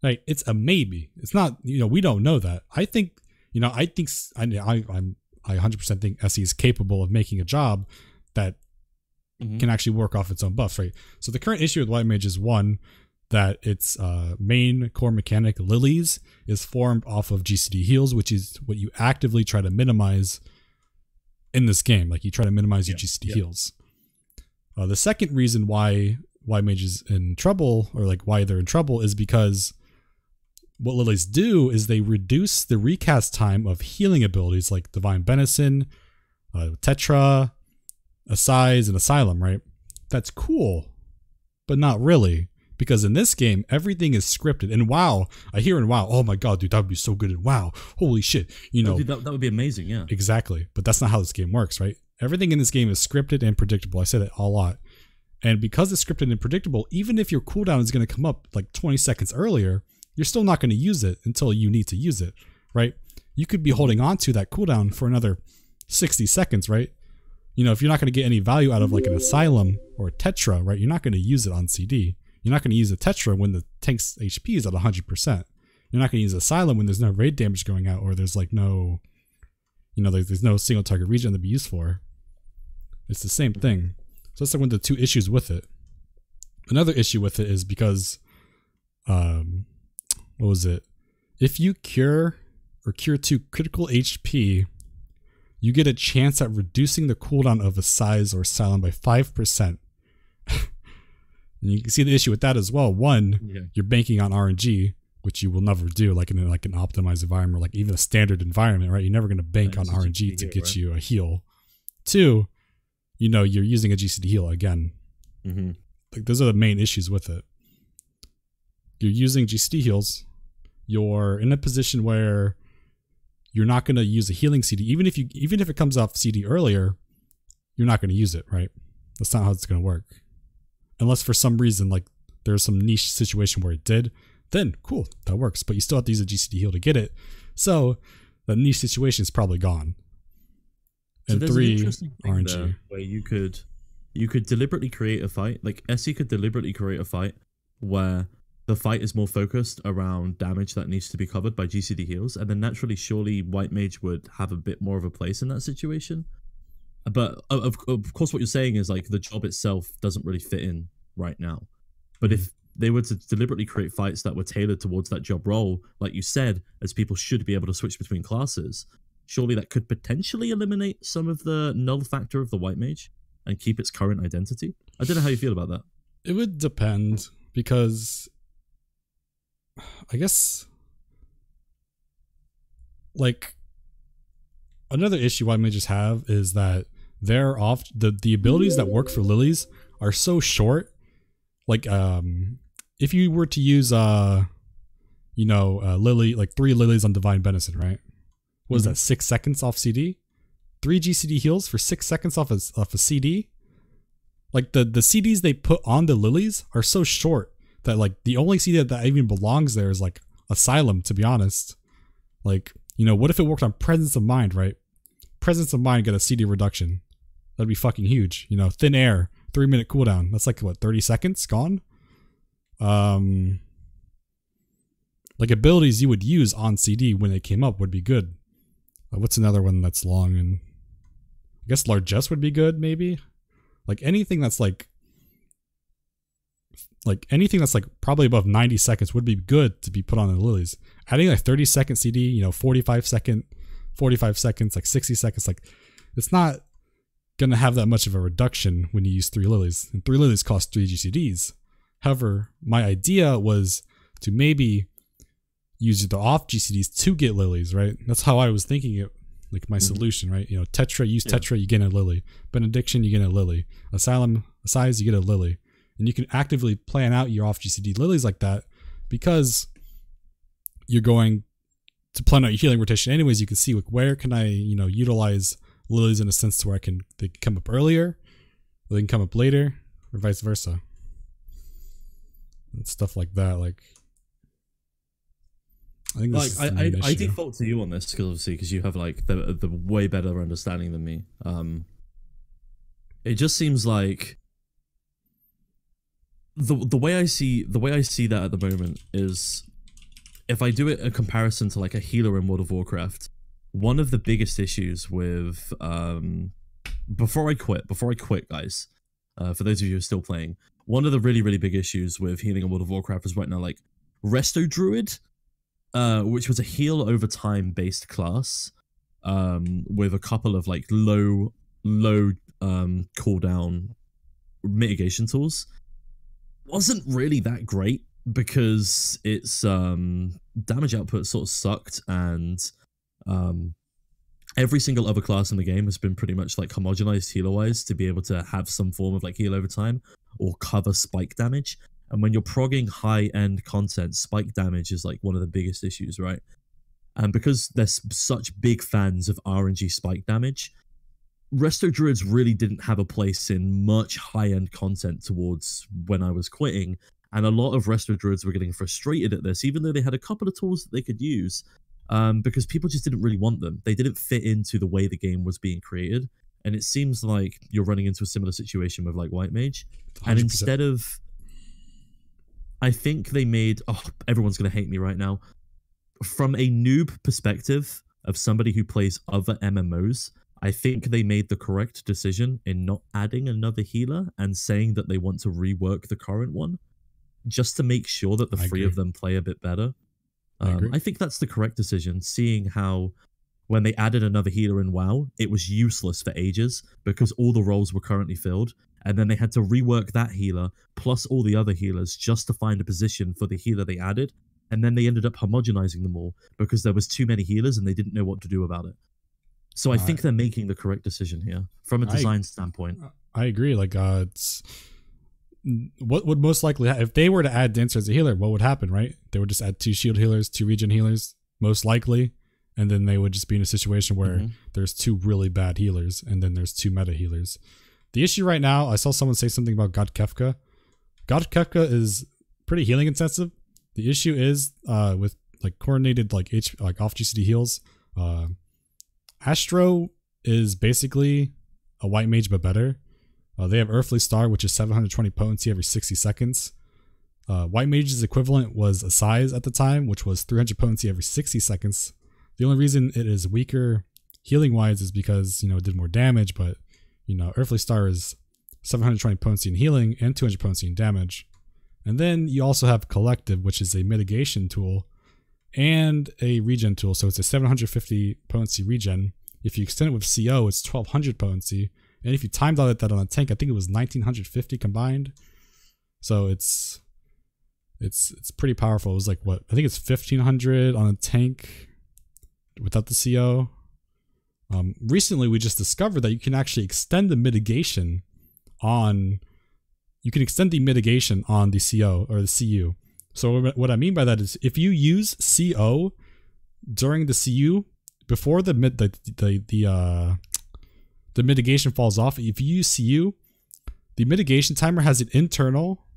Like, it's a maybe. It's not, you know, we don't know that. I think, you know, I 100% think SE is capable of making a job that can actually work off its own buffs, right? So the current issue with White Mage is, one, that its main core mechanic, Lilies, is formed off of GCD heals, which is what you actively try to minimize in this game. Like, you try to minimize your GCD heals. The second reason why White Mage is in trouble, or like why they're in trouble, is because what Lilies do is they reduce the recast time of healing abilities like Divine Benison, Tetra, Assize, and Asylum, right? That's cool. but not really. Because in this game, everything is scripted. And WoW, I hear in WoW, oh my god, dude, that would be so good in WoW. Holy shit. You know. Oh, dude, that would be amazing, yeah. Exactly. But that's not how this game works, right? Everything in this game is scripted and predictable. I said it a lot. And because it's scripted and predictable, even if your cooldown is going to come up like 20 seconds earlier, you're still not going to use it until you need to use it, right? You could be holding on to that cooldown for another 60 seconds, right? You know, if you're not going to get any value out of like an Asylum or a Tetra, right? You're not going to use it on CD. You're not going to use a Tetra when the tank's HP is at 100%. You're not going to use Asylum when there's no raid damage going out or there's like no, you know, there's no single target region to be used for. It's the same thing. So that's like one of the two issues with it. Another issue with it is because, what was it? If you cure or cure 2 critical HP, you get a chance at reducing the cooldown of a size or Asylum by 5%. And you can see the issue with that as well. One, you're banking on RNG, which you will never do, like in an optimized environment, or like even a standard environment, right? You're never going to bank on RNG to get you a heal. Two, you know, you're using a GCD heal again. Like those are the main issues with it. You're using GCD heals. You're in a position where you're not going to use a healing CD, even if it comes off CD earlier, you're not going to use it, right? That's not how it's going to work. Unless for some reason, like there's some niche situation where it did, then cool, that works. But you still have to use a GCD heal to get it. So the niche situation is probably gone. And so 3, RNG. Where you could deliberately create a fight, like SE could deliberately create a fight where the fight is more focused around damage that needs to be covered by GCD heals, and then naturally, surely White Mage would have a bit more of a place in that situation. But of course, what you're saying is like the job itself doesn't really fit in right now. But if they were to deliberately create fights that were tailored towards that job role, like you said, as people should be able to switch between classes, surely that could potentially eliminate some of the null factor of the White Mage and keep its current identity. I don't know how you feel about that. It would depend, because I guess like another issue White Mages have is that they're off the abilities that work for lilies are so short. Like if you were to use lily, like 3 lilies on Divine Benison, right? What is that, 6 seconds off CD? 3 GCD heals for 6 seconds off a CD? Like the CDs they put on the lilies are so short that like the only CD that even belongs there is like Asylum, to be honest. Like, you know, what if it worked on Presence of Mind, right? Presence of Mind get a CD reduction. That'd be fucking huge. You know, Thin Air, 3-minute cooldown. That's like what, 30 seconds gone? Like abilities you would use on CD when it came up would be good. What's another one that's long? And I guess Largesse would be good, maybe. Like anything that's like probably above 90 seconds would be good to be put on the lilies. Adding like 30-second CD, you know, 45 seconds, like 60 seconds, like it's not gonna have that much of a reduction when you use 3 lilies. And 3 lilies cost 3 GCDs. However, my idea was to maybe use the off GCDs to get lilies, right? That's how I was thinking it, like my solution, right? You know, Tetra, use Tetra, you get a lily. Benediction, you get a lily. Asylum, size, you get a lily. And you can actively plan out your off GCD lilies like that, because you're going to plan out your healing rotation anyways. You can see like, where can I, you know, utilize lilies in a sense to where they can come up earlier, or they can come up later, or vice versa. And stuff like that. Like, I think this I default to you on this because you have like the way better understanding than me. It just seems like the way I see that at the moment is, if I do it a comparison to like a healer in World of Warcraft, one of the biggest issues with before I quit, guys, for those of you who are still playing, one of the really big issues with healing in World of Warcraft is right now like Resto Druid, which was a heal over time based class, with a couple of like low cooldown mitigation tools. Wasn't really that great because its damage output sort of sucked, and every single other class in the game has been pretty much like homogenized healer wise to be able to have some form of like heal over time. or cover spike damage. And when you're progging high-end content, spike damage is like one of the biggest issues, right? And because they're such big fans of RNG spike damage, Resto Druids really didn't have a place in much high-end content towards when I was quitting. And a lot of Resto Druids were getting frustrated at this, even though they had a couple of tools that they could use, because people just didn't really want them. They didn't fit into the way the game was being created. And it seems like you're running into a similar situation with like White Mage. 100%. And instead of... I think they made... Oh, everyone's going to hate me right now. From a noob perspective of somebody who plays other MMOs, I think they made the correct decision in not adding another healer and saying that they want to rework the current one, just to make sure that the three of them play a bit better. I think that's the correct decision, seeing how when they added another healer in WoW, it was useless for ages because all the roles were currently filled, and then they had to rework that healer plus all the other healers just to find a position for the healer they added, and then they ended up homogenizing them all because there was too many healers and they didn't know what to do about it. So I think they're making the correct decision here from a design standpoint. I agree. Like, it's what would most likely if they were to add Dancer as a healer, what would happen, right? They would just add 2 shield healers, 2 regen healers, most likely, and then they would just be in a situation where there's 2 really bad healers and then there's 2 meta healers. The issue right now, I saw someone say something about God Kefka. God Kefka is pretty healing intensive. The issue is with like coordinated like off GCD heals. Astro is basically a White Mage but better. They have Earthly Star, which is 720 potency every 60 seconds. White Mage's equivalent was a Size at the time, which was 300 potency every 60 seconds. The only reason it is weaker healing wise is because, you know, it did more damage, but, you know, Earthly Star is 720 potency in healing and 200 potency in damage. And then you also have Collective, which is a mitigation tool and a regen tool. So it's a 750 potency regen. If you extend it with CO, it's 1200 potency. And if you time dilate that on a tank, I think it was 1950 combined. So it's pretty powerful. It was like, what? I think it's 1500 on a tank without the CO. Recently, we just discovered that you can actually extend the mitigation on... You can extend the mitigation on the CO or the CU. So what I mean by that is if you use CO during the CU before the mitigation falls off, if you use CU, the mitigation timer has an internal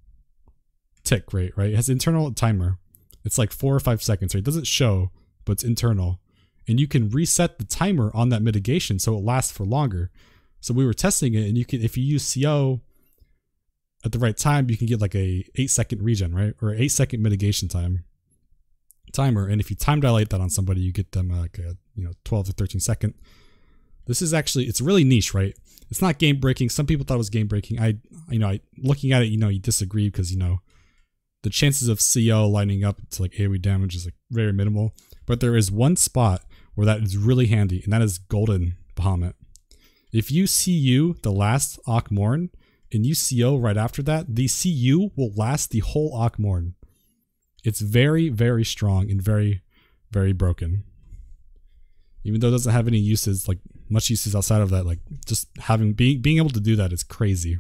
tick rate, right? It has an internal timer. It's like 4 or 5 seconds, right? It doesn't show, but it's internal. And you can reset the timer on that mitigation so it lasts for longer. So we were testing it, and you can, if you use CO at the right time, you can get like a 8-second regen, right? Or 8-second mitigation timer. And if you time dilate that on somebody, you get them like a 12 to 13 second. This is actually, it's really niche, right? It's not game breaking. Some people thought it was game breaking. Looking at it, you disagree because, the chances of CO lining up to like AoE damage is like very minimal. But there is one spot where that is really handy, and that is Golden Bahamut. If you CU the last Akh Morn, and you CO right after that, the CU will last the whole Akh Morn. It's very, very strong and very, very broken. Even though it doesn't have any uses, like much uses outside of that, like just being able to do that is crazy.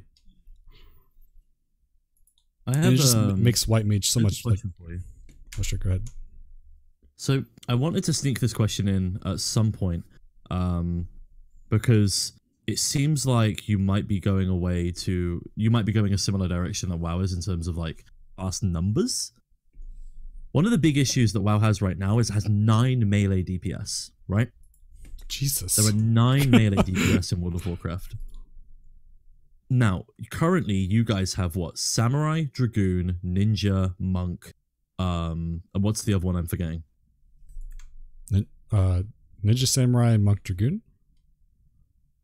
It just makes White Mage so much like. Oh, sure, go ahead. So I wanted to sneak this question in at some point, because it seems like you might be going a similar direction that WoW is in terms of like fast numbers. One of the big issues that WoW has right now is it has 9 melee DPS, right? Jesus. There are 9 melee DPS in World of Warcraft. Now, currently you guys have what? Samurai, Dragoon, Ninja, Monk, and what's the other one I'm forgetting? Ninja, Samurai, Monk, Dragoon?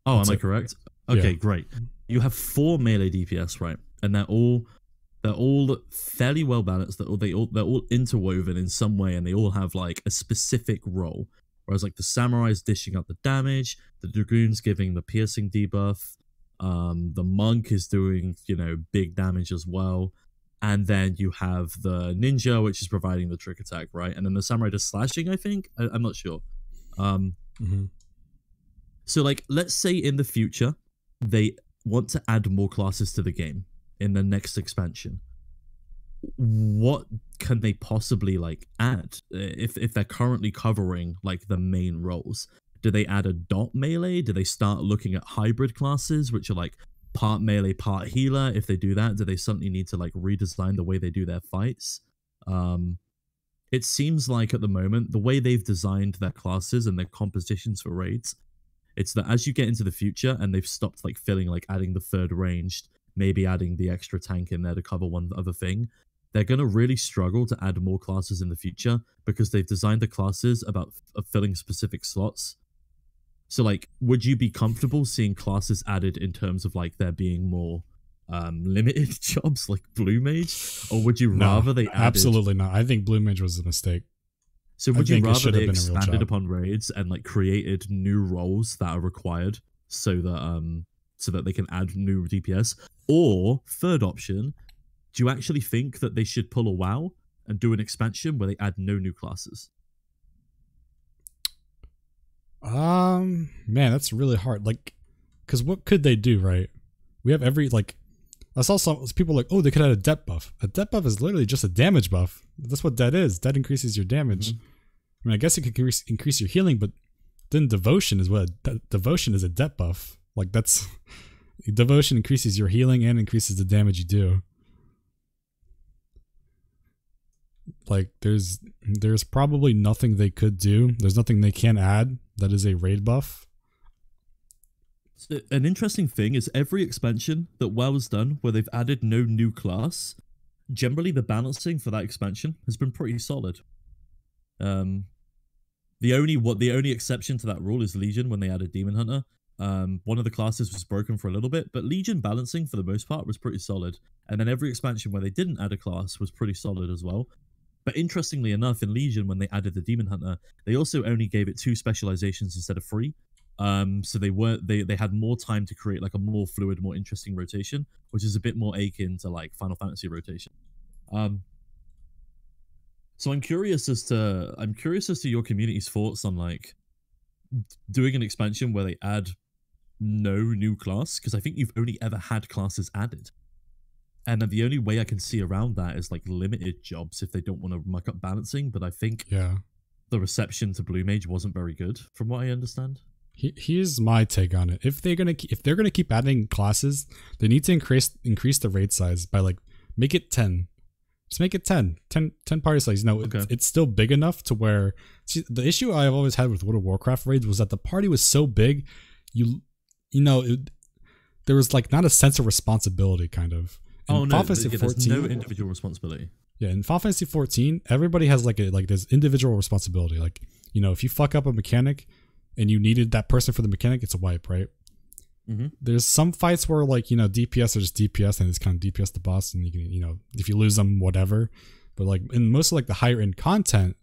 Oh, am I correct? Okay, yeah. Great. You have 4 melee DPS, right? And they're all fairly well balanced. They're all interwoven in some way, and they all have like a specific role. Whereas like the Samurai's dishing up the damage, the Dragoon's giving the piercing debuff, the Monk is doing big damage as well, and then you have the Ninja, which is providing the trick attack, right? And then the Samurai does slashing, I think. I'm not sure. So like, let's say in the future, they want to add more classes to the game. in the next expansion, what can they possibly like add if they're currently covering like the main roles? Do they add a dot melee? Do they start looking at hybrid classes, which are like part melee, part healer? If they do that, do they suddenly need to like redesign the way they do their fights? It seems like at the moment, the way they've designed their classes and their compositions for raids, it's that as you get into the future and they've stopped like filling, like adding the third ranged, maybe adding the extra tank in there to cover one other thing, they're going to really struggle to add more classes in the future because they've designed the classes about filling specific slots. So like, would you be comfortable seeing classes added in terms of like there being more limited jobs like Blue Mage, or would you rather they added... Absolutely not. I think Blue Mage was a mistake. So would you rather they expanded upon raids and like created new roles that are required so that they can add new DPS? Or third option, do you actually think that they should pull a WoW and do an expansion where they add no new classes? Man, that's really hard. Like, because what could they do, right? We have every, like, I saw some people like, oh, they could add a depth buff. A depth buff is literally just a damage buff. That's what that is. That increases your damage. I mean, I guess it could increase your healing, but then devotion is what devotion is a depth buff. Like that's devotion increases your healing and increases the damage you do. Like there's probably nothing they could do. There's nothing they can add that is a raid buff. So an interesting thing is every expansion that WoW has done where they've added no new class, generally the balancing for that expansion has been pretty solid. The only exception to that rule is Legion when they added Demon Hunter. One of the classes was broken for a little bit, but Legion balancing for the most part was pretty solid. And then every expansion where they didn't add a class was pretty solid as well. But interestingly enough, in Legion, when they added the Demon Hunter, they also only gave it 2 specializations instead of 3. So they had more time to create like a more fluid, more interesting rotation, which is a bit more akin to like Final Fantasy rotation. So I'm curious as to your community's thoughts on like doing an expansion where they add no new class, because I think you've only ever had classes added. And then the only way I can see around that is like limited jobs if they don't want to muck up balancing. But I think the reception to Blue Mage wasn't very good, from what I understand. Here's my take on it. If they're gonna keep adding classes, they need to increase the raid size by like make it 10. Just make it 10 party size. You know, okay. It's still big enough to where the issue I've always had with World of Warcraft raids was that the party was so big, there was like not a sense of responsibility kind of. In Final Fantasy 14, there's no individual responsibility. Yeah, in Final Fantasy 14, everybody has like this individual responsibility. Like, you know, if you fuck up a mechanic and you needed that person for the mechanic, it's a wipe, right? There's some fights where like, you know, DPS are just DPS and it's kind of DPS the boss, and you can, you know, if you lose them, whatever. But like in most of like the higher end content,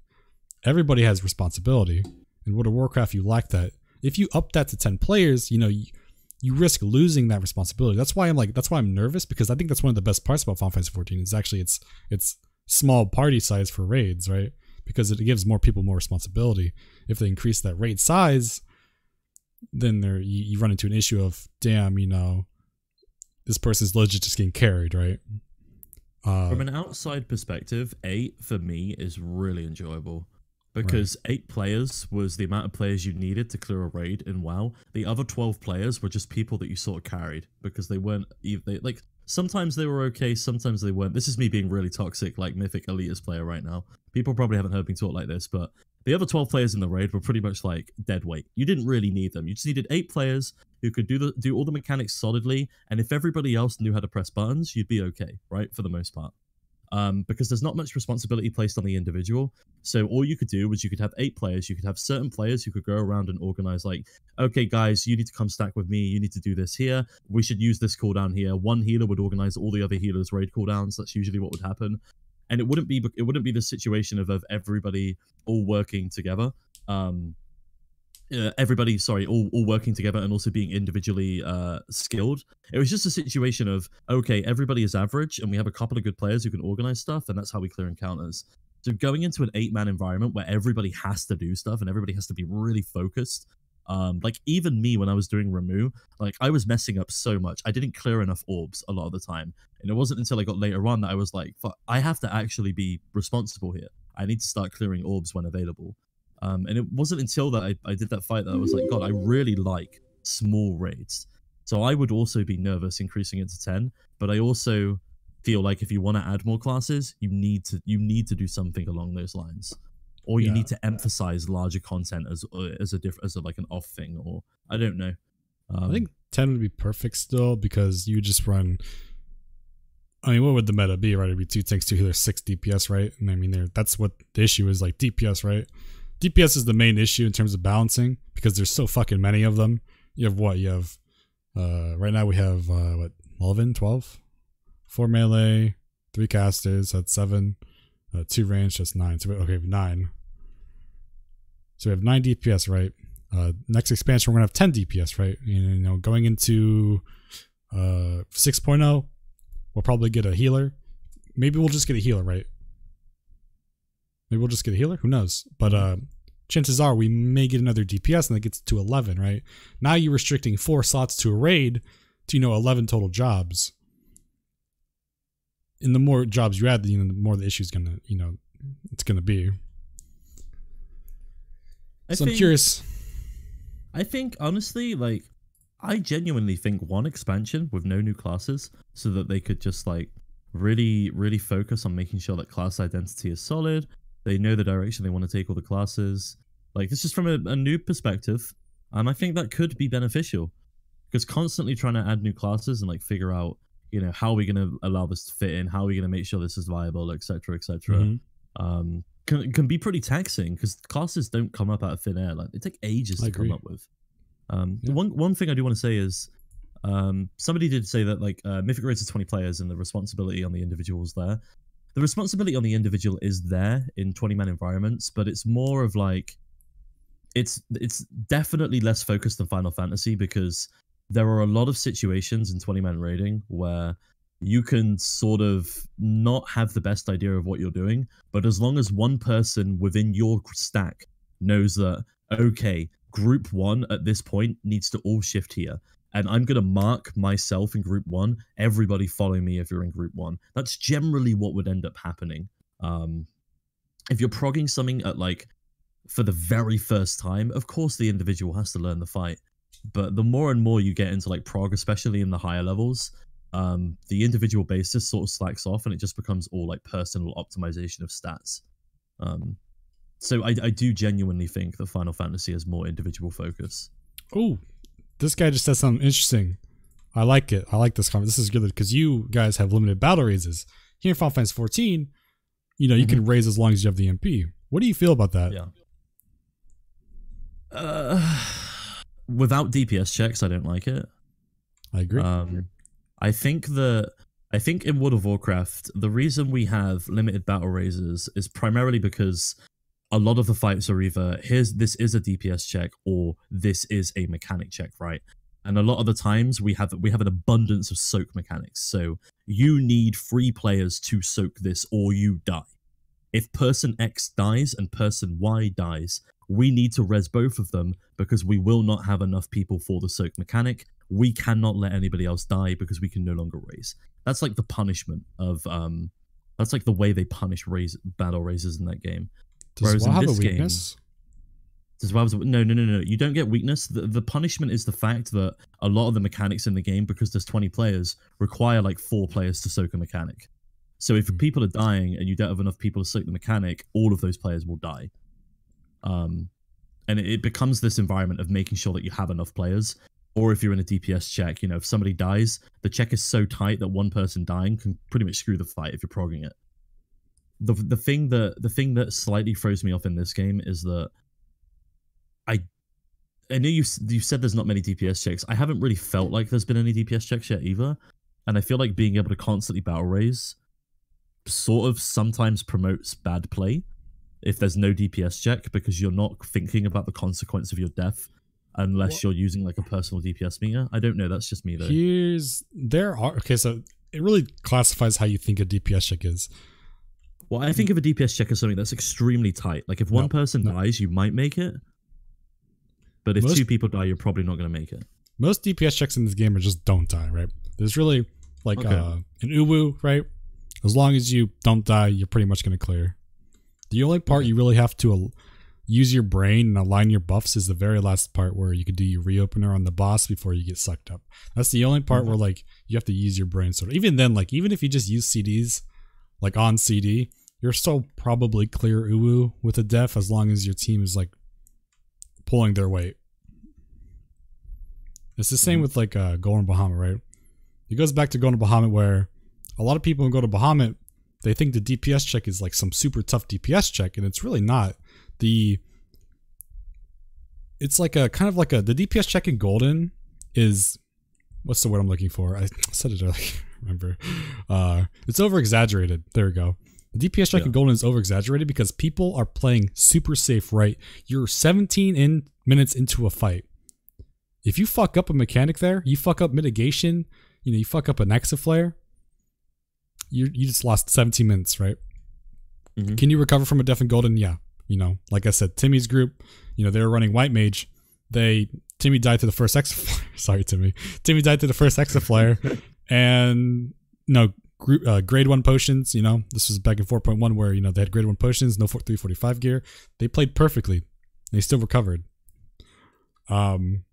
everybody has responsibility. In World of Warcraft, you lack that. If you up that to 10 players, you know, you risk losing that responsibility. That's why I'm nervous, because I think that's one of the best parts about Final Fantasy 14 is actually it's small party size for raids, right? Because it gives more people more responsibility. If they increase that raid size, then you run into an issue of, damn, you know, this person's legit just getting carried, right? From an outside perspective, 8 for me is really enjoyable. Because 8 players was the amount of players you needed to clear a raid in WoW. The other 12 players were just people that you sort of carried, because they weren't like sometimes they were okay, sometimes they weren't. This is me being really toxic, like Mythic elitist player right now. People probably haven't heard me talk like this, but the other 12 players in the raid were pretty much like dead weight. You didn't really need them. You just needed 8 players who could do all the mechanics solidly, and if everybody else knew how to press buttons, you'd be okay, right? For the most part. Because there's not much responsibility placed on the individual. So all you could do was you could have 8 players. You could have certain players who could go around and organize like, okay, guys, you need to come stack with me. You need to do this here. We should use this cooldown here. One healer would organize all the other healers' raid cooldowns. That's usually what would happen. And it wouldn't be the situation of everybody all working together. All working together and also being individually skilled. It was just a situation of, okay, everybody is average and we have a couple of good players who can organize stuff, and that's how we clear encounters. So going into an 8-man environment where everybody has to do stuff and everybody has to be really focused, Like even me when I was doing Remu, like I was messing up so much. I didn't clear enough orbs a lot of the time. And it wasn't until I got later on that I was like, fuck, I have to actually be responsible here. I need to start clearing orbs when available. And it wasn't until that I did that fight that I was like, God, I really like small raids. So I would also be nervous increasing it to 10, but I also feel like if you want to add more classes, you need to do something along those lines. Or you need to emphasize larger content as like an off thing, or I don't know. I think 10 would be perfect still, because you just run. I mean, what would the meta be, right? It'd be 2 tanks, 2 healers, 6 DPS, right? And I mean, that's what the issue is, like DPS, right? DPS is the main issue in terms of balancing, because there's so fucking many of them. You have what? You have right now we have what, 11, 12, 4 melee, 3 casters. That's 7. 2 range, that's 9. So okay, we have 9. So we have 9 DPS, right? Next expansion, we're gonna have 10 DPS, right? And, you know, going into 6.0, we'll probably get a healer. Maybe we'll just get a healer, right? Maybe we'll just get a healer. Who knows? But chances are we may get another DPS, and that gets to 11, right? Now you're restricting 4 slots to a raid to, you know, 11 total jobs. And the more jobs you add, you know, the more the issue's gonna, you know, it's gonna be. So I'm curious. I think honestly, like, I genuinely think one expansion with no new classes, so that they could just like really, really focus on making sure that class identity is solid. They know the direction they want to take all the classes. Like, this is from a new perspective, and I think that could be beneficial, because constantly trying to add new classes and like figure out, you know, how are we going to allow this to fit in? How are we going to make sure this is viable, etc., etc. Can be pretty taxing, because classes don't come up out of thin air. Like, they take ages to come up with. One thing I do want to say is, somebody did say that like Mythic rates are 20 players and the responsibility on the individual is there. The responsibility on the individual is there in 20-man environments, but it's more of like, it's definitely less focused than Final Fantasy, because there are a lot of situations in 20-man raiding where you can sort of not have the best idea of what you're doing, but as long as one person within your stack knows that, okay, group 1 at this point needs to all shift here, and I'm going to mark myself in group 1, everybody follow me if you're in group 1. That's generally what would end up happening. If you're progging something at like, for the very first time, of course the individual has to learn the fight. But the more and more you get into like prog, especially in the higher levels, the individual basis sort of slacks off, and it just becomes all like personal optimization of stats. So I do genuinely think that Final Fantasy has more individual focus. Oh, this guy just said something interesting. I like it. I like this comment. This is good, because you guys have limited battle raises. Here in Final Fantasy 14, you know, you can raise as long as you have the MP. What do you feel about that? Yeah. Without DPS checks, I don't like it. I agree. I think in World of Warcraft, the reason we have limited battle raises is primarily because a lot of the fights are either, this is a DPS check, or this is a mechanic check, right? And a lot of the times we have an abundance of soak mechanics. So you need 3 players to soak this, or you die. If person X dies and person Y dies, we need to res both of them, because we will not have enough people for the soak mechanic. We cannot let anybody else die, because we can no longer raise. That's like the punishment of that's like the way they punish battle raises in that game. Does WoW have a weakness? No. You don't get weakness. The punishment is the fact that a lot of the mechanics in the game, because there's 20 players, require like 4 players to soak a mechanic. So if people are dying and you don't have enough people to soak the mechanic, all of those players will die. And it becomes this environment of making sure that you have enough players. Or if you're in a DPS check, you know, if somebody dies, the check is so tight that one person dying can pretty much screw the fight if you're progging it. The thing that slightly throws me off in this game is that I know you said there's not many DPS checks. I haven't really felt like there's been any DPS checks yet either, and I feel like being able to constantly battle raise sort of sometimes promotes bad play if there's no DPS check, because you're not thinking about the consequence of your death unless you're using like a personal DPS meter. I don't know. That's just me though. Okay, so it really classifies how you think a DPS check is. Well, I think of a DPS check as something that's extremely tight. Like if one person dies, you might make it. But if two people die, you're probably not going to make it. Most DPS checks in this game are just don't die, right? There's really like an uwu, right? As long as you don't die, you're pretty much going to clear. The only part you really have to use your brain and align your buffs is the very last part where you can do your reopener on the boss before you get sucked up. That's the only part where like you have to use your brain. So even then, like even if you just use CDs like on CD, you're still probably clear uwu with a def as long as your team is like pulling their weight. It's the same with like Golden Bahamut, right? It goes back to Golden Bahamut where a lot of people who go to Bahamut, they think the DPS check is like some super tough DPS check, and it's really not. It's like a kind of like the DPS check in Golden is, what's the word I'm looking for? I said it earlier, remember. It's over exaggerated. There we go. The DPS check in Golden is over exaggerated because people are playing super safe, right? You're 17 minutes into a fight. If you fuck up a mechanic there, you fuck up mitigation, you fuck up an Nexa flare, you just lost 17 minutes, right? Can you recover from a def in Golden? Yeah. Like I said, Timmy's group, they were running White Mage. Timmy died to the first Hexa flare. Sorry, Timmy. Timmy died to the first Hexa flare. And, grade 1 potions, this was back in 4.1 where, they had grade 1 potions, no 345 gear. They played perfectly. They still recovered. It's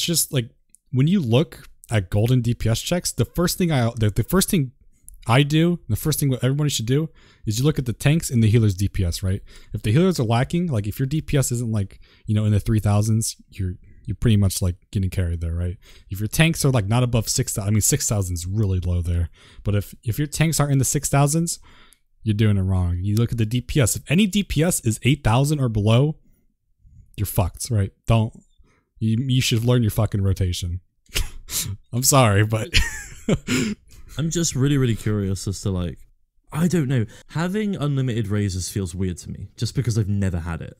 just like, when you look at Golden DPS checks, the first thing I do, the first thing everybody should do is you look at the tanks and the healers DPS, right? If the healers are lacking, like if your DPS isn't like, in the 3000s, you're pretty much like getting carried there, right? If your tanks are like not above 6,000, I mean 6,000 is really low there. But if your tanks are in the 6,000s, you're doing it wrong. You look at the DPS. If any DPS is 8,000 or below, you're fucked, right? You should learn your fucking rotation. I'm sorry, but I'm just really, really curious as to like, I don't know. Having unlimited raises feels weird to me, just because I've never had it.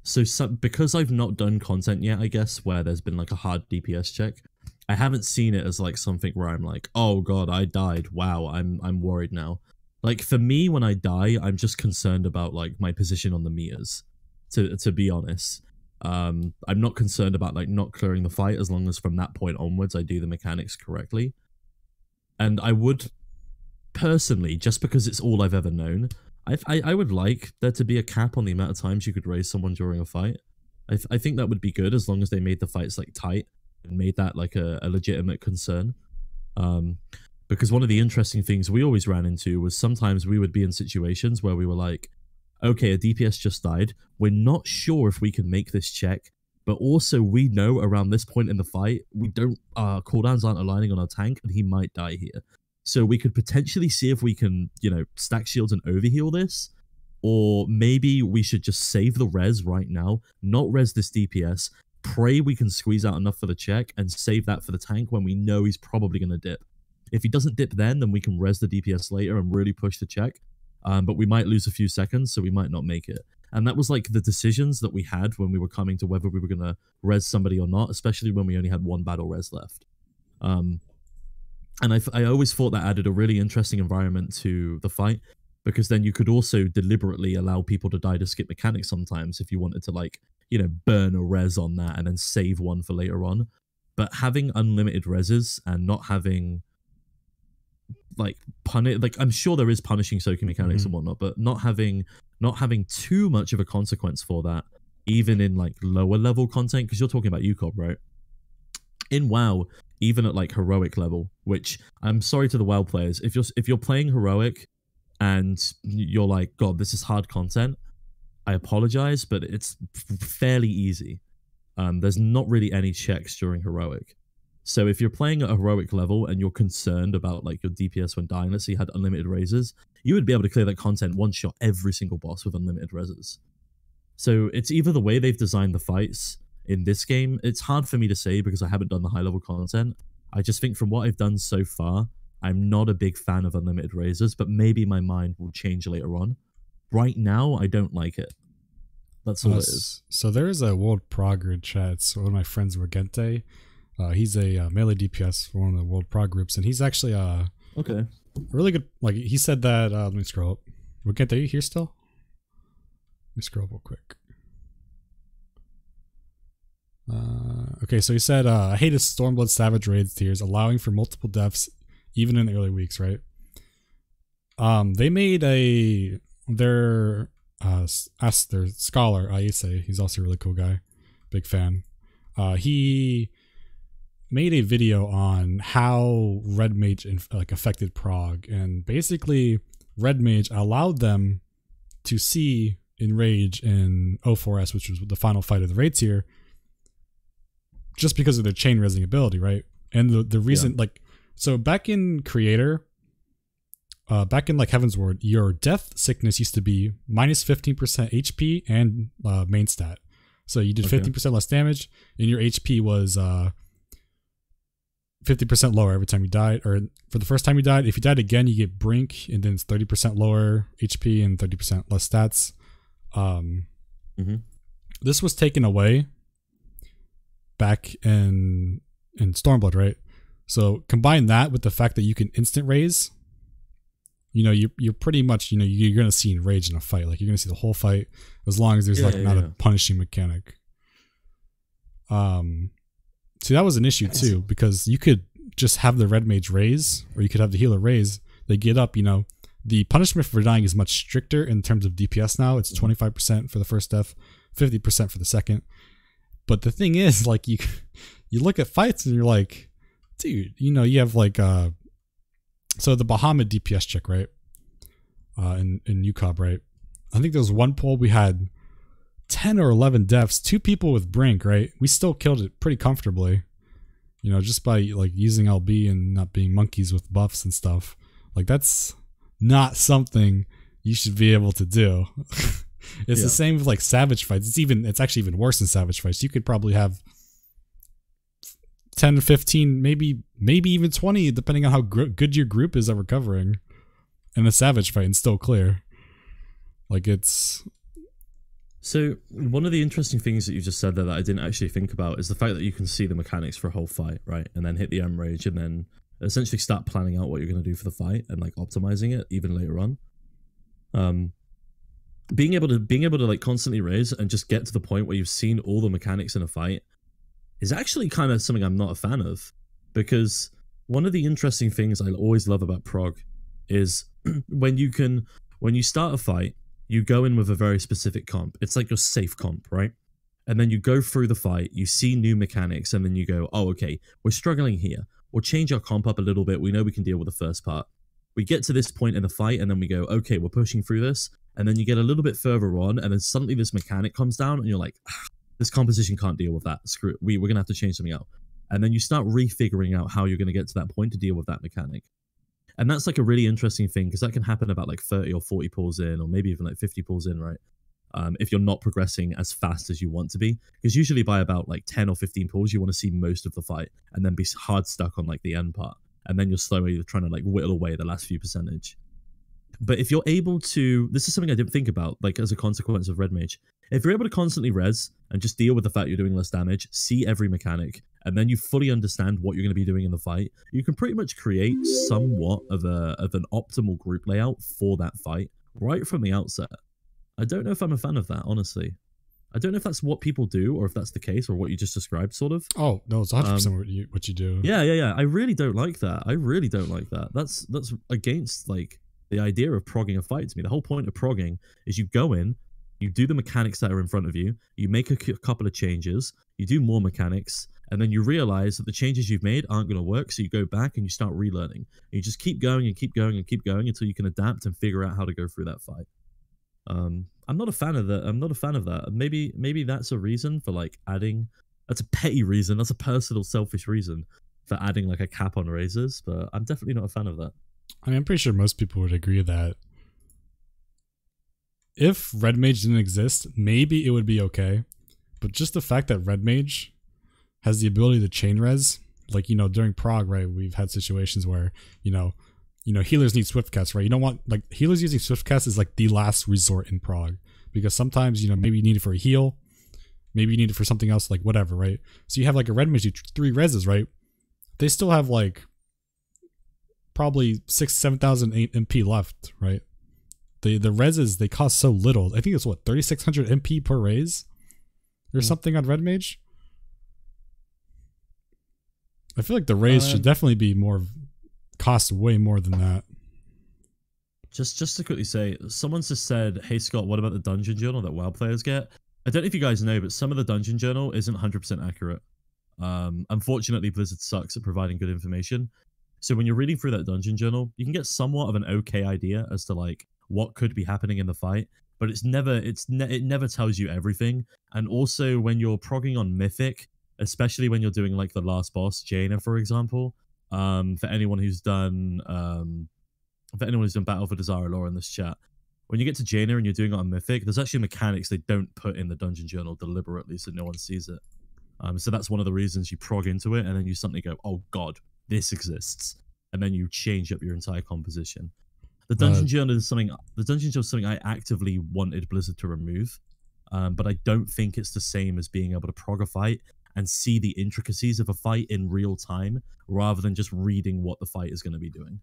So because I've not done content yet, I guess, where there's been like a hard DPS check, I haven't seen it as like something where I'm like, oh god, I died. Wow, I'm worried now. Like for me, when I die, I'm just concerned about like my position on the meters. To be honest. I'm not concerned about like not clearing the fight as long as from that point onwards I do the mechanics correctly. And I would personally, just because it's all I've ever known, I would like there to be a cap on the amount of times you could raise someone during a fight. I think that would be good as long as they made the fights like tight and made that like a legitimate concern. Because one of the interesting things we always ran into was sometimes we would be in situations where we were like, okay, a DPS just died. We're not sure if we can make this check, but also we know around this point in the fight, our cooldowns aren't aligning on our tank and he might die here. So we could potentially see if we can, stack shields and overheal this, or maybe we should just save the res right now, not res this DPS, pray we can squeeze out enough for the check and save that for the tank when we know he's probably going to dip. If he doesn't dip then we can res the DPS later and really push the check. But we might lose a few seconds, so we might not make it. And that was like the decisions that we had when we were coming to whether we were going to res somebody or not, especially when we only had one battle res left. And I always thought that added a really interesting environment to the fight, because then you could also deliberately allow people to die to skip mechanics sometimes if you wanted to like, burn a res on that and then save one for later on. But having unlimited reses and not having like I'm sure there is punishing soaking mechanics and whatnot, but not having too much of a consequence for that, even in like lower level content, because you're talking about UCOB, right? In WoW, even at like heroic level, which I'm sorry to the WoW players, if you're playing heroic and you're like, god, this is hard content, I apologize, but it's fairly easy. There's not really any checks during heroic. So if you're playing at a heroic level and you're concerned about like your DPS when dying, let's say you had unlimited raises, you would be able to clear that content one shot every single boss with unlimited reses. So it's either the way they've designed the fights in this game. It's hard for me to say because I haven't done the high level content. I just think from what I've done so far, I'm not a big fan of unlimited raises, but maybe my mind will change later on. Right now, I don't like it. That's all it is. So there is a World Prog chat. So one of my friends, Regente, he's a melee DPS for one of the World Prog groups, and he's actually okay, really good. Like he said that. Let me scroll up. Regente, are you here still? Let me scroll up real quick. Okay, so he said, I hated Stormblood Savage raids tiers, allowing for multiple deaths even in the early weeks, right? They made their scholar, Aise, he's also a really cool guy, big fan. He made a video on how Red Mage affected prog, and basically Red Mage allowed them to see Enrage in O4S, which was the final fight of the raid tier, just because of their chain resing ability, right? And the reason, so back in Creator, back in Heaven's Ward, your death sickness used to be minus 15% HP and main stat. So you did 50% less damage, and your HP was 50% lower every time you died, or for the first time you died. If you died again, you get Brink, and then it's 30% lower HP and 30% less stats. This was taken away back in Stormblood, right? So combine that with the fact that you can instant raise. You know, you're pretty much, you're gonna see Enrage in a fight. Like, you're gonna see the whole fight as long as there's not a punishing mechanic. See, that was an issue too, because you could just have the Red Mage raise, or you could have the healer raise. They get up, the punishment for dying is much stricter in terms of DPS now. It's 25% for the first death, 50% for the second. But the thing is, you look at fights and you're like, dude, you have so the Bahamut DPS check, right? In UCOB, right? I think there was one poll we had 10 or 11 deaths, 2 people with Brink, right? We still killed it pretty comfortably, just by using LB and not being monkeys with buffs and stuff. That's not something you should be able to do. It's the same with Savage fights. It's actually even worse than Savage fights. You could probably have 10 to 15, maybe even 20, depending on how good your group is at recovering in a Savage fight, and still clear. So one of the interesting things that you just said there that I didn't actually think about is the fact that you can see the mechanics for a whole fight, right? And then hit the Enrage, and then essentially start planning out what you're going to do for the fight and optimizing it even later on. Being able to constantly raise and just get to the point where you've seen all the mechanics in a fight is actually kind of something I'm not a fan of, because one of the interesting things I always love about prog is when you start a fight, you go in with a very specific comp. It's like your safe comp, right? And then you go through the fight, you see new mechanics, and then you go, oh, okay, we're struggling here. We'll change our comp up a little bit. We know we can deal with the first part. We get to this point in the fight, and then we go, okay, we're pushing through this. And then you get a little bit further on, and then suddenly this mechanic comes down, and you're like, this composition can't deal with that. Screw it. We're going to have to change something out. And then you start refiguring out how you're going to get to that point to deal with that mechanic. And that's a really interesting thing, because that can happen about 30 or 40 pulls in, or maybe even 50 pulls in, right? If you're not progressing as fast as you want to be. Because usually by about 10 or 15 pulls, you want to see most of the fight, and then be hard stuck on the end part. And then you're slowly trying to whittle away the last few percentage. But if you're able to, this is something I didn't think about, as a consequence of Red Mage. If you're able to constantly res and just deal with the fact you're doing less damage, see every mechanic, and then you fully understand what you're going to be doing in the fight, you can pretty much create somewhat of an optimal group layout for that fight right from the outset. I don't know if I'm a fan of that, honestly. I don't know if that's what people do, or if that's the case, or what you just described, sort of. Oh, no, it's 100% what you do. Yeah. I really don't like that. I really don't like that. That's against, the idea of progging a fight to me. The whole point of progging is you go in, you do the mechanics that are in front of you, you make a couple of changes, you do more mechanics, and then you realize that the changes you've made aren't going to work, so you go back and you start relearning. And you just keep going and keep going and keep going until you can adapt and figure out how to go through that fight. I'm not a fan of that. I'm not a fan of that. Maybe that's a reason for adding. That's a petty reason. That's a personal, selfish reason for adding a cap on razors. But I'm definitely not a fan of that. I mean, I'm pretty sure most people would agree that if Red Mage didn't exist, maybe it would be okay. But just the fact that Red Mage has the ability to chain res, during prog, right? We've had situations where healers need swift cast, right? You don't want healers using swift cast is the last resort in prog, because sometimes maybe you need it for a heal, maybe you need it for something else, whatever, right? So you have a Red Mage do 3 reses, right? They still have probably 6,000-7,000 MP left, right? The reses, they cost so little. I think it's 3,600 MP per raise or something on Red Mage. I feel like the raise should definitely be cost way more than that. Just to quickly say, someone's just said, "Hey Scott, what about the dungeon journal that WoW players get?" I don't know if you guys know, but some of the dungeon journal isn't 100% accurate. Unfortunately, Blizzard sucks at providing good information. So when you're reading through that dungeon journal, you can get somewhat of an okay idea as to like what could be happening in the fight, but it never tells you everything. And also when you're progging on Mythic, especially when you're doing like the last boss, Jaina, for example, for anyone who's done Battle for Desire lore in this chat, when you get to Jaina and you're doing it on Mythic, there's actually mechanics they don't put in the dungeon journal deliberately so no one sees it. So that's one of the reasons you prog into it and then you suddenly go, oh god, this exists. And then you change up your entire composition. The dungeon journal is something I actively wanted Blizzard to remove. But I don't think it's the same as being able to prog a fight and see the intricacies of a fight in real time rather than just reading what the fight is going to be doing.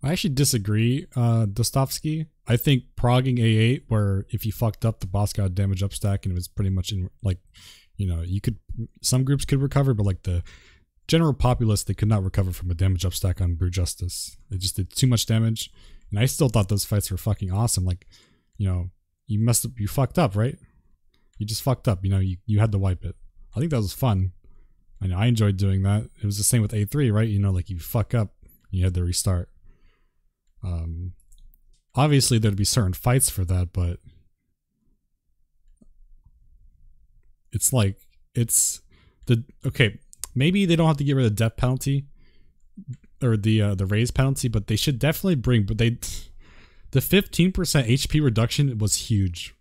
I actually disagree, Dostovsky. I think progging A8, where if you fucked up, the boss got a damage up stack and it was pretty much in, like, you know, some groups could recover, but like the general populace, they could not recover from a damage up stack on Brew Justice. It just did too much damage. And I still thought those fights were fucking awesome. Like, you know, you fucked up, right? You just fucked up, you know, you had to wipe it. I think that was fun. I know I enjoyed doing that. It was the same with A3, right? You know, like you fuck up, you had to restart. Obviously there'd be certain fights for that, but it's like, okay, maybe they don't have to get rid of the death penalty or the raise penalty, but they should definitely bring, the 15% HP reduction was huge,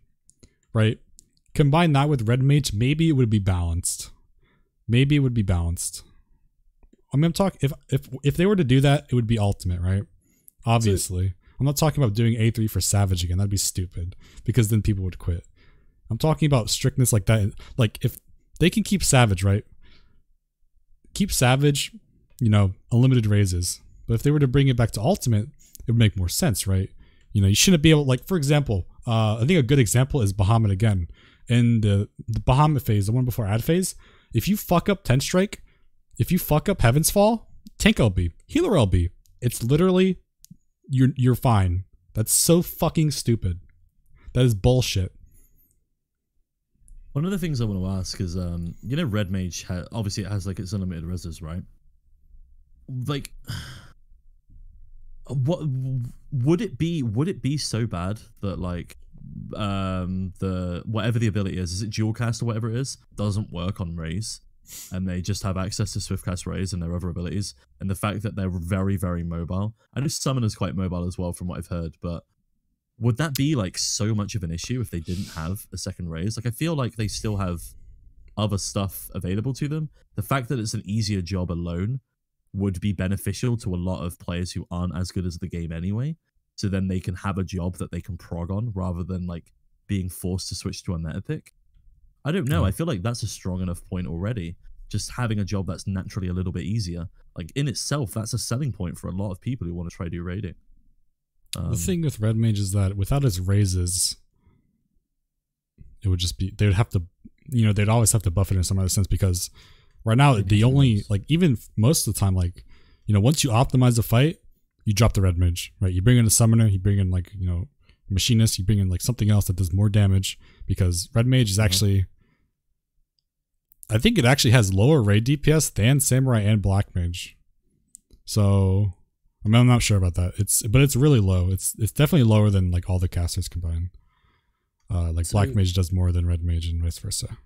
right? Combine that with Red Mage, maybe it would be balanced. Maybe it would be balanced. I mean, I'm talking, if they were to do that, it would be ultimate, right? Obviously. I'm not talking about doing A3 for Savage again. That'd be stupid because then people would quit. I'm talking about strictness like that. Like if they can keep Savage, right? Keep Savage, you know, unlimited raises. But if they were to bring it back to ultimate, it would make more sense, right? You know, you shouldn't be able, like, for example, I think a good example is Bahamut again. In the Bahamut phase, the one before ad phase, if you fuck up 10 Strike, if you fuck up Heaven's Fall, tank LB, healer LB. It's literally, you're fine. That's so fucking stupid. That is bullshit. One of the things I want to ask is, you know, Red Mage obviously it has like its unlimited reses, right? Like, what would it be so bad that like whatever the ability is it dual cast or whatever it is, doesn't work on Raise, and they just have access to Swift Cast Raise and their other abilities, and the fact that they're very, very mobile. I know Summon is quite mobile as well from what I've heard, but would that be like so much of an issue if they didn't have a second Raise? Like I feel like they still have other stuff available to them. The fact that it's an easier job alone would be beneficial to a lot of players who aren't as good as the game anyway. So then they can have a job that they can prog on rather than like being forced to switch to a meta pick. I don't know. I feel like that's a strong enough point already. Just having a job that's naturally a little bit easier. Like in itself, that's a selling point for a lot of people who want to try to do raiding. The thing with Red Mage is that without his raises, it would just be, they would have to, you know, they'd always have to buff it in some other sense, because right now the only, like, even most of the time, like, you know, once you optimize the fight, you drop the Red Mage, right? You bring in a summoner, you bring in, like, you know, machinist, you bring in like something else that does more damage, because Red Mage is actually, I think it actually has lower raid DPS than Samurai and Black Mage. So I mean, I'm not sure about that. But it's really low. It's definitely lower than like all the casters combined. Like so, Black Mage does more than Red Mage and vice versa.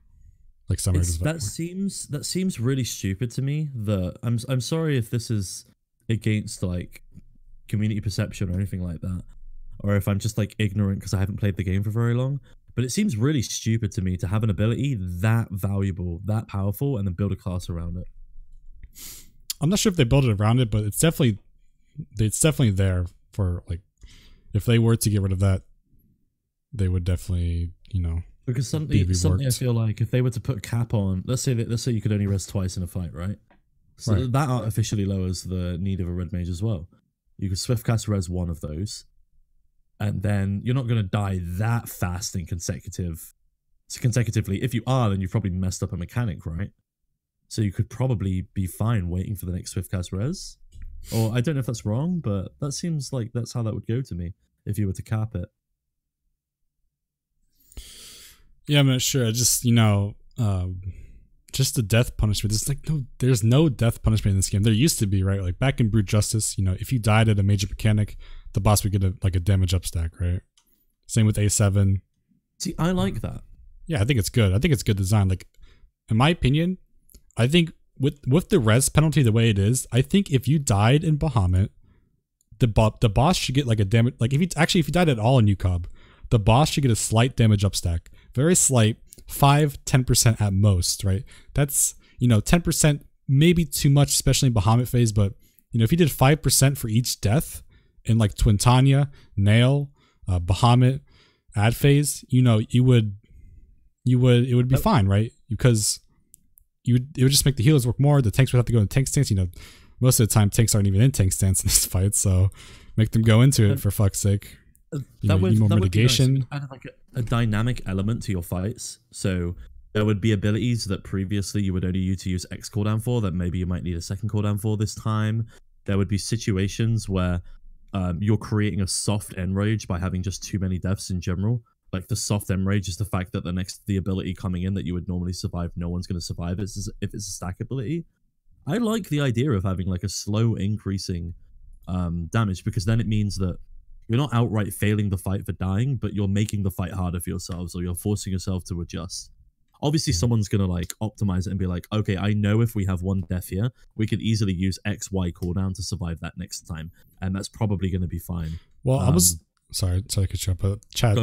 Like Samurai does that seems really stupid to me. I'm sorry if this is against like community perception or anything like that, or if I'm just like ignorant because I haven't played the game for very long. But it seems really stupid to me to have an ability that valuable, that powerful, and then build a class around it. I'm not sure if they build it around it, but it's definitely there for, like, if they were to get rid of that, they would definitely, you know, because something I feel like if they were to put cap on, let's say you could only res twice in a fight, right? So right. That artificially lowers the need of a Red Mage as well. You could swift cast res one of those, and then you're not going to die that fast and consecutively. If you are, then you've probably messed up a mechanic, right? So you could probably be fine waiting for the next Swiftcast res. Or I don't know if that's wrong, but that seems like that's how that would go to me if you were to cap it. Yeah, I'm not sure. I just, just the death punishment. It's like, no, there's no death punishment in this game. There used to be, right? Like back in Brute Justice, if you died at a major mechanic, the boss would get a damage up stack, right? Same with A7. See, I like that. Yeah, I think it's good. I think it's good design. Like, in my opinion, I think with the res penalty the way it is, I think if you died in Bahamut, the boss should get like a damage. Like if you died at all in UCOB, the boss should get a slight damage up stack. Very slight, 5-10% at most, right? That's 10% maybe too much, especially in Bahamut phase. But if you did 5% for each death in like Twintania, Nail, Bahamut, ad phase, it would be fine, right? Because it would just make the healers work more. The tanks would have to go in tank stance. Most of the time tanks aren't even in tank stance in this fight, so make them go into it for fuck's sake. That would more that mitigation. would be nice. Kind of like a dynamic element to your fights. So there would be abilities that previously you would only use X cooldown for that maybe you might need a second cooldown for this time. There would be situations where you're creating a soft enrage by having just too many deaths in general. Like the soft enrage is the fact that the ability coming in that you would normally survive, no one's going to survive it if it's a stack ability. I like the idea of having like a slow increasing damage, because then it means that you're not outright failing the fight for dying, but you're making the fight harder for yourselves, or you're forcing yourself to adjust. Obviously, someone's going to like optimize it and be like, okay, I know if we have one death here, we could easily use XY cooldown to survive that next time. And that's probably going to be fine. Well, I was... Sorry to cut you up, but chat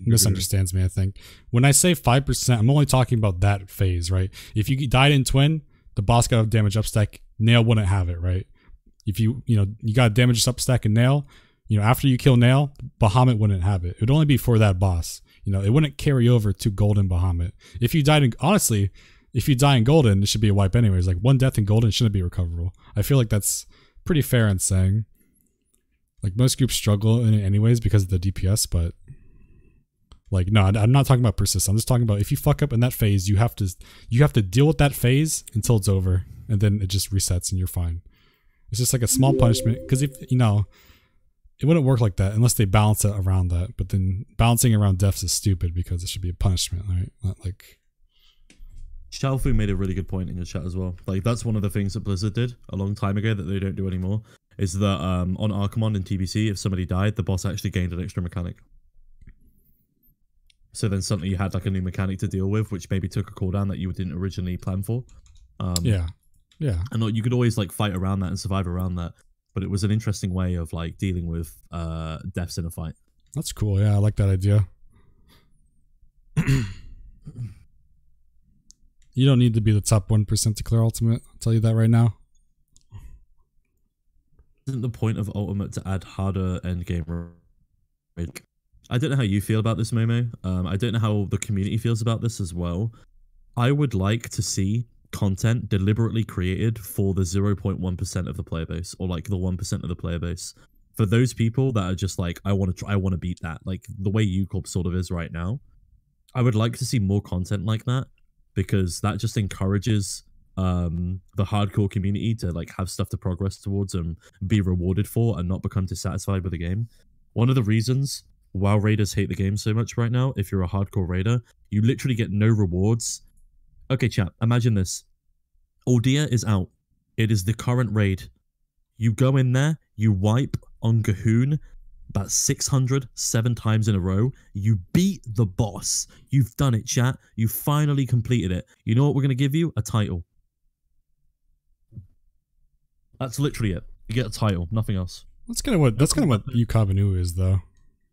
misunderstands me, I think. When I say 5%, I'm only talking about that phase, right? If you died in Twin, the boss got a damage up stack, Nail wouldn't have it, right? If you got a damage up stack in Nail, after you kill Nail, Bahamut wouldn't have it. It would only be for that boss. It wouldn't carry over to Golden Bahamut. If you died in, honestly, if you die in Golden, it should be a wipe anyways. Like one death in Golden shouldn't be recoverable. I feel like that's pretty fair in saying. Like most groups struggle in it anyways because of the DPS, but like no, I'm not talking about persist. I'm just talking about if you fuck up in that phase, you have to deal with that phase until it's over, and then it just resets and you're fine. It's just like a small punishment, because if it wouldn't work like that unless they balance it around that. But then balancing around deaths is stupid because it should be a punishment, right? Not like. Shalfu made a really good point in your chat as well. Like that's one of the things that Blizzard did a long time ago that they don't do anymore. Is that on Archimon and TBC, if somebody died, the boss actually gained an extra mechanic. So then suddenly you had like a new mechanic to deal with, which maybe took a cooldown that you didn't originally plan for. Yeah. And you could always like fight around that and survive around that. But it was an interesting way of like dealing with deaths in a fight. That's cool. Yeah, I like that idea. You don't need to be the top 1% to clear Ultimate. I'll tell you that right now. Isn't the point of Ultimate to add harder endgame rage? I don't know how you feel about this, Momo. I don't know how the community feels about this as well. I would like to see content deliberately created for the 0.1% of the player base, or like the 1% of the player base. For those people that are just like, I want to beat that, like the way UCorp sort of is right now. I would like to see more content like that, because that just encourages the hardcore community to like have stuff to progress towards and be rewarded for, and not become dissatisfied with the game. One of the reasons WoW raiders hate the game so much right now, if you're a hardcore raider, you literally get no rewards. Okay, chat, imagine this. Aldia is out. It is the current raid. You go in there, you wipe on Gahoon about 607 times in a row. You beat the boss. You've done it, chat. You finally completed it. You know what we're going to give you? A title. That's literally it. You get a title, nothing else. That's kind of what Yukabanu is, though.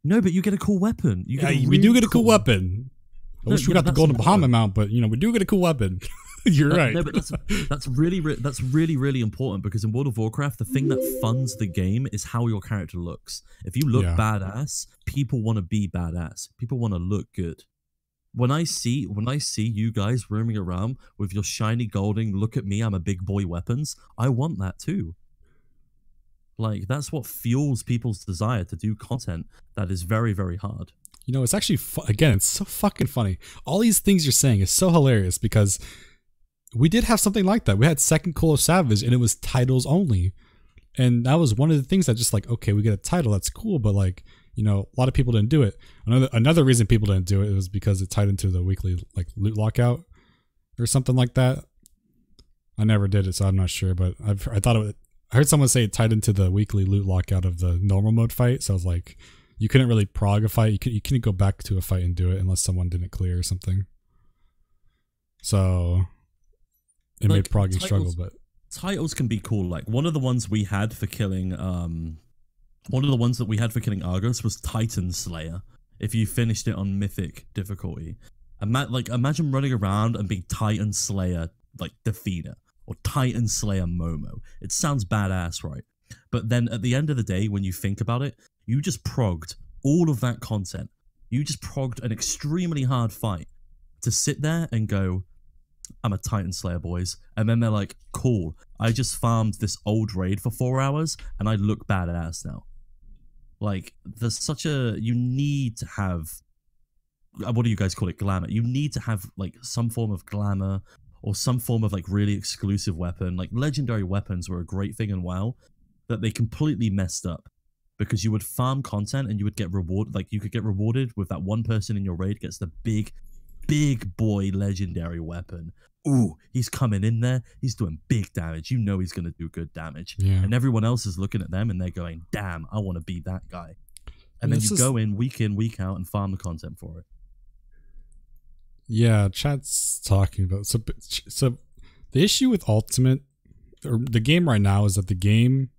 No, but you get a cool weapon. We do get a cool weapon. I wish we got the Golden Bahamut mount, but we do get a cool weapon. You're right. No, but that's really important, because in World of Warcraft, the thing that funds the game is how your character looks. If you look badass, people want to be badass. People want to look good. When I see you guys roaming around with your shiny golding, look at me, I'm a big boy weapons, I want that too. Like, that's what fuels people's desire to do content that is very, very hard. It's actually, again, it's so fucking funny. All these things you're saying is so hilarious, because we did have something like that. We had second Call of Savage, and it was titles only. And that was one of the things that just like, okay, we get a title, that's cool, but like, you know, a lot of people didn't do it. Another reason people didn't do it was because it tied into the weekly like loot lockout or something like that. I never did it, so I'm not sure, but I heard someone say it tied into the weekly loot lockout of the normal mode fight. So I was like, you couldn't really prog a fight. You couldn't go back to a fight and do it unless someone didn't clear or something. So it made progging struggle, but titles can be cool. Like one of the ones we had for killing, one of the ones that we had for killing Argos was Titan Slayer. If you finished it on Mythic difficulty, imagine running around and being Titan Slayer like Defeater or Titan Slayer Momo. It sounds badass, right? But then at the end of the day, when you think about it, you just progged all of that content. You just progged an extremely hard fight to sit there and go, I'm a Titan Slayer, boys. And then they're like, cool, I just farmed this old raid for 4 hours and I look badass now. Like, there's such a... You need to have... What do you guys call it? Glamour. You need to have, like, some form of glamour or some form of, like, really exclusive weapon. Like, legendary weapons were a great thing in WoW that they completely messed up. Because you would farm content and you would get rewarded. Like, you could get rewarded with that one person in your raid gets the big boy legendary weapon. Ooh, he's coming in there. He's doing big damage. You know he's going to do good damage. Yeah. And everyone else is looking at them and they're going, damn, I want to be that guy. And then you go in, week out, and farm the content for it. Yeah, chat's talking about... So the issue with Ultimate, or the game right now, is that the game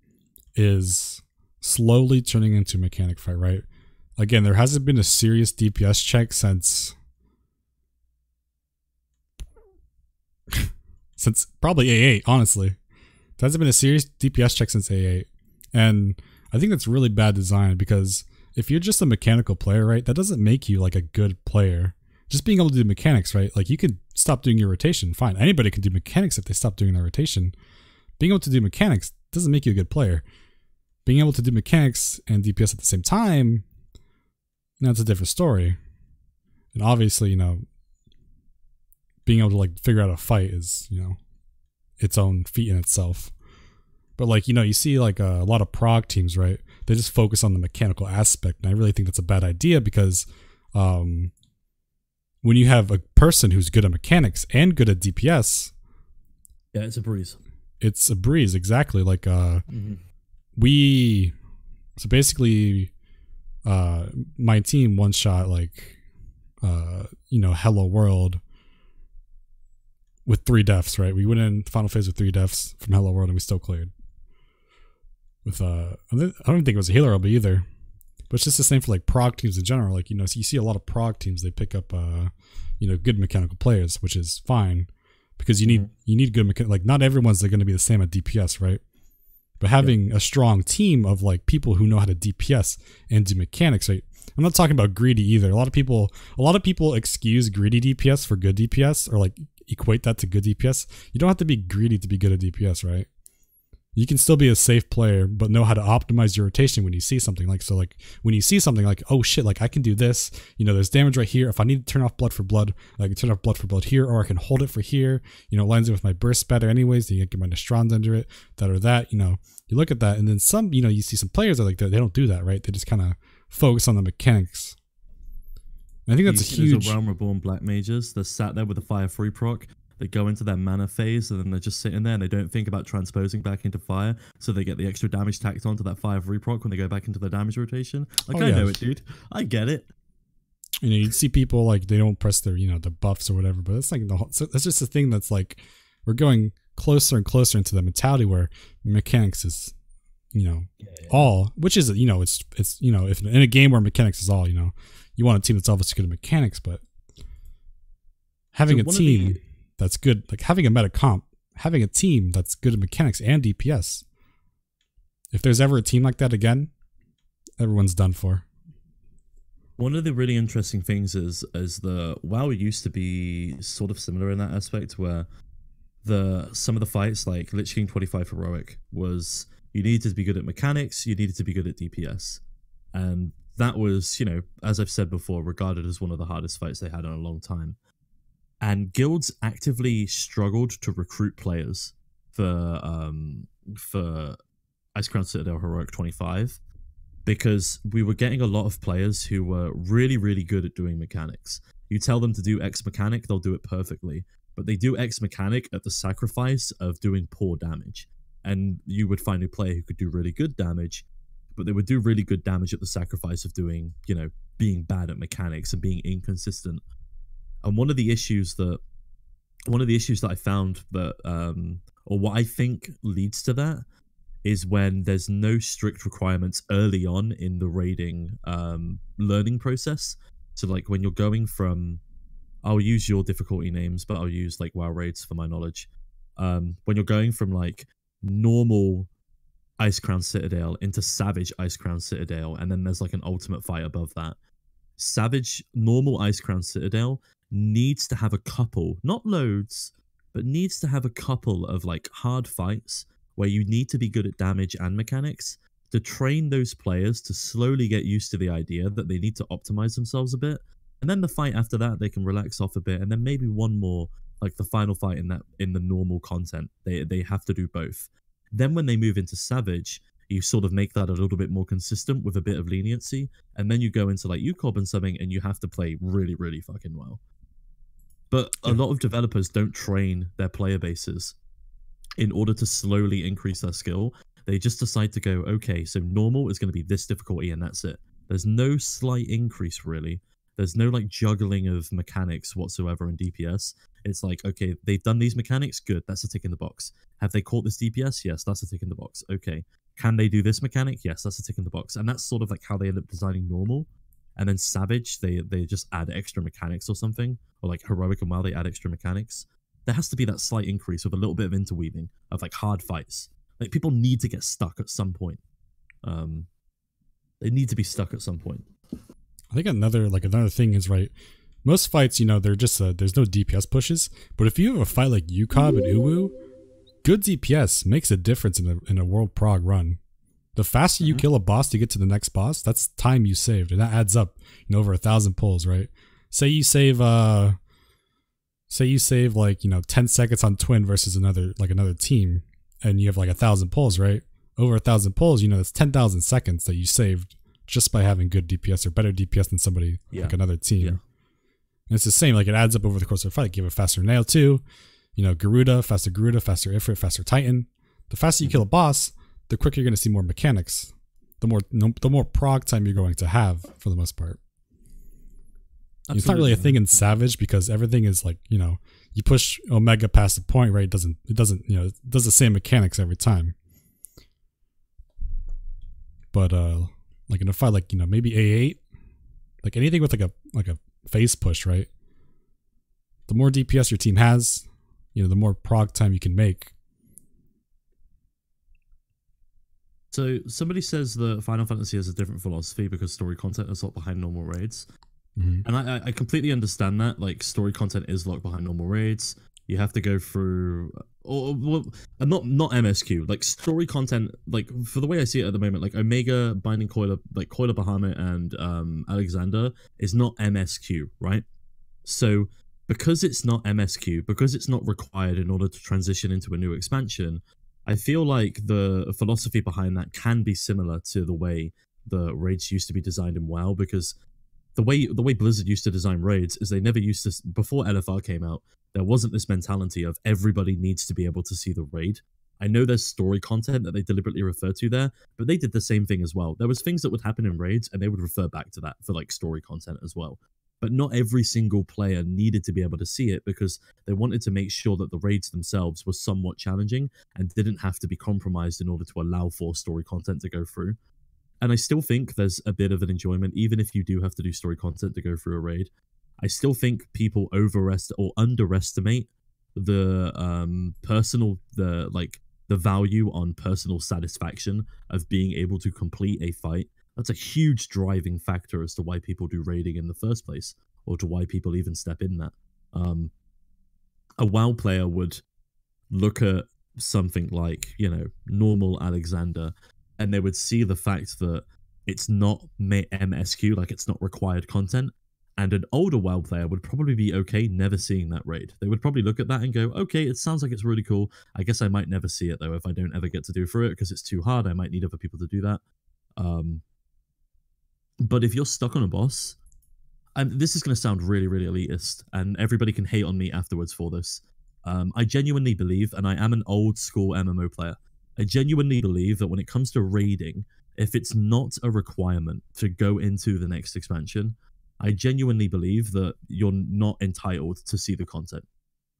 is slowly turning into a mechanic fight, right? Again, there hasn't been a serious DPS check since probably A8, honestly. There hasn't been a serious DPS check since A8. And I think that's really bad design, because if you're just a mechanical player, right, that doesn't make you like a good player. Just being able to do mechanics, right? Like, you could stop doing your rotation, fine. Anybody can do mechanics if they stop doing their rotation. Being able to do mechanics doesn't make you a good player. Being able to do mechanics and DPS at the same time, that's a different story. And obviously, you know, being able to like figure out a fight is, you know, its own feat in itself. But like, you know, you see like a lot of prog teams, right? They just focus on the mechanical aspect. And I really think that's a bad idea, because when you have a person who's good at mechanics and good at DPS, yeah, it's a breeze. It's a breeze, exactly. Like so basically my team one shot like you know, Hello World with 3 deaths, right? We went in final phase with 3 deaths from Hello World and we still cleared. With I don't think it was a healer elbow either. But it's just the same for like prog teams in general. Like, you know, so you see a lot of prog teams, they pick up you know, good mechanical players, which is fine, because you need good mechanical. Like, not everyone's going to be the same at DPS, right? But having a strong team of like people who know how to DPS and do mechanics, right? I'm not talking about greedy either. A lot of people excuse greedy DPS for good DPS, or like equate that to good DPS. You don't have to be greedy to be good at DPS, right? You can still be a safe player, but know how to optimize your rotation when you see something. Like, so like when you see something like, oh shit, like I can do this, you know, there's damage right here. If I need to turn off blood for blood, I can turn off blood for blood here, or I can hold it for here, you know, it lines in with my burst better anyways. You can get my Nestrons under it, that or that, you know, you look at that. And then some, you know, you see some players that like, they don't do that, right? They just kind of focus on the mechanics. And I think that's a huge... Realm Reborn Black Mages. They're sat there with a Fire 3 proc. They go into their mana phase, and then they're just sitting there, and they don't think about transposing back into fire, so they get the extra damage tacked onto that Fire 3 proc when they go back into the damage rotation. Like, I know it, dude. I get it. You know, you'd see people, like, they don't press their, you know, the buffs or whatever, but that's like the whole... So that's just the thing that's, like, we're going closer and closer into the mentality where mechanics is, you know, all, which is, you know, it's you know, if in a game where mechanics is all, you know, you want a team that's obviously good at mechanics, but having a team that's good, like having a meta comp, having a team that's good at mechanics and DPS, if there's ever a team like that again, everyone's done for. One of the really interesting things is the WoW used to be sort of similar in that aspect, where some of the fights, like Lich King 25 Heroic, was you needed to be good at mechanics, you needed to be good at DPS. And that was, you know, as I've said before, regarded as one of the hardest fights they had in a long time. and guilds actively struggled to recruit players for Icecrown Citadel Heroic 25 because we were getting a lot of players who were really, really good at doing mechanics. You tell them to do X mechanic, they'll do it perfectly, but they do X mechanic at the sacrifice of doing poor damage. And you would find a player who could do really good damage, but they would do really good damage at the sacrifice of doing, you know, being bad at mechanics and being inconsistent. And one of the issues that I found that, or what I think leads to that, is when there's no strict requirements early on in the raiding learning process. So like when you're going from, I'll use your difficulty names, but I'll use like WoW raids for my knowledge. When you're going from like normal Icecrown Citadel into Savage Icecrown Citadel, and then there's like an ultimate fight above that. Savage, normal Icecrown Citadel needs to have a couple, not loads, but needs to have a couple of like hard fights where you need to be good at damage and mechanics to train those players to slowly get used to the idea that they need to optimize themselves a bit. And then the fight after that, they can relax off a bit. And then maybe one more, like the final fight in the normal content. They have to do both. Then when they move into Savage, you sort of make that a little bit more consistent with a bit of leniency. And then you go into like UCOB and something, and you have to play really, really fucking well. But a lot of developers don't train their player bases in order to slowly increase their skill. They just decide to go, okay, so normal is going to be this difficulty and that's it. There's no slight increase really. There's no like juggling of mechanics whatsoever in DPS. It's like, okay, they've done these mechanics, good, that's a tick in the box. Have they caught this DPS? Yes, that's a tick in the box. Okay. Can they do this mechanic? Yes, that's a tick in the box. And that's sort of like how they end up designing normal. And then Savage, they just add extra mechanics or something. Or like Heroic and WoW, they add extra mechanics. There has to be that slight increase with a little bit of interweaving of like hard fights. Like people need to get stuck at some point. They need to be stuck at some point. I think another thing is, right, most fights, you know, they're just there's no DPS pushes, but if you have a fight like UCOB and Uwu, good DPS makes a difference in a world prog run. The faster you kill a boss to get to the next boss, that's time you saved, and that adds up, you know, over 1,000 pulls, right? Say you save like, you know, 10 seconds on Twin versus another team, and you have like 1,000 pulls, right? Over 1,000 pulls, you know, that's 10,000 seconds that you saved just by having good DPS or better DPS than somebody like another team. Yeah. And it's the same, like it adds up over the course of a fight. Give a faster nail too, you know, faster Ifrit, faster Titan. The faster you kill a boss, the quicker you're going to see more mechanics. The more prog time you're going to have for the most part. Absolutely. It's not really a thing in Savage because everything is like, you know, you push Omega past the point, right? It doesn't, you know, it does the same mechanics every time. But like in a fight, like, you know, maybe A8, like anything with like a phase push, right? The more DPS your team has, you know, the more prog time you can make. So somebody says that Final Fantasy has a different philosophy because story content is locked behind normal raids. And I completely understand that. Like, story content is locked behind normal raids. You have to go through, not MSQ. Like story content, like for the way I see it at the moment, like Omega, Binding Coiler, like Coiler Bahamut and Alexander is not MSQ, right? So because it's not MSQ, because it's not required in order to transition into a new expansion, I feel like the philosophy behind that can be similar to the way the raids used to be designed in WoW, because the way Blizzard used to design raids is they never used to, before LFR came out, there wasn't this mentality of everybody needs to be able to see the raid. I know there's story content that they deliberately refer to there, but they did the same thing as well. There was things that would happen in raids and they would refer back to that for like story content as well. But not every single player needed to be able to see it because they wanted to make sure that the raids themselves were somewhat challenging and didn't have to be compromised in order to allow for story content to go through. And I still think there's a bit of an enjoyment, even if you do have to do story content to go through a raid. I still think people underestimate the the value on personal satisfaction of being able to complete a fight. That's a huge driving factor as to why people do raiding in the first place, or to why people even step in that. A WoW player would look at something like, you know, normal Alexander, and they would see the fact that it's not MSQ, like it's not required content, And an older WoW player would probably be okay never seeing that raid. They would probably look at that and go, okay, it sounds like it's really cool. I guess I might never see it though if I don't ever get to do for it because it's too hard. I might need other people to do that. But if you're stuck on a boss, and this is going to sound really, really elitist, and everybody can hate on me afterwards for this. I genuinely believe, and I am an old school MMO player, I genuinely believe that when it comes to raiding, if it's not a requirement to go into the next expansion, I genuinely believe that you're not entitled to see the content.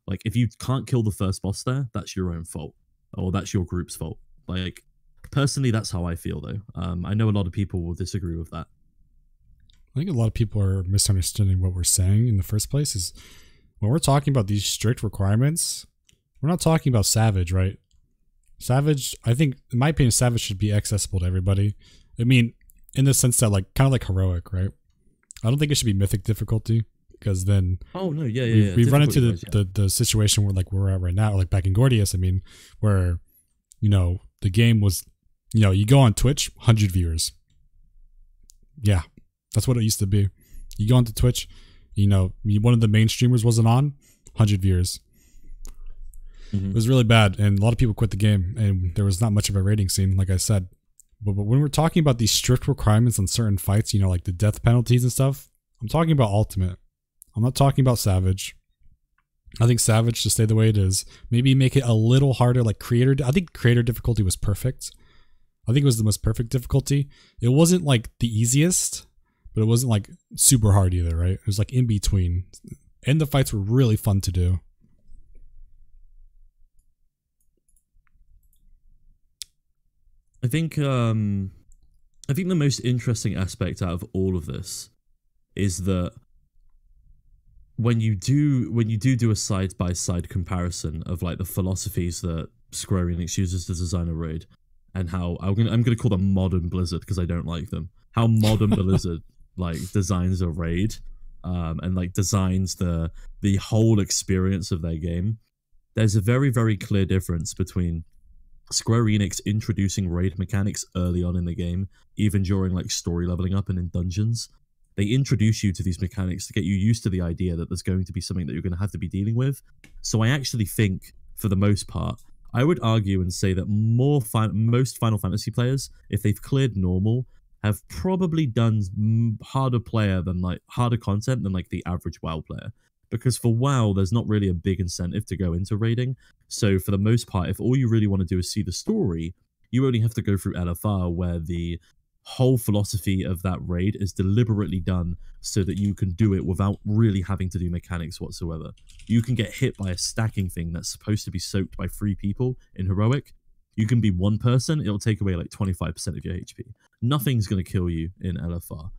Like, if you can't kill the first boss there, that's your own fault. Or that's your group's fault. Like, personally, that's how I feel, though. I know a lot of people will disagree with that. I think a lot of people are misunderstanding what we're saying in the first place. Is when we're talking about these strict requirements, we're not talking about Savage, right? Savage, I think, in my opinion, Savage should be accessible to everybody. I mean, in the sense that, like, kind of like Heroic, right? I don't think it should be Mythic difficulty, because then we've run into the situation where, like, we're at right now, like back in Gordius, I mean, where, you know, the game was, you know, you go on Twitch, 100 viewers. Yeah, that's what it used to be. You go onto Twitch, you know, one of the main streamers wasn't on, 100 viewers. It was really bad, and a lot of people quit the game, and there was not much of a rating scene, like I said. But when we're talking about these strict requirements on certain fights, you know, like the death penalties and stuff, I'm talking about Ultimate. I'm not talking about Savage. I think Savage should stay the way it is. Maybe make it a little harder, like Creator. I think Creator difficulty was perfect. I think it was the most perfect difficulty. It wasn't like the easiest, but it wasn't like super hard either, right? It was like in between. And the fights were really fun to do. I think the most interesting aspect out of all of this is that when you do a side-by-side comparison of like the philosophies that Square Enix uses to design a raid, and how I'm gonna call them modern Blizzard because I don't like them. How modern Blizzard like designs a raid, and like designs the whole experience of their game. There's a very, very clear difference between Square Enix introducing raid mechanics early on in the game, even during like story leveling up and in dungeons. They introduce you to these mechanics to get you used to the idea that there's going to be something that you're going to have to be dealing with. So I actually think, for the most part, I would argue and say that most Final Fantasy players, if they've cleared normal, have probably done harder content than like the average WoW player. Because for WoW, there's not really a big incentive to go into raiding. So for the most part, if all you really want to do is see the story, you only have to go through LFR, where the whole philosophy of that raid is deliberately done so that you can do it without really having to do mechanics whatsoever. You can get hit by a stacking thing that's supposed to be soaked by 3 people in Heroic. You can be 1 person, it'll take away like 25% of your HP. Nothing's going to kill you in LFR.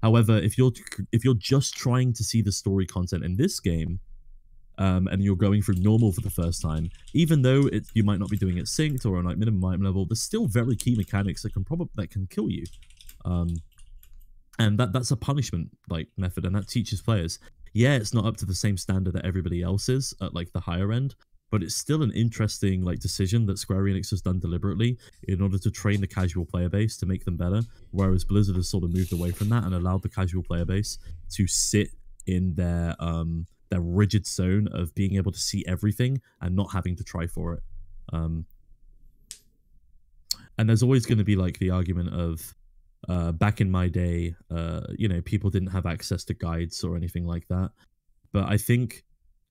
However, if you're just trying to see the story content in this game, and you're going through normal for the first time, even though you might not be doing it synced or on like minimum item level, there's still very key mechanics that can kill you, and that's a punishment like method, and that teaches players. Yeah, it's not up to the same standard that everybody else is at like the higher end, but it's still an interesting like decision that Square Enix has done deliberately in order to train the casual player base to make them better, whereas Blizzard has sort of moved away from that and allowed the casual player base to sit in their rigid zone of being able to see everything and not having to try for it. And there's always going to be like the argument of back in my day, you know, people didn't have access to guides or anything like that. But I think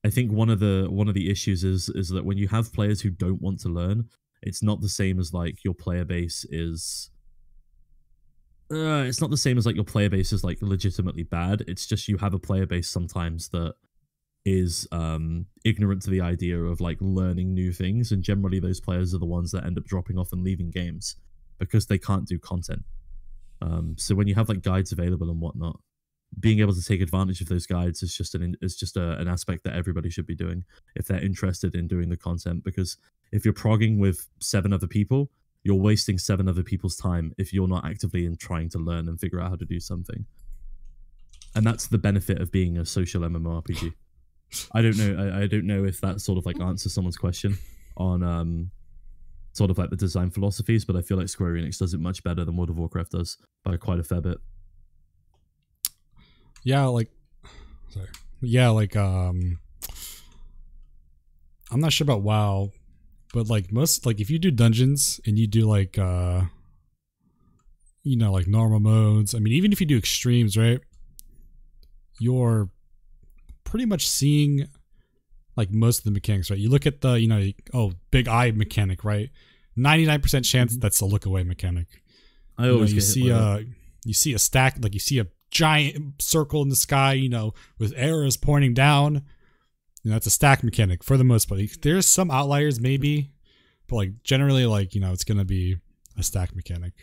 one of the issues is that when you have players who don't want to learn, it's not the same as like your player base is. It's not the same as like your player base is like legitimately bad. It's just you have a player base sometimes that is ignorant to the idea of like learning new things, and generally those players are the ones that end up dropping off and leaving games because they can't do content. So when you have like guides available and whatnot, being able to take advantage of those guides is just an aspect that everybody should be doing if they're interested in doing the content. Because if you're progging with 7 other people, you're wasting 7 other people's time if you're not actively trying to learn and figure out how to do something. And that's the benefit of being a social MMORPG. I don't know if that sort of like answers someone's question on sort of like the design philosophies, but I feel like Square Enix does it much better than World of Warcraft does by quite a fair bit. Yeah, like Sorry. Yeah, like I'm not sure about WoW, but like most, like if you do dungeons and you do like you know, like normal modes, I mean, even if you do extremes, right, you're pretty much seeing like most of the mechanics, right? You look at the, you know, oh, big eye mechanic, right? 99% chance that's a look away mechanic. I always you see you see a stack, like you see a giant circle in the sky, you know, with arrows pointing down. You know, that's a stack mechanic for the most part. There's some outliers maybe, but like generally, like, you know, it's gonna be a stack mechanic.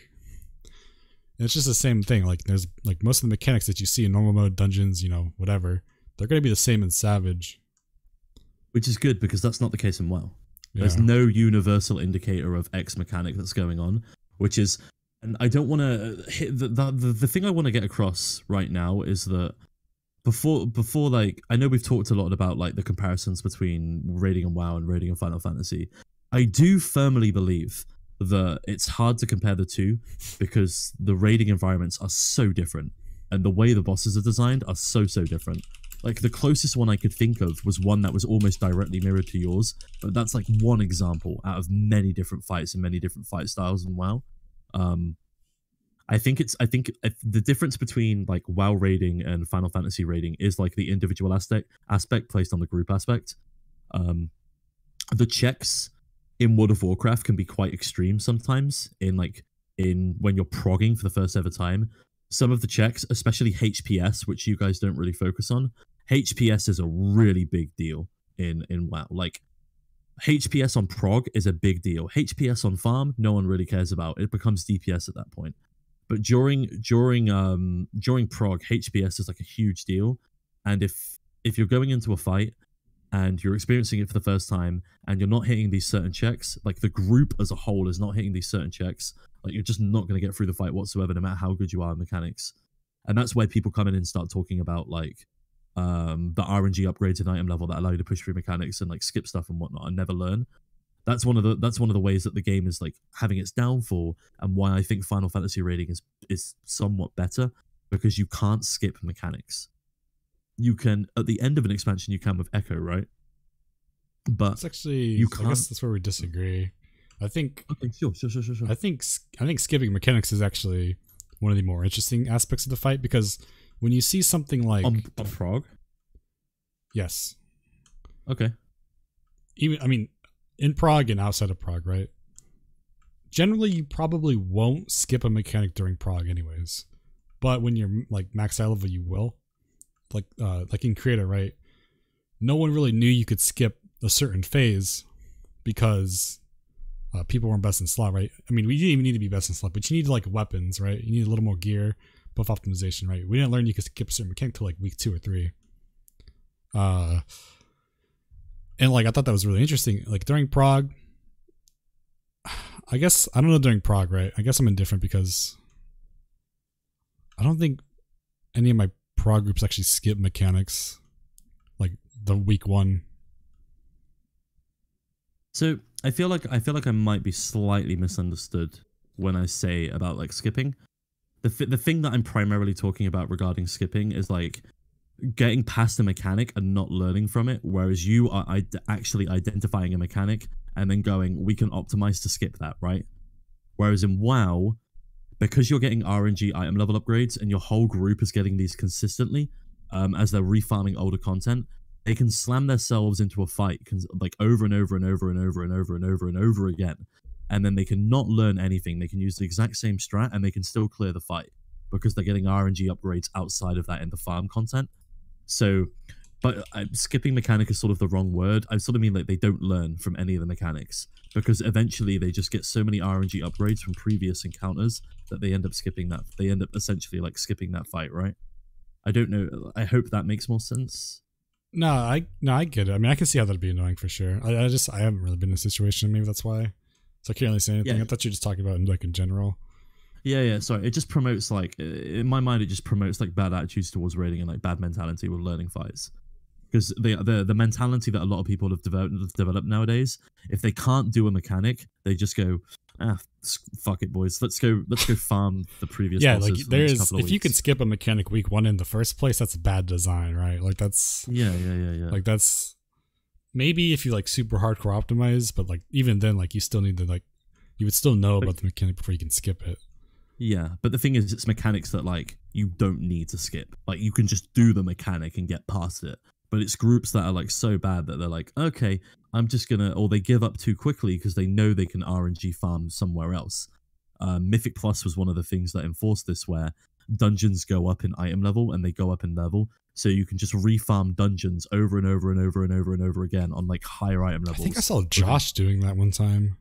And it's just the same thing. Like there's like most of the mechanics that you see in normal mode, dungeons, you know, whatever, they're gonna be the same in Savage. Which is good because that's not the case in WoW. There's no universal indicator of X mechanic that's going on, which is, and I don't want to hit the thing I want to get across right now is that before like, I know we've talked a lot about like the comparisons between raiding and WoW and raiding and Final Fantasy. I do firmly believe that it's hard to compare the two because the raiding environments are so different and the way the bosses are designed are so different. Like the closest one I could think of was one that was almost directly mirrored to yours, but that's like one example out of many different fights and many different fight styles in WoW. I think the difference between like WoW raiding and Final Fantasy raiding is like the individual aspect placed on the group aspect. The checks in World of Warcraft can be quite extreme sometimes in when you're progging for the first ever time. Some of the checks, especially HPS, which you guys don't really focus on, HPS is a really big deal in WoW. Like HPS on prog is a big deal. HPS on farm, no one really cares about. It becomes DPS at that point. But during prog, HPS is like a huge deal. And if you're going into a fight and you're experiencing it for the first time and you're not hitting these certain checks, like the group as a whole is not hitting these certain checks, like you're just not going to get through the fight whatsoever, no matter how good you are in mechanics. And that's where people come in and start talking about like the RNG upgrades in item level that allow you to push through mechanics and like skip stuff and whatnot and never learn. That's one of the ways that the game is like having its downfall, and why I think Final Fantasy raiding is somewhat better, because you can't skip mechanics. You can at the end of an expansion, you can with Echo, right? But it's actually, you can't. I guess that's where we disagree. I think. Okay, sure. I think skipping mechanics is actually one of the more interesting aspects of the fight, because when you see something like on prog, yes, okay, even I mean in prog and outside of prog, right? Generally, you probably won't skip a mechanic during prog, anyways. But when you're like max eye level, you will. Like in creator, right? No one really knew you could skip a certain phase because people weren't best in slot, right? I mean, we didn't even need to be best in slot, but you need like weapons, right? You need a little more gear, buff optimization, right? We didn't learn you could skip a certain mechanic till like week 2 or 3. And like I thought that was really interesting. Like during prog, I guess I don't know during prog, right? I guess I'm indifferent because I don't think any of my prog groups actually skip mechanics like the week 1. So I feel like I might be slightly misunderstood when I say about like skipping. The thing that I'm primarily talking about regarding skipping is like getting past a mechanic and not learning from it, whereas you are actually identifying a mechanic and then going, we can optimize to skip that, right? Whereas in WoW, because you're getting RNG item level upgrades and your whole group is getting these consistently as they're refarming older content, they can slam themselves into a fight like over and over and over and over and over and over and over again, and then they can not learn anything. They can use the exact same strat and they can still clear the fight because they're getting RNG upgrades outside of that in the farm content. So, but skipping mechanic is sort of the wrong word. I sort of mean like they don't learn from any of the mechanics, because eventually they just get so many RNG upgrades from previous encounters that they end up skipping that. They end up essentially like skipping that fight, right? I don't know. I hope that makes more sense. No, I get it. I mean, I can see how that'd be annoying for sure. I haven't really been in a situation. Maybe that's why. So I can't really say anything. Yeah. I thought you were just talking about in general. Yeah. Sorry. It just promotes like, in my mind, it just promotes like bad attitudes towards raiding and like bad mentality with learning fights. Because the mentality that a lot of people have developed nowadays, if they can't do a mechanic, they just go, Fuck it, boys. Let's go farm the previous Yeah, bosses like for the next there's couple of if you can weeks. skip a mechanic week 1 in the first place, that's bad design, right? Like that's Yeah. like that's maybe if you like super hardcore optimize, but like even then, like you still need to like you would still know about the mechanic before you can skip it. Yeah, but the thing is, it's mechanics that like you don't need to skip. Like you can just do the mechanic and get past it. But it's groups that are like so bad that they're like, okay, I'm just gonna, or they give up too quickly because they know they can RNG farm somewhere else. Mythic Plus was one of the things that enforced this, where dungeons go up in item level and they go up in level, so you can just refarm dungeons over and over and over and over and over again on like higher item levels. I think I saw Josh doing that one time.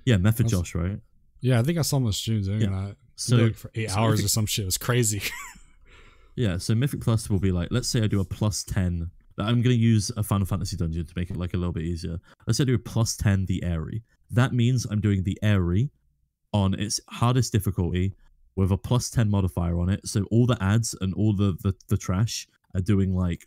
Yeah, Method Josh, right? Yeah, I think I saw him on stream doing that. So like for 8 hours Mythic, or some shit. It was crazy. yeah, so Mythic Plus will be like, let's say I do a plus 10. I'm going to use a Final Fantasy dungeon to make it like a little bit easier. Let's say I do a plus 10 the Airy. That means I'm doing the Airy on its hardest difficulty with a plus 10 modifier on it. So all the ads and all the trash are doing like,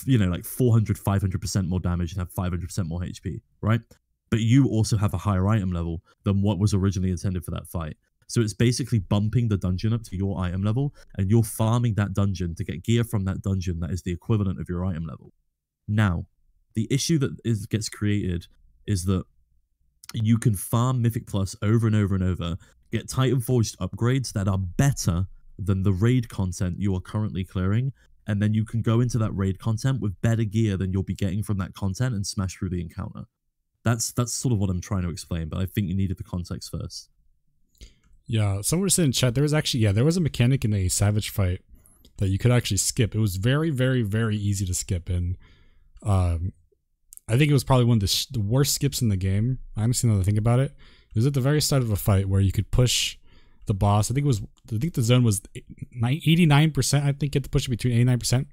you know, like 400, 500% more damage and have 500% more HP, right? But you also have a higher item level than what was originally intended for that fight. So it's basically bumping the dungeon up to your item level, and you're farming that dungeon to get gear from that dungeon that is the equivalent of your item level. Now, the issue that gets created is that you can farm Mythic Plus over and over and over, get Titan Forged upgrades that are better than the raid content you are currently clearing, and then you can go into that raid content with better gear than you'll be getting from that content and smash through the encounter. That's sort of what I'm trying to explain, but I think you needed the context first. Yeah, someone was saying in chat, there was actually, there was a mechanic in a Savage fight that you could actually skip. It was very, very, very easy to skip, and I think it was probably one of the worst skips in the game. I honestly know to think about it. It was at the very start of a fight where you could push the boss. I think the zone was 89%. I think you had to push it between 89%,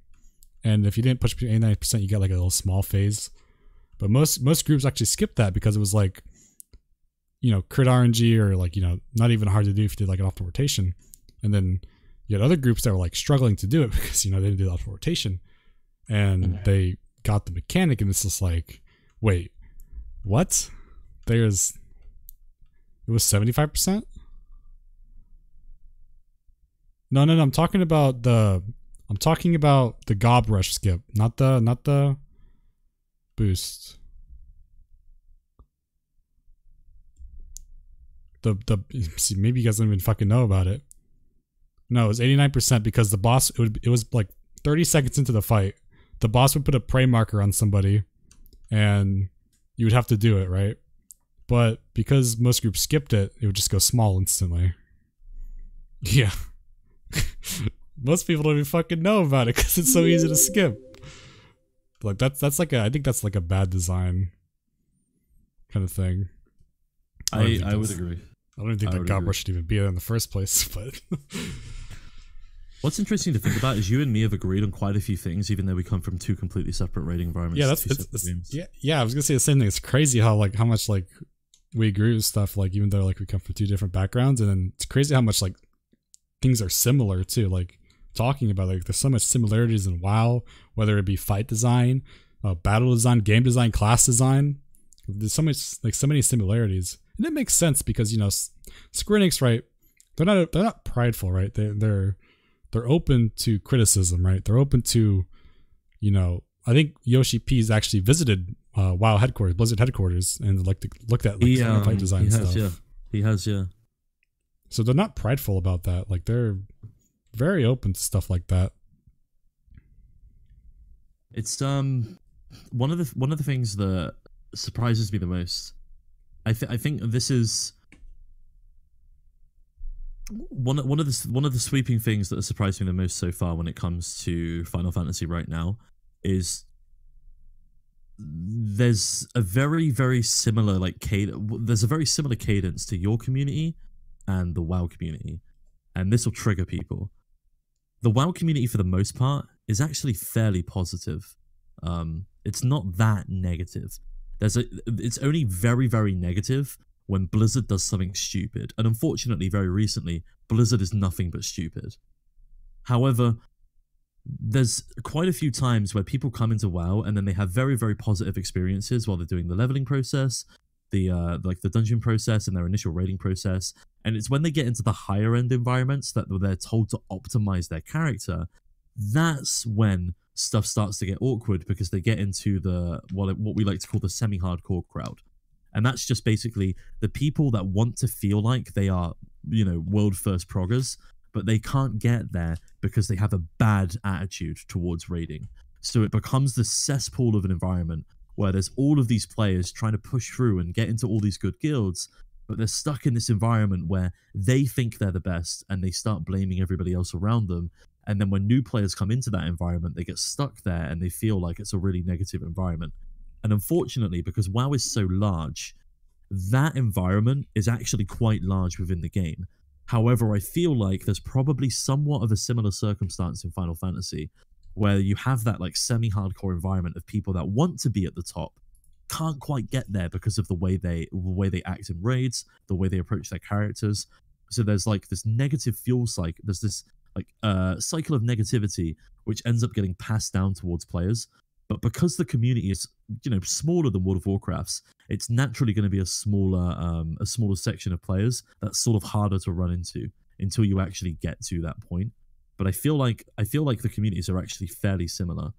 and if you didn't push between 89%, you got like a little small phase. But most groups actually skipped that because it was like, you know, crit RNG, or like, you know, not even hard to do if you did like an optimal rotation. And then you had other groups that were like struggling to do it because, you know, they didn't do the optimal rotation, and they got the mechanic, and it's just like, wait, what? It was 75%? No, I'm talking about the gob rush skip, not the boost. See, maybe you guys don't even fucking know about it. No, it was 89% because the boss, it was like 30 seconds into the fight, the boss would put a prey marker on somebody and you would have to do it, right? But because most groups skipped it, it would just go small instantly. Yeah. Most people don't even fucking know about it because it's so easy to skip. Like that's like I think that's like a bad design kind of thing. I would agree. I don't even think that gob rush should even be there in the first place, but what's interesting to think about is you and me have agreed on quite a few things, even though we come from two completely separate rating environments. Yeah, I was gonna say the same thing. It's crazy how much we agree with stuff, like even though like we come from two different backgrounds, and then it's crazy how much like things are similar too. Like talking about, like, there's so much similarities in WoW, whether it be fight design, battle design, game design, class design. There's so many similarities, and it makes sense because, you know, Square Enix, right? They're not prideful, right? They're open to criticism, right? They're open to, you know, I think Yoshi P's actually visited WoW headquarters, Blizzard headquarters, and looked at like some of the fight design stuff. Yeah. He has. So they're not prideful about that. Like, they're very open to stuff like that. It's one of the things that surprises me the most. I think this is one of the sweeping things that has surprised me the most so far when it comes to Final Fantasy right now is there's a very, very similar there's a very similar cadence to your community and the WoW community, and this will trigger people. The WoW community, for the most part, is actually fairly positive. It's not that negative. It's only very, very negative when Blizzard does something stupid, and unfortunately, very recently, Blizzard is nothing but stupid. However, there's quite a few times where people come into WoW and then they have very, very positive experiences while they're doing the leveling process, like the dungeon process and their initial raiding process. And it's when they get into the higher end environments that they're told to optimize their character. That's when stuff starts to get awkward, because they get into the what we like to call the semi-hardcore crowd. And that's just basically the people that want to feel like they are, you know, world first proggers, but they can't get there because they have a bad attitude towards raiding. So it becomes this cesspool of an environment where there's all of these players trying to push through and get into all these good guilds, but they're stuck in this environment where they think they're the best and they start blaming everybody else around them. And then when new players come into that environment, they get stuck there and they feel like it's a really negative environment. And unfortunately, because WoW is so large, that environment is actually quite large within the game. However, I feel like there's probably somewhat of a similar circumstance in Final Fantasy, where you have that like semi-hardcore environment of people that want to be at the top, can't quite get there because of the way they act in raids, the way they approach their characters. So there's like this negative fuel cycle. There's this like cycle of negativity which ends up getting passed down towards players. But because the community is, you know, smaller than World of Warcraft's, it's naturally going to be a smaller section of players that's sort of harder to run into until you actually get to that point. But I feel like the communities are actually fairly similar.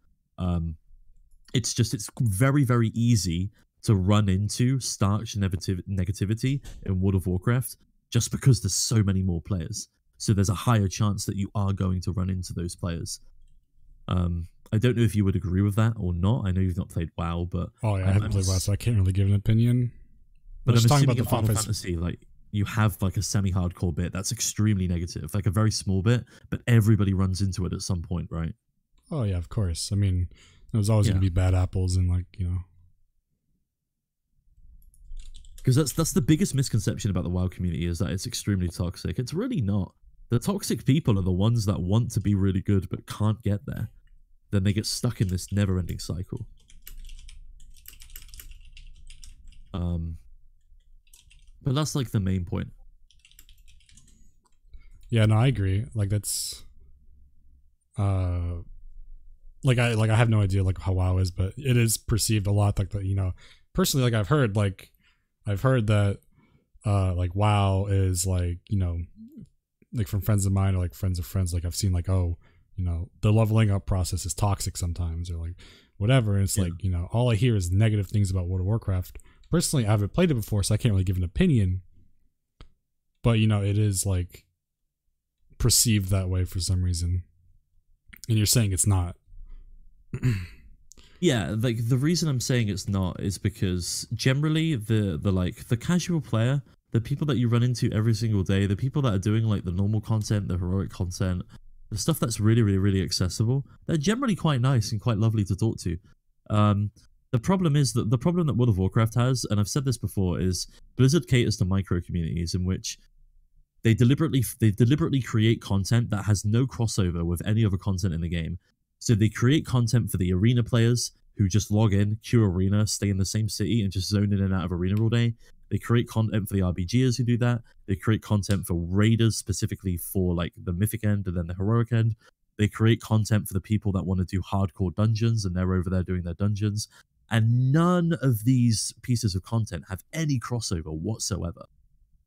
It's very, very easy to run into starch negativity in World of Warcraft just because there's so many more players. So there's a higher chance that you are going to run into those players. I don't know if you would agree with that or not. I know you've not played WoW, but oh yeah, I haven't played WoW, so I can't really give an opinion. But I'm talking about the Final Fantasy, like you have like a semi-hardcore bit that's extremely negative, like a very small bit, but everybody runs into it at some point, right? Oh yeah, of course. I mean, there's always going to be bad apples, and like, you know, because that's the biggest misconception about the WoW community, is that it's extremely toxic. It's really not. The toxic people are the ones that want to be really good but can't get there. Then they get stuck in this never-ending cycle. But that's like the main point. Yeah, no, I agree. Like that's like I have no idea like how WoW is, but it is perceived a lot like that, you know. Personally, like I've heard that like WoW is like, you know, like from friends of mine or like friends of friends, like I've seen like, oh, you know, the leveling up process is toxic sometimes, or like whatever. And it's like, you know, all I hear is negative things about World of Warcraft. Personally, I haven't played it before, so I can't really give an opinion. But, you know, it is like perceived that way for some reason. And you're saying it's not. Yeah, like the reason I'm saying it's not is because generally the casual player, the people that you run into every single day, the people that are doing like the normal content, the heroic content, the stuff that's really, really, really accessible, they're generally quite nice and quite lovely to talk to. The problem is that the problem that World of Warcraft has, and I've said this before, is Blizzard caters to micro communities in which they deliberately create content that has no crossover with any other content in the game. So they create content for the arena players who just log in, queue arena, stay in the same city, and just zone in and out of arena all day. They create content for the RPGers who do that. They create content for raiders, specifically for like the Mythic end and then the heroic end. They create content for the people that want to do hardcore dungeons, and they're over there doing their dungeons. And none of these pieces of content have any crossover whatsoever.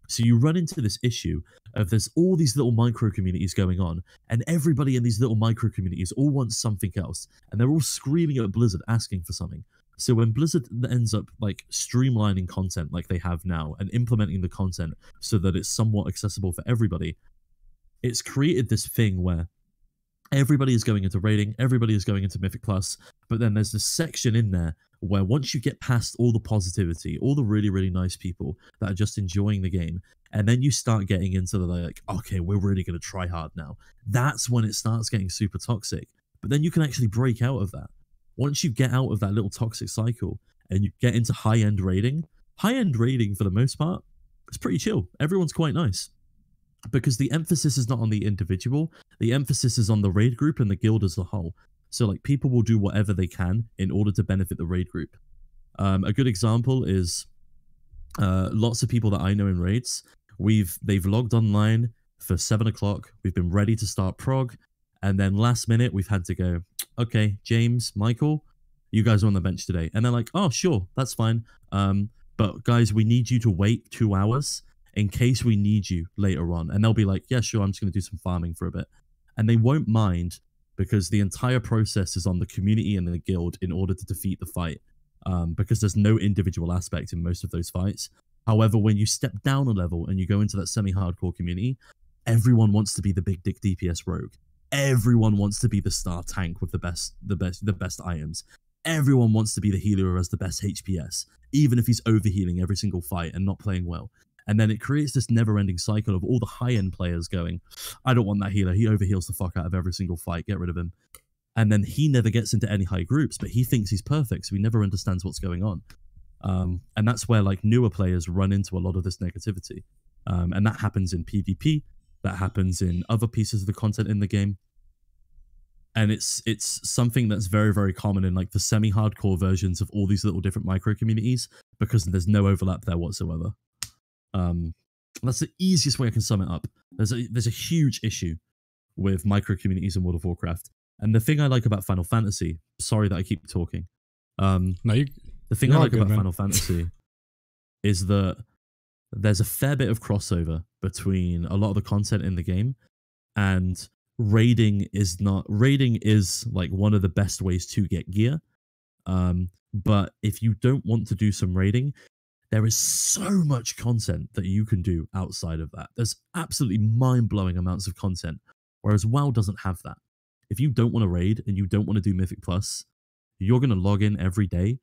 So you run into this issue of there's all these little micro communities going on, and everybody in these little micro communities all wants something else, and they're all screaming at Blizzard asking for something. So when Blizzard ends up like streamlining content like they have now and implementing the content so that it's somewhat accessible for everybody, it's created this thing where everybody is going into raiding, everybody is going into Mythic Plus, but then there's this section in there where once you get past all the positivity, all the really, really nice people that are just enjoying the game, and then you start getting into the like, okay, we're really going to try hard now. That's when it starts getting super toxic. But then you can actually break out of that. Once you get out of that little toxic cycle and you get into high-end raiding for the most part, it's pretty chill. Everyone's quite nice. Because the emphasis is not on the individual, the emphasis is on the raid group and the guild as a whole. So like people will do whatever they can in order to benefit the raid group. A good example is lots of people that I know in raids, they've logged online for 7 o'clock, we've been ready to start prog, and then last minute we've had to go, okay, James, Michael, you guys are on the bench today. And they're like, oh, sure, that's fine. but guys, we need you to wait 2 hours in case we need you later on. And they'll be like, yeah, sure, I'm just going to do some farming for a bit. And they won't mind because the entire process is on the community and the guild in order to defeat the fight. Because there's no individual aspect in most of those fights. However, when you step down a level and you go into that semi-hardcore community, everyone wants to be the big dick DPS rogue. Everyone wants to be the star tank with the best items. Everyone wants to be the healer who has the best HPS, even if he's overhealing every single fight and not playing well. And then it creates this never-ending cycle of all the high-end players going, I don't want that healer. He overheals the fuck out of every single fight. Get rid of him. And then he never gets into any high groups, but he thinks he's perfect, so he never understands what's going on. And that's where like newer players run into a lot of this negativity. And that happens in PvP. That happens in other pieces of the content in the game. And it's something that's very, very common in like the semi-hardcore versions of all these little different micro communities because there's no overlap there whatsoever. That's the easiest way I can sum it up. There's a huge issue with micro communities in World of Warcraft. And the thing I like about Final Fantasy, sorry that I keep talking. The thing I like about Final Fantasy is that there's a fair bit of crossover between a lot of the content in the game, and raiding is like one of the best ways to get gear. But if you don't want to do some raiding, there is so much content that you can do outside of that. There's absolutely mind-blowing amounts of content, whereas WoW doesn't have that. If you don't want to raid and you don't want to do Mythic Plus, you're going to log in every day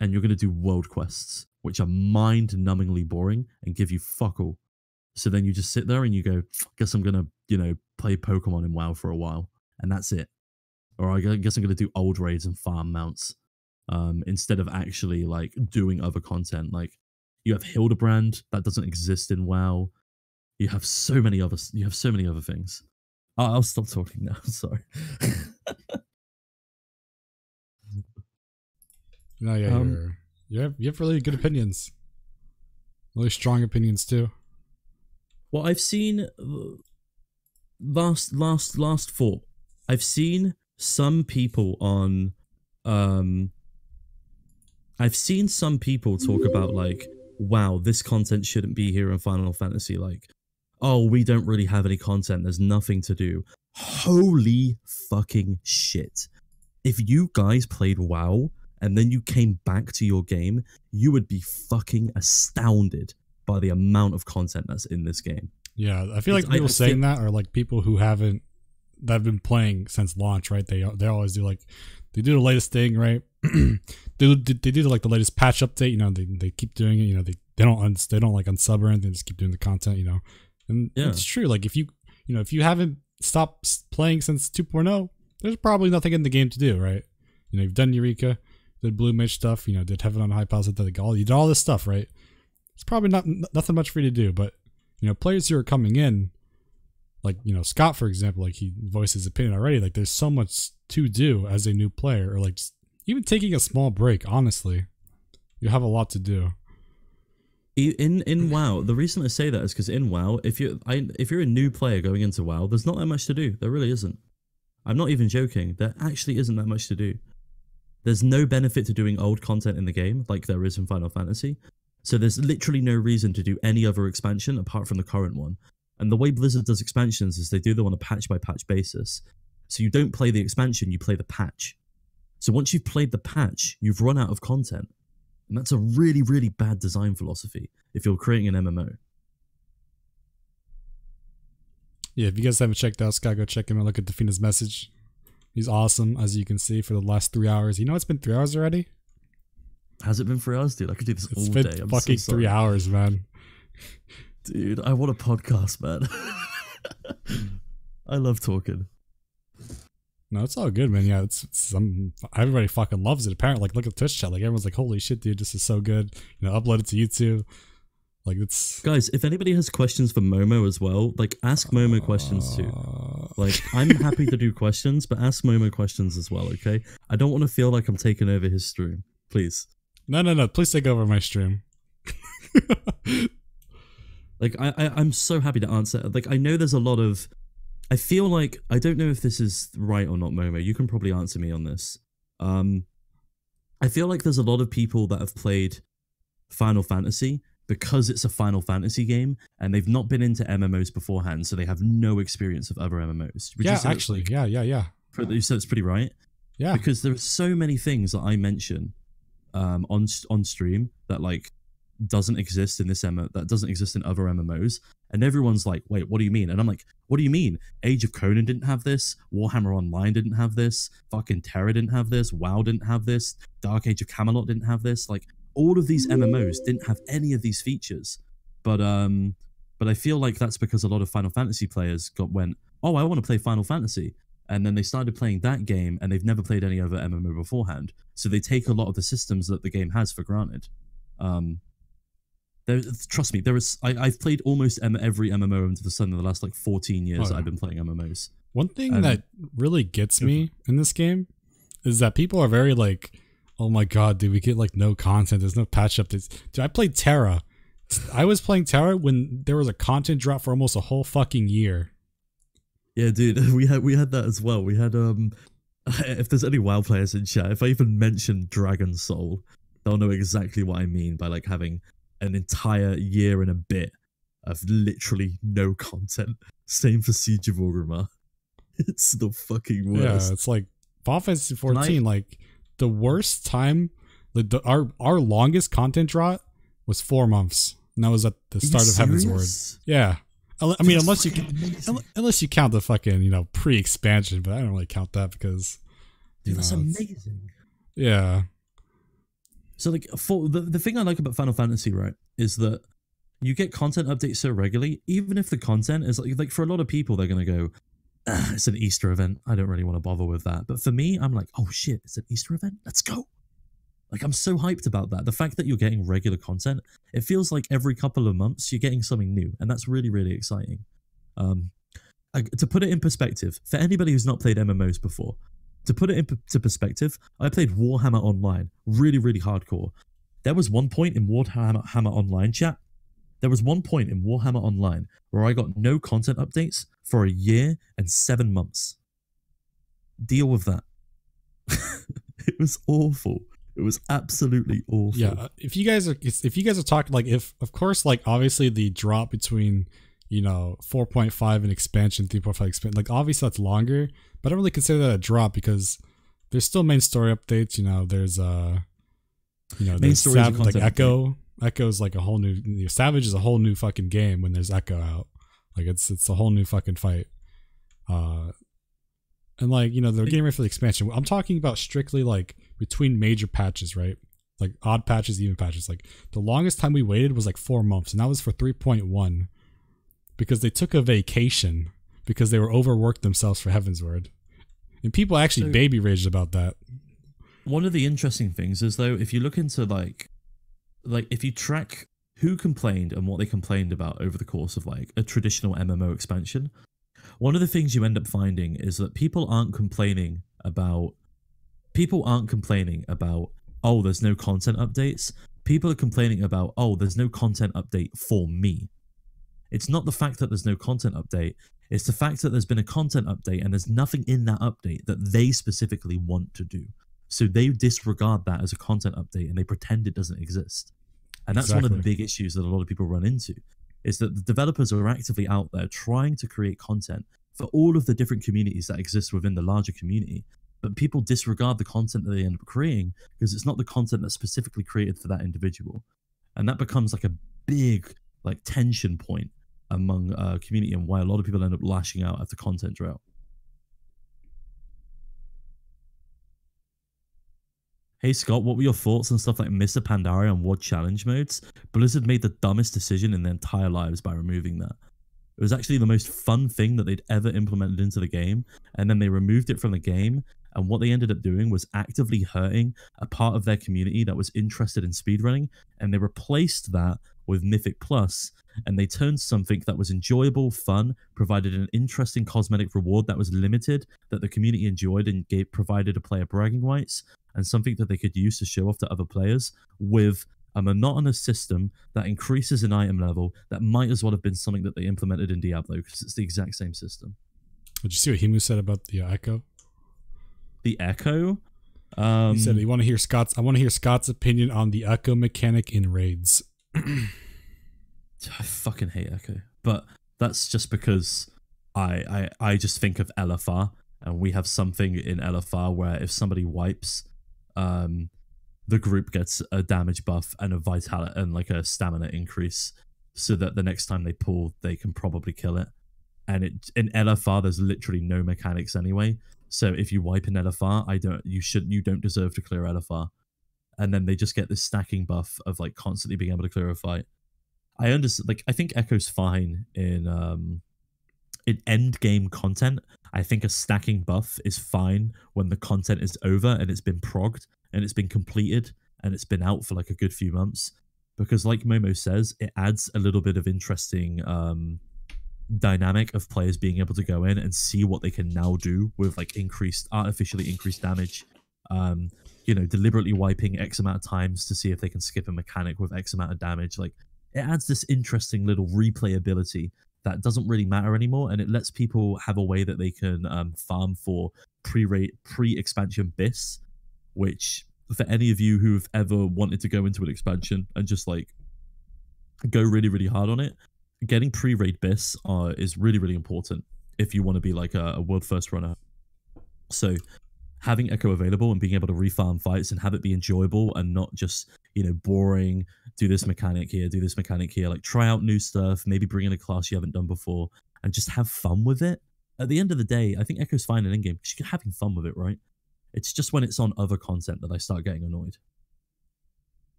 and you're going to do world quests, which are mind-numbingly boring and give you fuck all. So then you just sit there and you go, guess I'm going to, play Pokemon in WoW for a while, and that's it. Or I guess I'm going to do old raids and farm mounts instead of actually like doing other content. Like you have Hildebrand that doesn't exist in WoW. You have so many other things. I'll stop talking now. Sorry. No, yeah, you have really good opinions. Really strong opinions too. Well, I've seen last thought. I've seen some people on I've seen some people talk about like, wow, this content shouldn't be here in Final Fantasy. Like, oh, we don't really have any content. There's nothing to do. Holy fucking shit. If you guys played WoW and then you came back to your game, you would be fucking astounded by the amount of content that's in this game. Yeah, I feel like people saying that are like people who that have been playing since launch, right? They always do like, they do the latest thing, right? they do like the latest patch update, they keep doing it, they don't like unsub or anything, they just keep doing the content, And yeah, it's true. Like if you haven't stopped playing since 2.0, there's probably nothing in the game to do, right? You've done Eureka, did Blue Mage stuff, did Heaven on High Palace, you did all this stuff, right? It's probably nothing much for you to do, but players who are coming in, like Scott, for example, like he voiced his opinion already. Like there's so much to do as a new player, or like just even taking a small break. Honestly, you have a lot to do. In WoW, the reason I say that is because in WoW, if you're a new player going into WoW, there's not that much to do. There really isn't. I'm not even joking. There actually isn't that much to do. There's no benefit to doing old content in the game like there is in Final Fantasy. So there's literally no reason to do any other expansion apart from the current one. And the way Blizzard does expansions is they do them on a patch-by-patch basis. So you don't play the expansion, you play the patch. So once you've played the patch, you've run out of content. And that's a really, really bad design philosophy if you're creating an MMO. Yeah, if you guys haven't checked out Scott, go check him out. Look at Defina's message. He's awesome, as you can see, for the last 3 hours. It's been 3 hours already? Has it been 3 hours, dude? I could do this all day. It's been fucking so 3 hours, man. Dude, I want a podcast, man. I love talking. No, it's all good, man. Yeah, everybody fucking loves it. Apparently, like, look at Twitch chat. Like, everyone's like, "Holy shit, dude, this is so good." Upload it to YouTube. Like, it's guys. If anybody has questions for Momo as well, like, ask Momo questions too. Like, I'm happy to do questions, but ask Momo questions as well. Okay, I don't want to feel like I'm taking over his stream. Please. No. Please take over my stream. Like, I'm so happy to answer. Like, I know there's a lot of... I feel like... I don't know if this is right or not, Momo. You can probably answer me on this. I feel like there's a lot of people that have played Final Fantasy because it's a Final Fantasy game and they've not been into MMOs beforehand, so they have no experience of other MMOs. Yeah, actually, yeah. You said it's pretty right. Yeah, because there are so many things that I mention on stream that like doesn't exist in this that doesn't exist in other MMOs, and everyone's like, "Wait, what do you mean?" And I'm like, "What do you mean? Age of Conan didn't have this. Warhammer Online didn't have this. Fucking Terra didn't have this. WoW didn't have this. Dark Age of Camelot didn't have this. Like all of these MMOs didn't have any of these features." But I feel like that's because a lot of Final Fantasy players went, "Oh, I want to play Final Fantasy." And then they started playing that game, and they've never played any other MMO beforehand. So they take a lot of the systems that the game has for granted. Trust me, I've played almost every MMO under the sun in the last like 14 years. I've been playing MMOs. One thing that really gets me in this game is that people are very like, "Oh my god, dude, we get like no content. There's no patch updates." Dude, I played Terra. I was playing Terra when there was a content drop for almost a whole fucking year. Yeah, dude, we had that as well. We had if there's any WoW players in chat, if I even mention Dragon Soul, they'll know exactly what I mean by like having an entire year and a bit of literally no content. Same for Siege of Orgrimmar. It's the fucking worst. Yeah, it's like Final Fantasy 14. Like the worst time, like our longest content drop was 4 months, and that was at the start of Heaven's Word. Yeah. I mean, unless you count the fucking, pre-expansion, but I don't really count that because dude, that's amazing. Yeah. So like for the thing I like about Final Fantasy, right, is that you get content updates so regularly, even if the content is like for a lot of people they're gonna go, it's an Easter event. I don't really want to bother with that. But for me, I'm like, oh shit, it's an Easter event. Let's go. Like, I'm so hyped about that. The fact that you're getting regular content, it feels like every couple of months you're getting something new. And that's really, really exciting. To put it in perspective, for anybody who's not played MMOs before, to put it into perspective, I played Warhammer Online, really, really hardcore. There was one point in Warhammer Online chat, there was one point in Warhammer Online where I got no content updates for a year and 7 months. Deal with that. It was awful. It was absolutely awful. Yeah, if you guys are talking like of course like obviously the drop between 4.5 and expansion 3.5 expansion, like obviously that's longer, but I don't really consider that a drop because there's still main story updates. There's main story like Echo. Echo's like a whole new Savage is a whole new fucking game when there's Echo out. Like it's a whole new fucking fight. And like, they're getting ready for the expansion. I'm talking about strictly like between major patches, right? Like odd patches, even patches. Like the longest time we waited was like 4 months, and that was for 3.1 because they took a vacation because they were overworked themselves for Heaven's Word. And people actually baby raged about that. One of the interesting things is though, if you look into like if you track who complained and what they complained about over the course of like a traditional MMO expansion, one of the things you end up finding is that people aren't complaining about, oh, there's no content updates. People are complaining about, oh, there's no content update for me. It's not the fact that there's no content update. It's the fact that there's been a content update and there's nothing in that update that they specifically want to do. So they disregard that as a content update and they pretend it doesn't exist. And that's one of the big issues that a lot of people run into, is that the developers are actively out there trying to create content for all of the different communities that exist within the larger community. But people disregard the content that they end up creating because it's not the content that's specifically created for that individual. And that becomes like a big like tension point among community and why a lot of people end up lashing out after content drought. Hey Scott, what were your thoughts on stuff like Mr. Pandaria and WoD challenge modes? Blizzard made the dumbest decision in their entire lives by removing that. It was actually the most fun thing that they'd ever implemented into the game, and then they removed it from the game, and what they ended up doing was actively hurting a part of their community that was interested in speedrunning, and they replaced that with Mythic Plus, and they turned something that was enjoyable, fun, provided an interesting cosmetic reward that was limited, that the community enjoyed and provided a player bragging rights, and something that they could use to show off to other players with a monotonous system that increases in item level that might as well have been something that they implemented in Diablo because it's the exact same system. Did you see what Himu said about the Echo? The Echo? He said, "You want to hear Scott's? I want to hear Scott's opinion on the echo mechanic in raids." I fucking hate echo, but that's just because I just think of LFR, and we have something in LFR where if somebody wipes, the group gets a damage buff and a vitality and like a stamina increase, so that the next time they pull, they can probably kill it. And in LFR, there's literally no mechanics anyway. So if you wipe in LFR, you don't deserve to clear LFR. And then they just get this stacking buff of like constantly being able to clear a fight. I understand. Like I think Echo's fine in end game content. I think a stacking buff is fine when the content is over and it's been progged and it's been completed and it's been out for like a good few months. Because like Momo says, it adds a little bit of interesting dynamic of players being able to go in and see what they can now do with like artificially increased damage. You know, deliberately wiping X amount of times to see if they can skip a mechanic with X amount of damage. Like, it adds this interesting little replayability that doesn't really matter anymore, and it lets people have a way that they can farm for pre-expansion BIS, which for any of you who've ever wanted to go into an expansion and just like go really, really hard on it, getting pre-raid BIS is really, really important if you want to be like a world first runner. So having Echo available and being able to refarm fights and have it be enjoyable and not just, you know, boring, do this mechanic here, do this mechanic here, like try out new stuff, maybe bring in a class you haven't done before and just have fun with it. At the end of the day, I think Echo's fine in in-game because you're having fun with it, right? It's just when it's on other content that I start getting annoyed.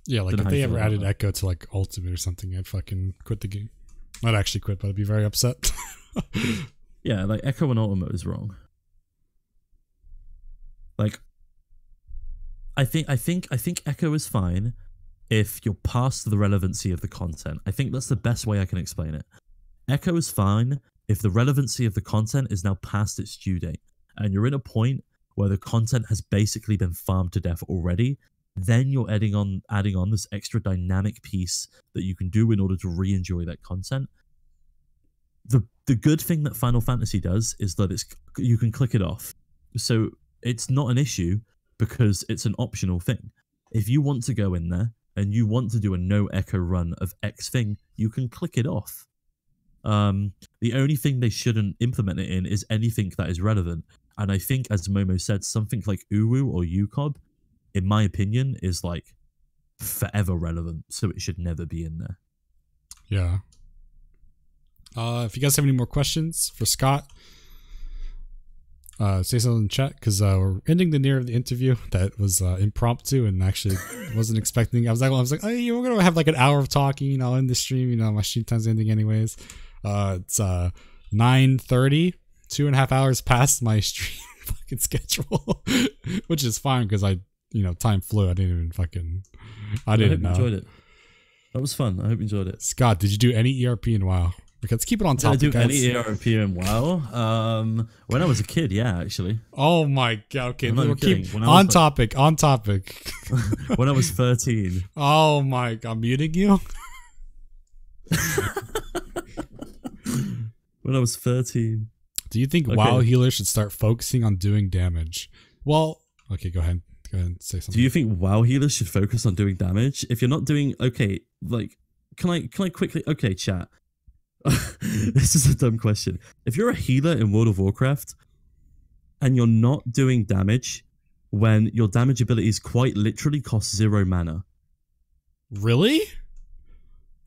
Yeah, like if they ever added Echo to like Ultimate or something, I'd fucking quit the game. Not actually quit, but I'd be very upset. Yeah, like Echo and Ultimate is wrong. Like, I think Echo is fine if you're past the relevancy of the content. I think that's the best way I can explain it. Echo is fine if the relevancy of the content is now past its due date, and you're in a point where the content has basically been farmed to death already. Then you're adding on this extra dynamic piece that you can do in order to re-enjoy that content. The good thing that Final Fantasy does is that you can click it off. So it's not an issue because it's an optional thing. If you want to go in there and you want to do a no echo run of X thing, you can click it off. The only thing they shouldn't implement it in is anything that is relevant. And I think, as Momo said, something like Uwu or UCOB, in my opinion, is like forever relevant. So it should never be in there. Yeah. If you guys have any more questions for Scott, say something in the chat, because we're ending the near of the interview that was impromptu and actually wasn't expecting. I was like, hey, we're gonna have like an hour of talking, you know, in the stream. You know, my stream time's ending anyways. It's 9:30, 2.5 hours past my stream fucking schedule, which is fine because time flew. I didn't know. Enjoyed it. That was fun. I hope you enjoyed it. Scott, did you do any ERP in WoW? Okay, let's keep it on topic. Did I do any ERP in WoW? When I was a kid, yeah, actually. Oh my god. Okay, we'll keep on topic. On topic. When I was 13. Oh my god, I'm muting you. When I was 13. Do you think WoW healers should start focusing on doing damage? Well, okay, go ahead. Go ahead and say something. Do you think WoW healers should focus on doing damage? If you're not doing can I quickly chat. This is a dumb question. If you're a healer in World of Warcraft and you're not doing damage when your damage abilities quite literally cost 0 mana. Really?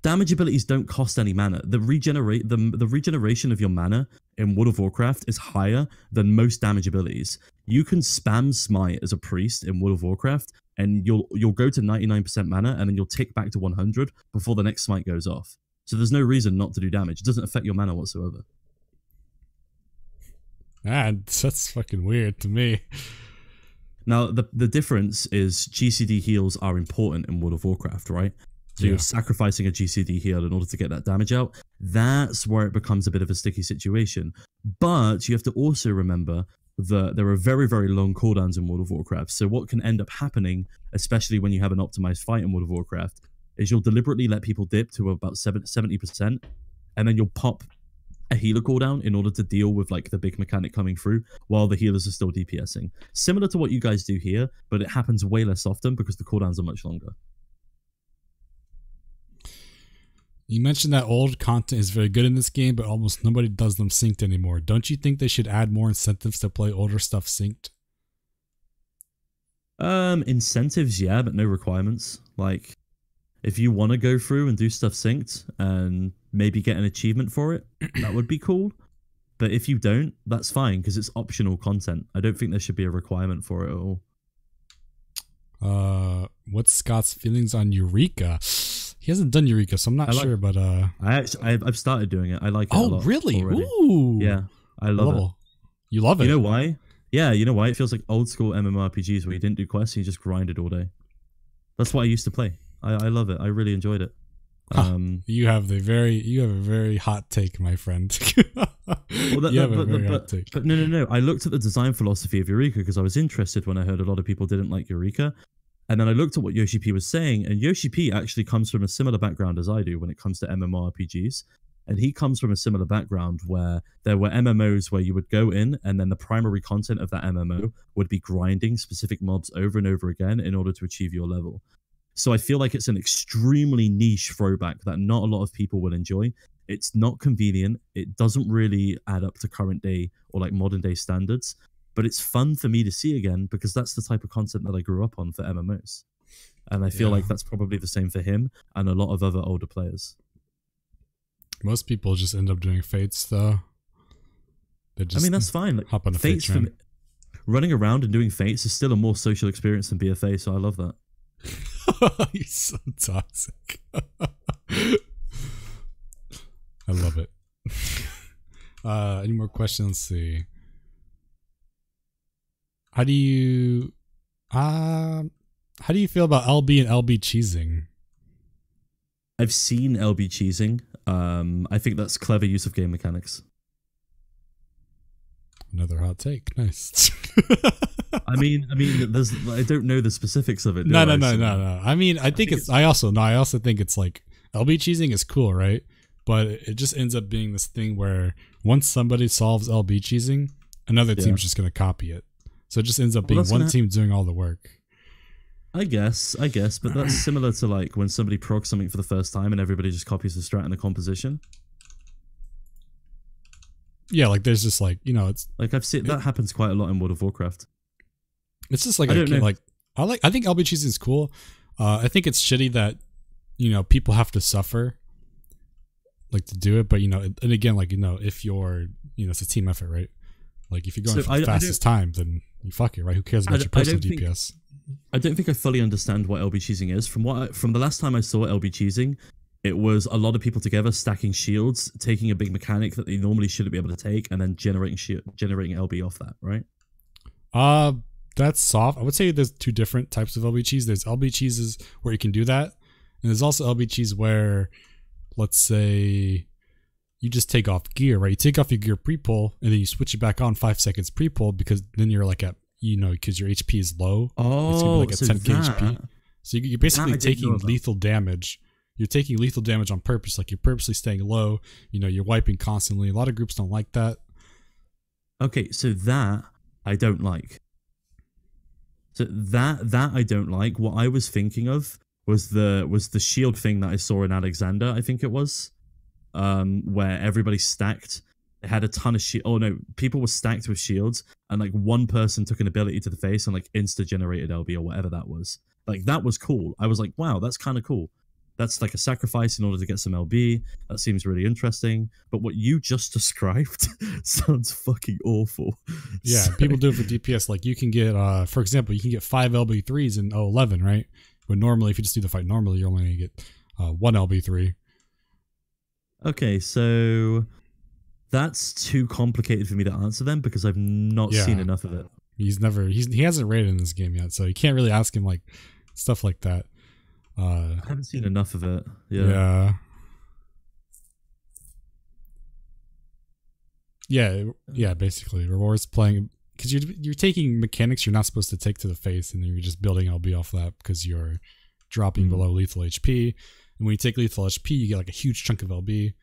Damage abilities don't cost any mana. The regeneration of your mana in World of Warcraft is higher than most damage abilities. You can spam smite as a priest in World of Warcraft and you'll go to 99% mana and then you'll tick back to 100 before the next smite goes off. So there's no reason not to do damage. It doesn't affect your mana whatsoever. That's fucking weird to me. Now, the difference is GCD heals are important in World of Warcraft, right? So you're sacrificing a GCD heal in order to get that damage out. That's where it becomes a bit of a sticky situation. But you have to also remember that there are very, very long cooldowns in World of Warcraft. So what can end up happening, especially when you have an optimized fight in World of Warcraft, is you'll deliberately let people dip to about 70%, and then you'll pop a healer cooldown in order to deal with like the big mechanic coming through while the healers are still DPSing. Similar to what you guys do here, but it happens way less often because the cooldowns are much longer. You mentioned that old content is very good in this game, but almost nobody does them synced anymore. Don't you think they should add more incentives to play older stuff synced? Incentives, yeah, but no requirements. Like, if you want to go through and do stuff synced and maybe get an achievement for it, that would be cool. But if you don't, that's fine because it's optional content. I don't think there should be a requirement for it at all. What's Scott's feelings on Eureka? He hasn't done Eureka, so I'm not sure, but I've started doing it. I like it a lot really? already. Ooh. Yeah, I love it. You love it. You know why? Yeah, you know why? It feels like old school MMORPGs where you didn't do quests and you just grinded all day. That's what I used to play. I love it. I really enjoyed it. You have a very hot take, my friend. But no. I looked at the design philosophy of Eureka because I was interested when I heard a lot of people didn't like Eureka. And then I looked at what Yoshi P was saying, and Yoshi P actually comes from a similar background as I do when it comes to MMORPGs. And he comes from a similar background where there were MMOs where you would go in and then the primary content of that MMO would be grinding specific mobs over and over again in order to achieve your level. So I feel like it's an extremely niche throwback that not a lot of people will enjoy. It's not convenient. It doesn't really add up to current day or like modern day standards, but it's fun for me to see again because that's the type of content that I grew up on for MMOs. And I feel like that's probably the same for him and a lot of other older players. Most people just end up doing fates though. I mean, that's fine. Like, hop on a fates fate train. Running around and doing fates is still a more social experience than BFA, so I love that. You're so toxic. I love it. Any more questions? Let's see. How do you feel about LB and LB cheesing? I've seen LB cheesing. I think that's clever use of game mechanics. Another hot take. Nice. I mean, I don't know the specifics of it. No. I mean, I also think it's like LB cheesing is cool, right? But it just ends up being this thing where once somebody solves LB cheesing, another team's just going to copy it. So it just ends up being one team doing all the work. I guess, but that's similar to like when somebody procs something for the first time and everybody just copies the strat and the composition. Yeah, like there's just like, it's like I've seen that happens quite a lot in World of Warcraft. It's just like I think LB cheesing is cool. I think it's shitty that people have to suffer like to do it, but and again, like if you're it's a team effort, right? Like if you're going for the fastest time, then you fuck it, right? Who cares about your personal DPS? I don't think I fully understand what LB cheesing is. From the last time I saw LB cheesing, it was a lot of people together stacking shields, taking a big mechanic that they normally shouldn't be able to take, and then generating LB off that, right? That's soft. I would say there's two different types of LB cheese. There's LB cheeses where you can do that, and there's also LB cheese where, let's say, you just take off gear, right? You take off your gear pre-pull, and then you switch it back on 5 seconds pre-pull because then you're like at because your HP is low. Oh, it's gonna be like at 10k HP. So you're basically taking lethal damage. You're taking lethal damage on purpose. Like you're purposely staying low. You're wiping constantly. A lot of groups don't like that. Okay, so that I don't like. So that I don't like. What I was thinking of was the shield thing that I saw in Alexander. I think it was, where everybody stacked. They had a ton of shield. Oh no, people were stacked with shields, and like one person took an ability to the face and like insta generated LB or whatever that was. Like that was cool. I was like, wow, that's kind of cool. That's like a sacrifice in order to get some LB. That seems really interesting. But what you just described sounds fucking awful. Yeah, people do it for DPS. Like you can get, for example, you can get 5 LB3s in 011, right? But normally, if you just do the fight normally, you're only going to get 1 LB3. Okay, so that's too complicated for me to answer them because I've not seen enough of it. He hasn't rated in this game yet, so you can't really ask him like stuff like that. I haven't seen enough of it. Yeah. Basically, rewards playing because you're taking mechanics you're not supposed to take to the face, and then you're just building LB off that because you're dropping below lethal HP. And when you take lethal HP, you get like a huge chunk of LB.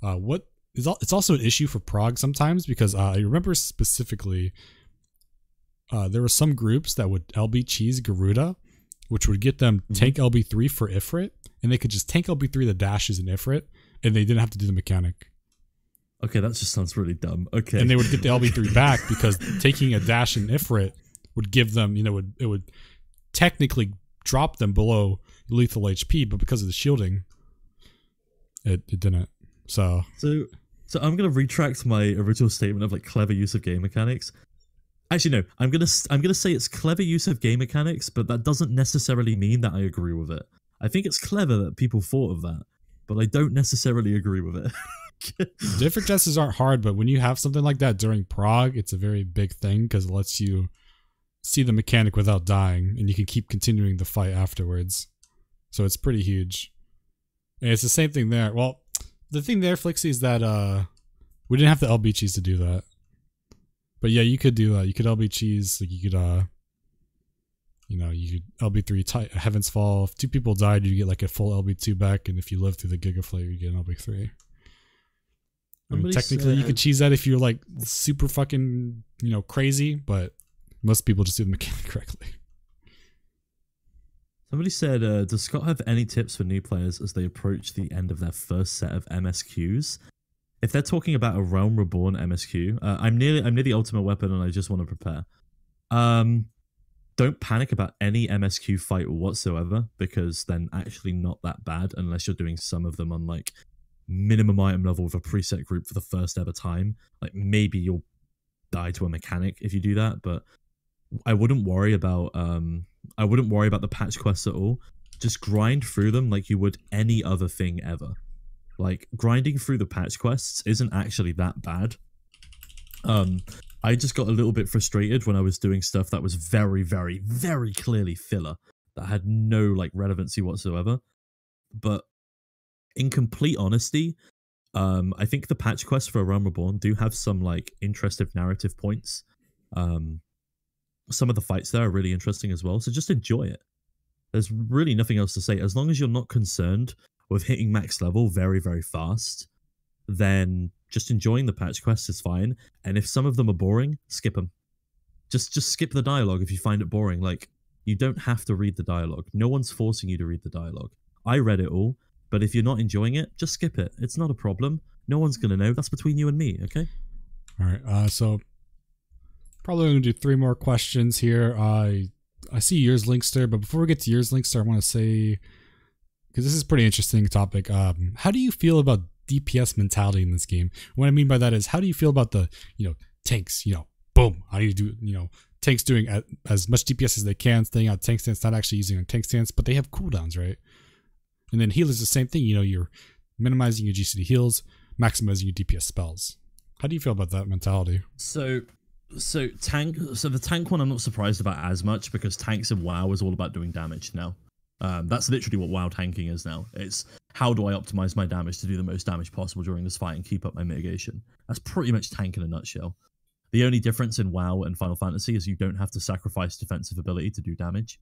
What it's also an issue for prog sometimes because I remember specifically there were some groups that would LB cheese Garuda, which would get them tank LB3 for Ifrit, and they could just tank LB3 the dashes in Ifrit, and they didn't have to do the mechanic. Okay, that just sounds really dumb. Okay. And they would get the LB3 back because taking a dash in Ifrit would give them, it would technically drop them below lethal HP, but because of the shielding, it didn't. So I'm gonna retract my original statement of like clever use of game mechanics. Actually, no. I'm gonna say it's clever use of game mechanics, but that doesn't necessarily mean that I agree with it. I think it's clever that people thought of that, but I don't necessarily agree with it. Different classes aren't hard, but when you have something like that during prog, it's a very big thing because it lets you see the mechanic without dying, and you can keep continuing the fight afterwards. So it's pretty huge. And it's the same thing there. Well, the thing there, Flixie, is that we didn't have the LB cheese to do that. But yeah, you could do that. You could LB cheese, like you could you could LB3 Heaven's Fall. If 2 people died, you get like a full LB2 back, and if you live through the Giga Flare, you get an LB3. I mean, technically, you could cheese that if you're like super fucking, crazy, but most people just do the mechanic correctly. Somebody said, does Scott have any tips for new players as they approach the end of their first set of MSQs? If they're talking about a Realm Reborn MSQ, I'm near the ultimate weapon and I just want to prepare. Don't panic about any MSQ fight whatsoever, because they're actually not that bad unless you're doing some of them on like minimum item level with a preset group for the first ever time. Like maybe you'll die to a mechanic if you do that, but I wouldn't worry about the patch quests at all. Just grind through them like you would any other thing ever. Like grinding through the patch quests isn't actually that bad. I just got a little bit frustrated when I was doing stuff that was very, very, very clearly filler that had no like relevancy whatsoever. But in complete honesty, I think the patch quests for A Realm Reborn do have some like interesting narrative points. Some of the fights there are really interesting as well, so just enjoy it. There's really nothing else to say. As long as you're not concerned with hitting max level very, very fast, then just enjoying the patch quests is fine. And if some of them are boring, skip them. Just skip the dialogue if you find it boring. Like, you don't have to read the dialogue. No one's forcing you to read the dialogue. I read it all, but if you're not enjoying it, just skip it. It's not a problem. No one's going to know. That's between you and me, okay? All right, so probably going to do 3 more questions here. I see yours, Linkster, but before we get to yours, Linkster, I want to say, because this is a pretty interesting topic, how do you feel about DPS mentality in this game? What I mean by that is, how do you feel about the, tanks, boom, how do you do, tanks doing as much DPS as they can, staying out tank stance, not actually using a tank stance, but they have cooldowns, right? And then healers the same thing, you're minimizing your GCD heals, maximizing your DPS spells. How do you feel about that mentality? So the tank one I'm not surprised about as much, because tanks in WoW is all about doing damage now. That's literally what WoW tanking is now. It's how do I optimize my damage to do the most damage possible during this fight and keep up my mitigation. That's pretty much tank in a nutshell. The only difference in WoW and Final Fantasy is you don't have to sacrifice defensive ability to do damage.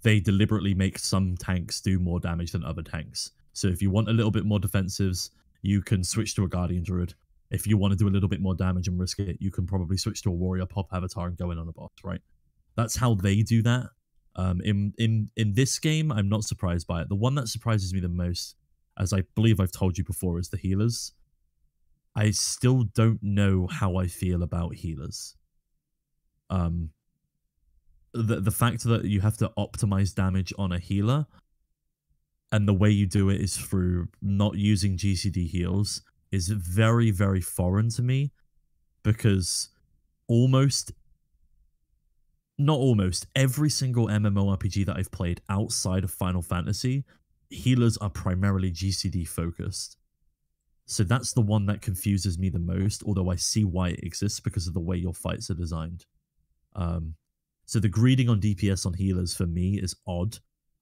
They deliberately make some tanks do more damage than other tanks. So if you want a little bit more defensives, you can switch to a Guardian Druid. If you want to do a little bit more damage and risk it, you can probably switch to a Warrior Pop Avatar and go in on a boss, right? That's how they do that. In this game, I'm not surprised by it. The one that surprises me the most, as I believe I've told you before, is the healers. I still don't know how I feel about healers. The fact that you have to optimize damage on a healer, and the way you do it is through not using GCD heals, is very, very foreign to me, because every single MMORPG that I've played outside of Final Fantasy, healers are primarily GCD focused. So that's the one that confuses me the most, although I see why it exists because of the way your fights are designed. So the greeding on DPS on healers for me is odd.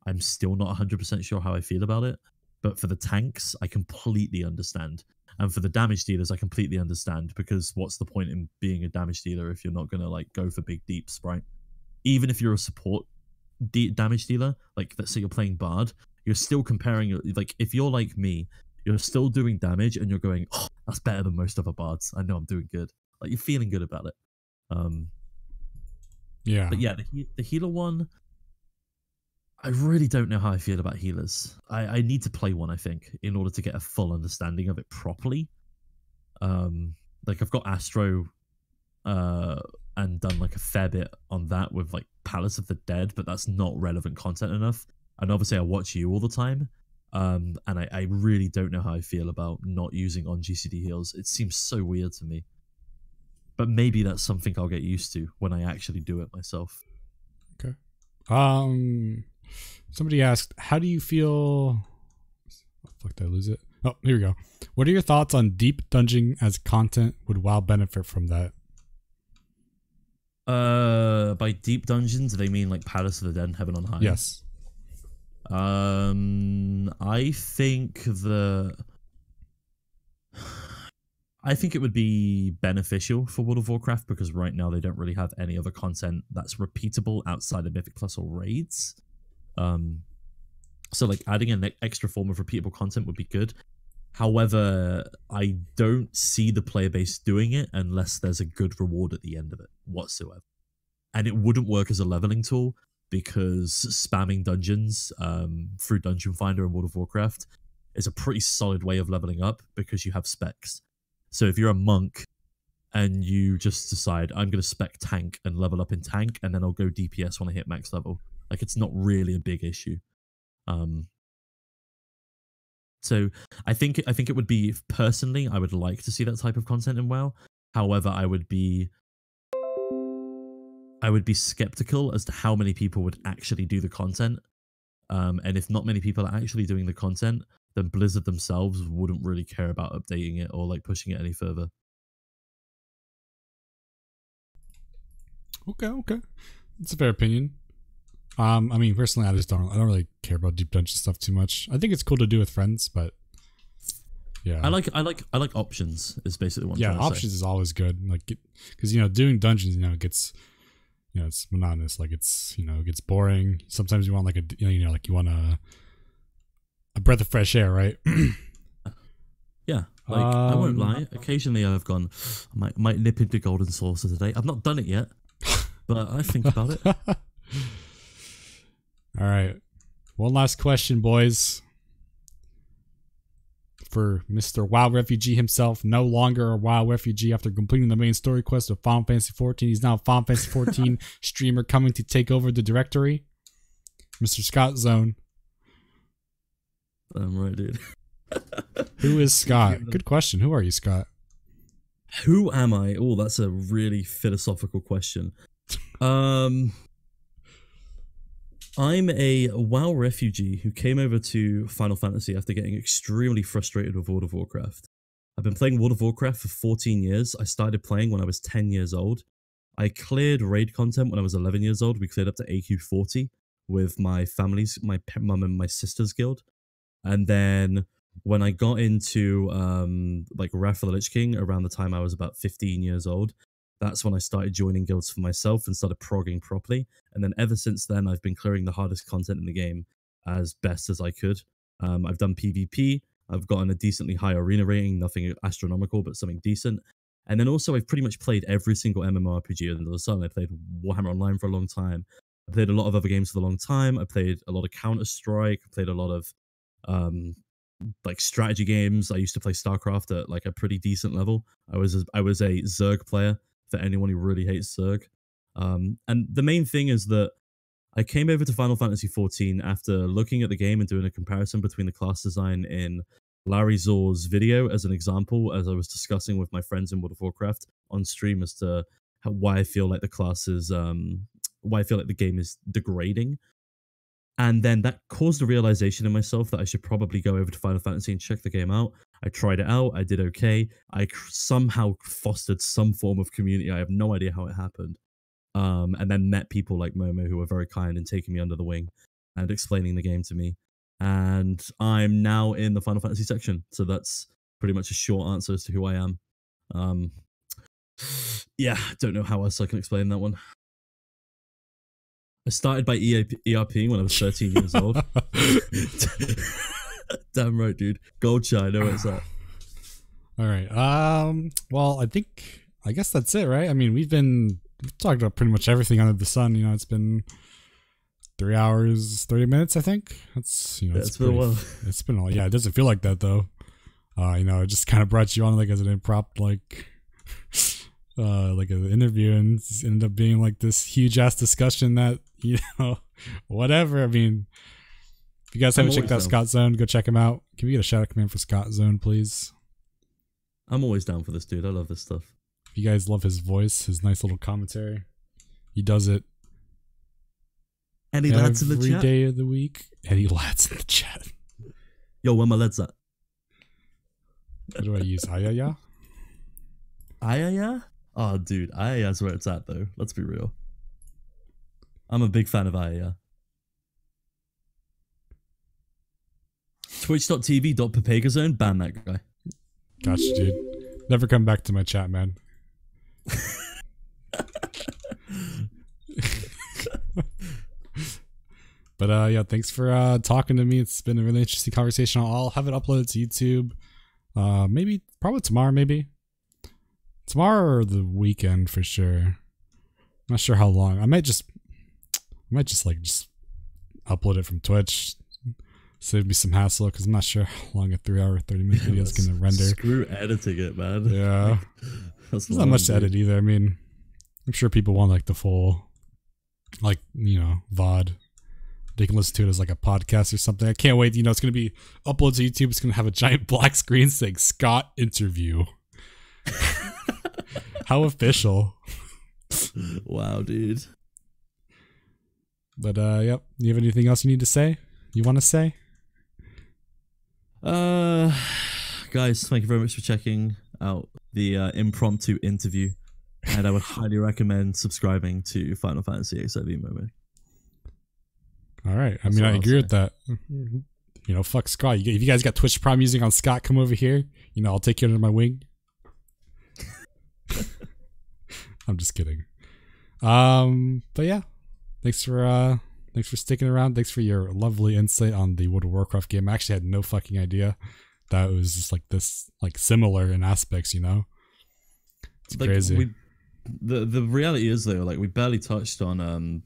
I'm still not 100% sure how I feel about it. But for the tanks, I completely understand. And for the damage dealers, I completely understand, because what's the point in being a damage dealer if you're not going to like go for big deeps, right? Even if you're a support damage dealer, like let's say you're playing Bard, you're still comparing, like if you're like me, you're still doing damage, and you're going, oh, that's better than most other bards. I know I'm doing good. Like, you're feeling good about it. Yeah. But yeah, the healer one, I really don't know how I feel about healers. I need to play one, I think, in order to get a full understanding of it properly. Like, I've got Astro and done like a fair bit on that with like Palace of the Dead, but that's not relevant content enough. And obviously I watch you all the time. And I really don't know how I feel about not using on GCD heals. It seems so weird to me. But maybe that's something I'll get used to when I actually do it myself. Okay. Somebody asked, how do you feel... Oh, fuck, did I lose it? Oh, here we go. What are your thoughts on deep dungeon as content? Would WoW benefit from that? By deep dungeons, do they mean like Palace of the Dead and Heaven on High? Yes. I think it would be beneficial for World of Warcraft because right now they don't really have any other content that's repeatable outside of Mythic Plus or raids. So like adding an extra form of repeatable content would be good. However, I don't see the player base doing it unless there's a good reward at the end of it whatsoever. And it wouldn't work as a leveling tool because spamming dungeons through Dungeon Finder in World of Warcraft is a pretty solid way of leveling up because you have specs. So if you're a monk and you just decide, I'm going to spec tank and level up in tank, and then I'll go DPS when I hit max level, like it's not really a big issue. So I think it would be, personally, I would like to see that type of content in WoW. However, I would be skeptical as to how many people would actually do the content. And if not many people are actually doing the content, then Blizzard themselves wouldn't really care about updating it or like pushing it any further. Okay. That's a fair opinion. I mean, personally, I don't really care about deep dungeon stuff too much. I think it's cool to do with friends, but yeah, I like options. Is basically what I'm trying to options say. is always good. Like, because doing dungeons, it gets, it's monotonous. Like it gets boring. Sometimes you want like you want a breath of fresh air, right? Yeah, like I won't lie. Occasionally, I've gone, I might nip into Golden Saucer today. I've not done it yet, but I think about it. All right. One last question, boys. For Mr. WoW Refugee himself, no longer a WoW Refugee after completing the main story quest of Final Fantasy XIV. He's now a Final Fantasy XIV streamer coming to take over the directory. Mr. Scottzone. I'm right, dude. Who is Scott? Good question. Who are you, Scott? Who am I? Oh, that's a really philosophical question. I'm a WoW refugee who came over to Final Fantasy after getting extremely frustrated with World of Warcraft. I've been playing World of Warcraft for 14 years. I started playing when I was 10 years old. I cleared raid content when I was 11 years old. We cleared up to AQ 40 with my family's, my mum and my sister's guild. And then when I got into like Wrath of the Lich King around the time I was about 15 years old, that's when I started joining guilds for myself and started progging properly. And then ever since then, I've been clearing the hardest content in the game as best as I could. I've done PvP. I've gotten a decently high arena rating, nothing astronomical, but something decent. And then also I've pretty much played every single MMORPG under the sun. I played Warhammer Online for a long time. I played a lot of other games for a long time. I played a lot of Counter-Strike. I played a lot of like strategy games. I used to play StarCraft at like a pretty decent level. I was a Zerg player, for anyone who really hates Zerg. And the main thing is that I came over to Final Fantasy XIV after looking at the game and doing a comparison between the class design in Larry Zor's video as an example, as I was discussing with my friends in World of Warcraft on stream as to why I feel like the class is, why I feel like the game is degrading. And then that caused a realization in myself that I should probably go over to Final Fantasy and check the game out. I tried it out. I did okay. I somehow fostered some form of community. I have no idea how it happened. And then met people like Momo who were very kind in taking me under the wing and explaining the game to me. And I'm now in the Final Fantasy section. So that's pretty much a short answer as to who I am. Yeah, don't know how else I can explain that one. I started by ERPing when I was 13 years old. Damn right, dude. Gold Shy, I know where it's at. All right. Well, I guess that's it, right? I mean, we've talked about pretty much everything under the sun. You know, it's been 3 hours, 30 minutes, I think. That's, you know, it's been a while. It's been yeah, it doesn't feel like that though. You know, it just kind of brought you on like as an impromptu, like an interview, and it ended up being like this huge ass discussion that, you know, whatever. I mean, if you guys haven't checked out Scottzone, go check him out. Can we get a shout out command for Scottzone, please? I'm always down for this dude. I love this stuff. If you guys love his voice, his nice little commentary, he does it Any lads in the chat? every day of the week. Any lads in the chat. Yo, where my lads at? What do I use? Ayaya? Ayaya? Oh, dude, Ayaya's where it's at, though. Let's be real. I'm a big fan of Ayaya. Twitch.tv.papegazone, ban that guy. Gotcha, dude. Never come back to my chat, man. But yeah, thanks for talking to me. It's been a really interesting conversation. I'll have it uploaded to YouTube. Probably tomorrow, maybe. Tomorrow or the weekend for sure. I'm not sure how long. I might just upload it from Twitch. Save me some hassle because I'm not sure how long a 3 hour, 30-minute video is gonna render. Screw editing it, man. Yeah. There's not much to edit either. I mean, I'm sure people want like the full, like, you know, VOD. They can listen to it as like a podcast or something. I can't wait. You know, it's going to be uploaded to YouTube. It's going to have a giant black screen saying Scott interview. How official. Wow, dude. But yep. You have anything else you need to say? You want to say? Guys, thank you very much for checking out the impromptu interview. And I would highly recommend subscribing to Final Fantasy FFXIVMomo. All right. I mean, I agree with that. You know, fuck Scott. If you guys got Twitch Prime music on Scott, come over here. You know, I'll take you under my wing. I'm just kidding. But yeah, thanks for sticking around. Thanks for your lovely insight on the World of Warcraft game. I actually had no fucking idea that it was just like this, like similar in aspects. You know, it's like crazy. The reality is though, like we barely touched on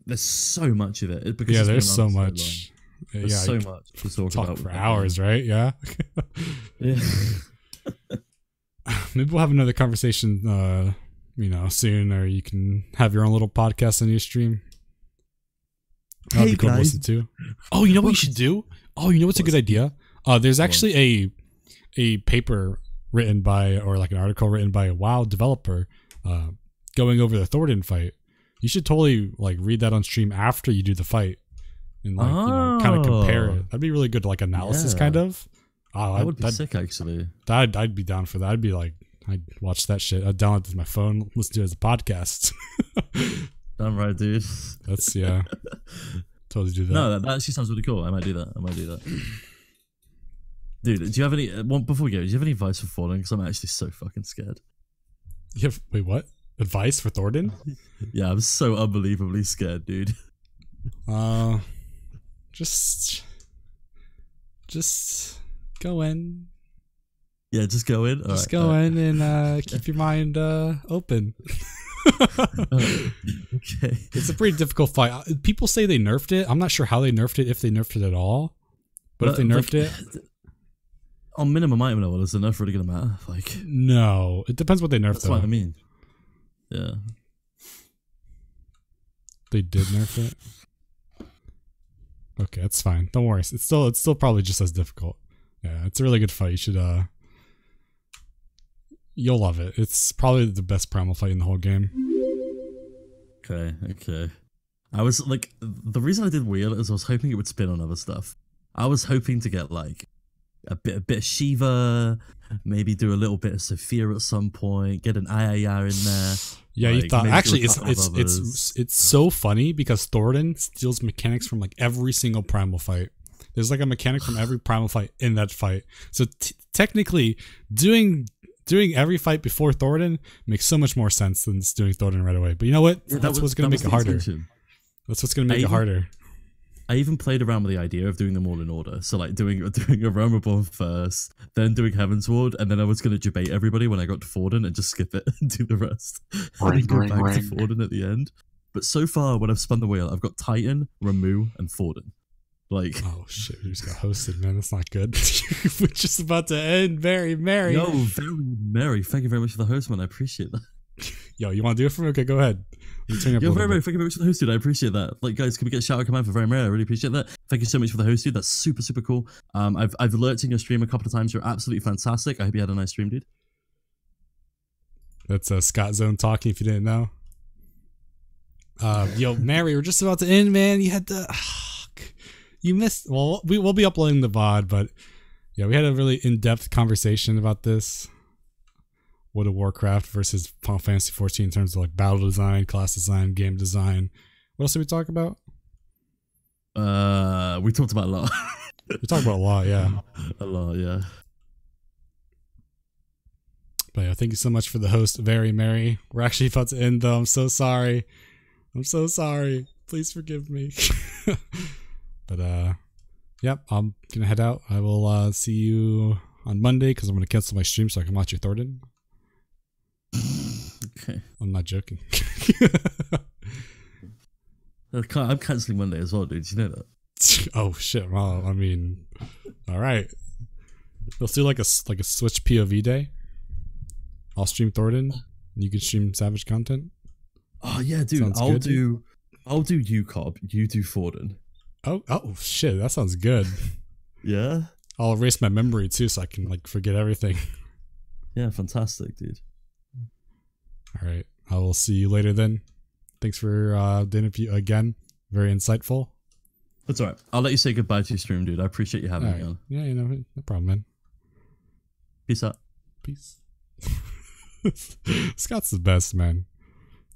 there's so much of it. Because yeah, there's so much. There's so much to talk about for hours, right? Yeah. Yeah. Maybe we'll have another conversation, you know, soon, or you can have your own little podcast on your stream. That'd be cool to listen to. Oh, you know what you should do? Oh, you know what's a good idea? There's actually a paper written by, or like an article written by a WoW developer, going over the Thornton fight. You should totally like read that on stream after you do the fight, and like you know, kind of compare it. That'd be really good, like analysis, kind of. Oh, that would be sick, actually. I'd be down for that. I'd be like, I'd watch that shit. I'd download it to my phone, listen to it as a podcast. Damn right, dude. That's yeah. Totally do that. No, that actually sounds really cool. I might do that. Dude, do you have any? Before we go, do you have any advice for falling? Because I'm actually so fucking scared. Wait, what? Advice for Thornton? Yeah, I'm so unbelievably scared, dude. Just go in. Yeah, just go in. Just go in and keep your mind open. Okay. It's a pretty difficult fight. People say they nerfed it. I'm not sure how they nerfed it, if they nerfed it at all. But if they nerfed it, on minimum item level, is the nerf really gonna matter? Like, no, it depends what they nerfed. That's what I mean. Yeah. They did nerf it. Okay, that's fine. Don't worry. It's still probably just as difficult. Yeah, it's a really good fight. You should you'll love it. It's probably the best primal fight in the whole game. Okay. I was like, the reason I did wheel is I was hoping it would spin on other stuff. I was hoping to get like a bit of Shiva, maybe do a little bit of Sophia at some point, get an Ayaya in there. Yeah, like, you thought actually it's so funny because Thornton steals mechanics from like every single primal fight. There's like a mechanic from every primal fight in that fight. So technically, doing every fight before Thornton makes so much more sense than just doing Thornton right away. But you know what? Yeah, that's what's gonna make it harder. That's what's gonna make it harder. I even played around with the idea of doing them all in order. So like doing a Realm Reborn first, then doing Heaven's Ward, and then I was going to debate everybody when I got to Forden and just skip it and do the rest. And go back to Forden at the end. But so far, when I've spun the wheel, I've got Titan, Ramu, and Forden. Like, oh shit, we just got hosted, man. That's not good. We're just about to end. Very merry. No, very merry. Thank you very much for the host, man. I appreciate that. Yo, you want to do it for me? Okay, go ahead. Yo, very merry. Thank you very much for the host, dude. I appreciate that. Like, guys, can we get a shout out command for very merry? I really appreciate that. Thank you so much for the host, dude. That's super, super cool. I've lurked in your stream a couple of times. You're absolutely fantastic. I hope you had a nice stream, dude. That's Scottzone talking. If you didn't know. Yo, Mary, we're just about to end, man. You had to. You missed. Well, we'll be uploading the VOD, but yeah, we had a really in-depth conversation about this. World of Warcraft versus Final Fantasy 14 in terms of like battle design, class design, game design. What else did we talk about? We talked about a lot. We talked about a lot, yeah. A lot, yeah. But yeah, thank you so much for the host, Very Merry. We're actually about to end though. I'm so sorry. I'm so sorry. Please forgive me. But yep, I'm gonna head out. I will see you on Monday because I'm gonna cancel my stream so I can watch your Thornton. Okay. I'm not joking. I'm cancelling Monday as well, dude. Did you know that? Oh shit! Well, I mean, all right. Let's do like a Switch POV day. I'll stream Thornton. You can stream Savage content. Oh yeah, dude. Sounds good, dude. I'll do UCOB. You do Forden. Oh shit! That sounds good. Yeah. I'll erase my memory too, so I can like forget everything. Yeah, fantastic, dude. All right. I will see you later then. Thanks for the interview again. Very insightful. That's all right. I'll let you say goodbye to your stream, dude. I appreciate you having me on. Yeah, you know, no problem, man. Peace out. Peace. Scott's the best, man.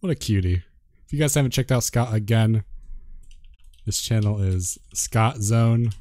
What a cutie. If you guys haven't checked out Scott again, this channel is Scottzone.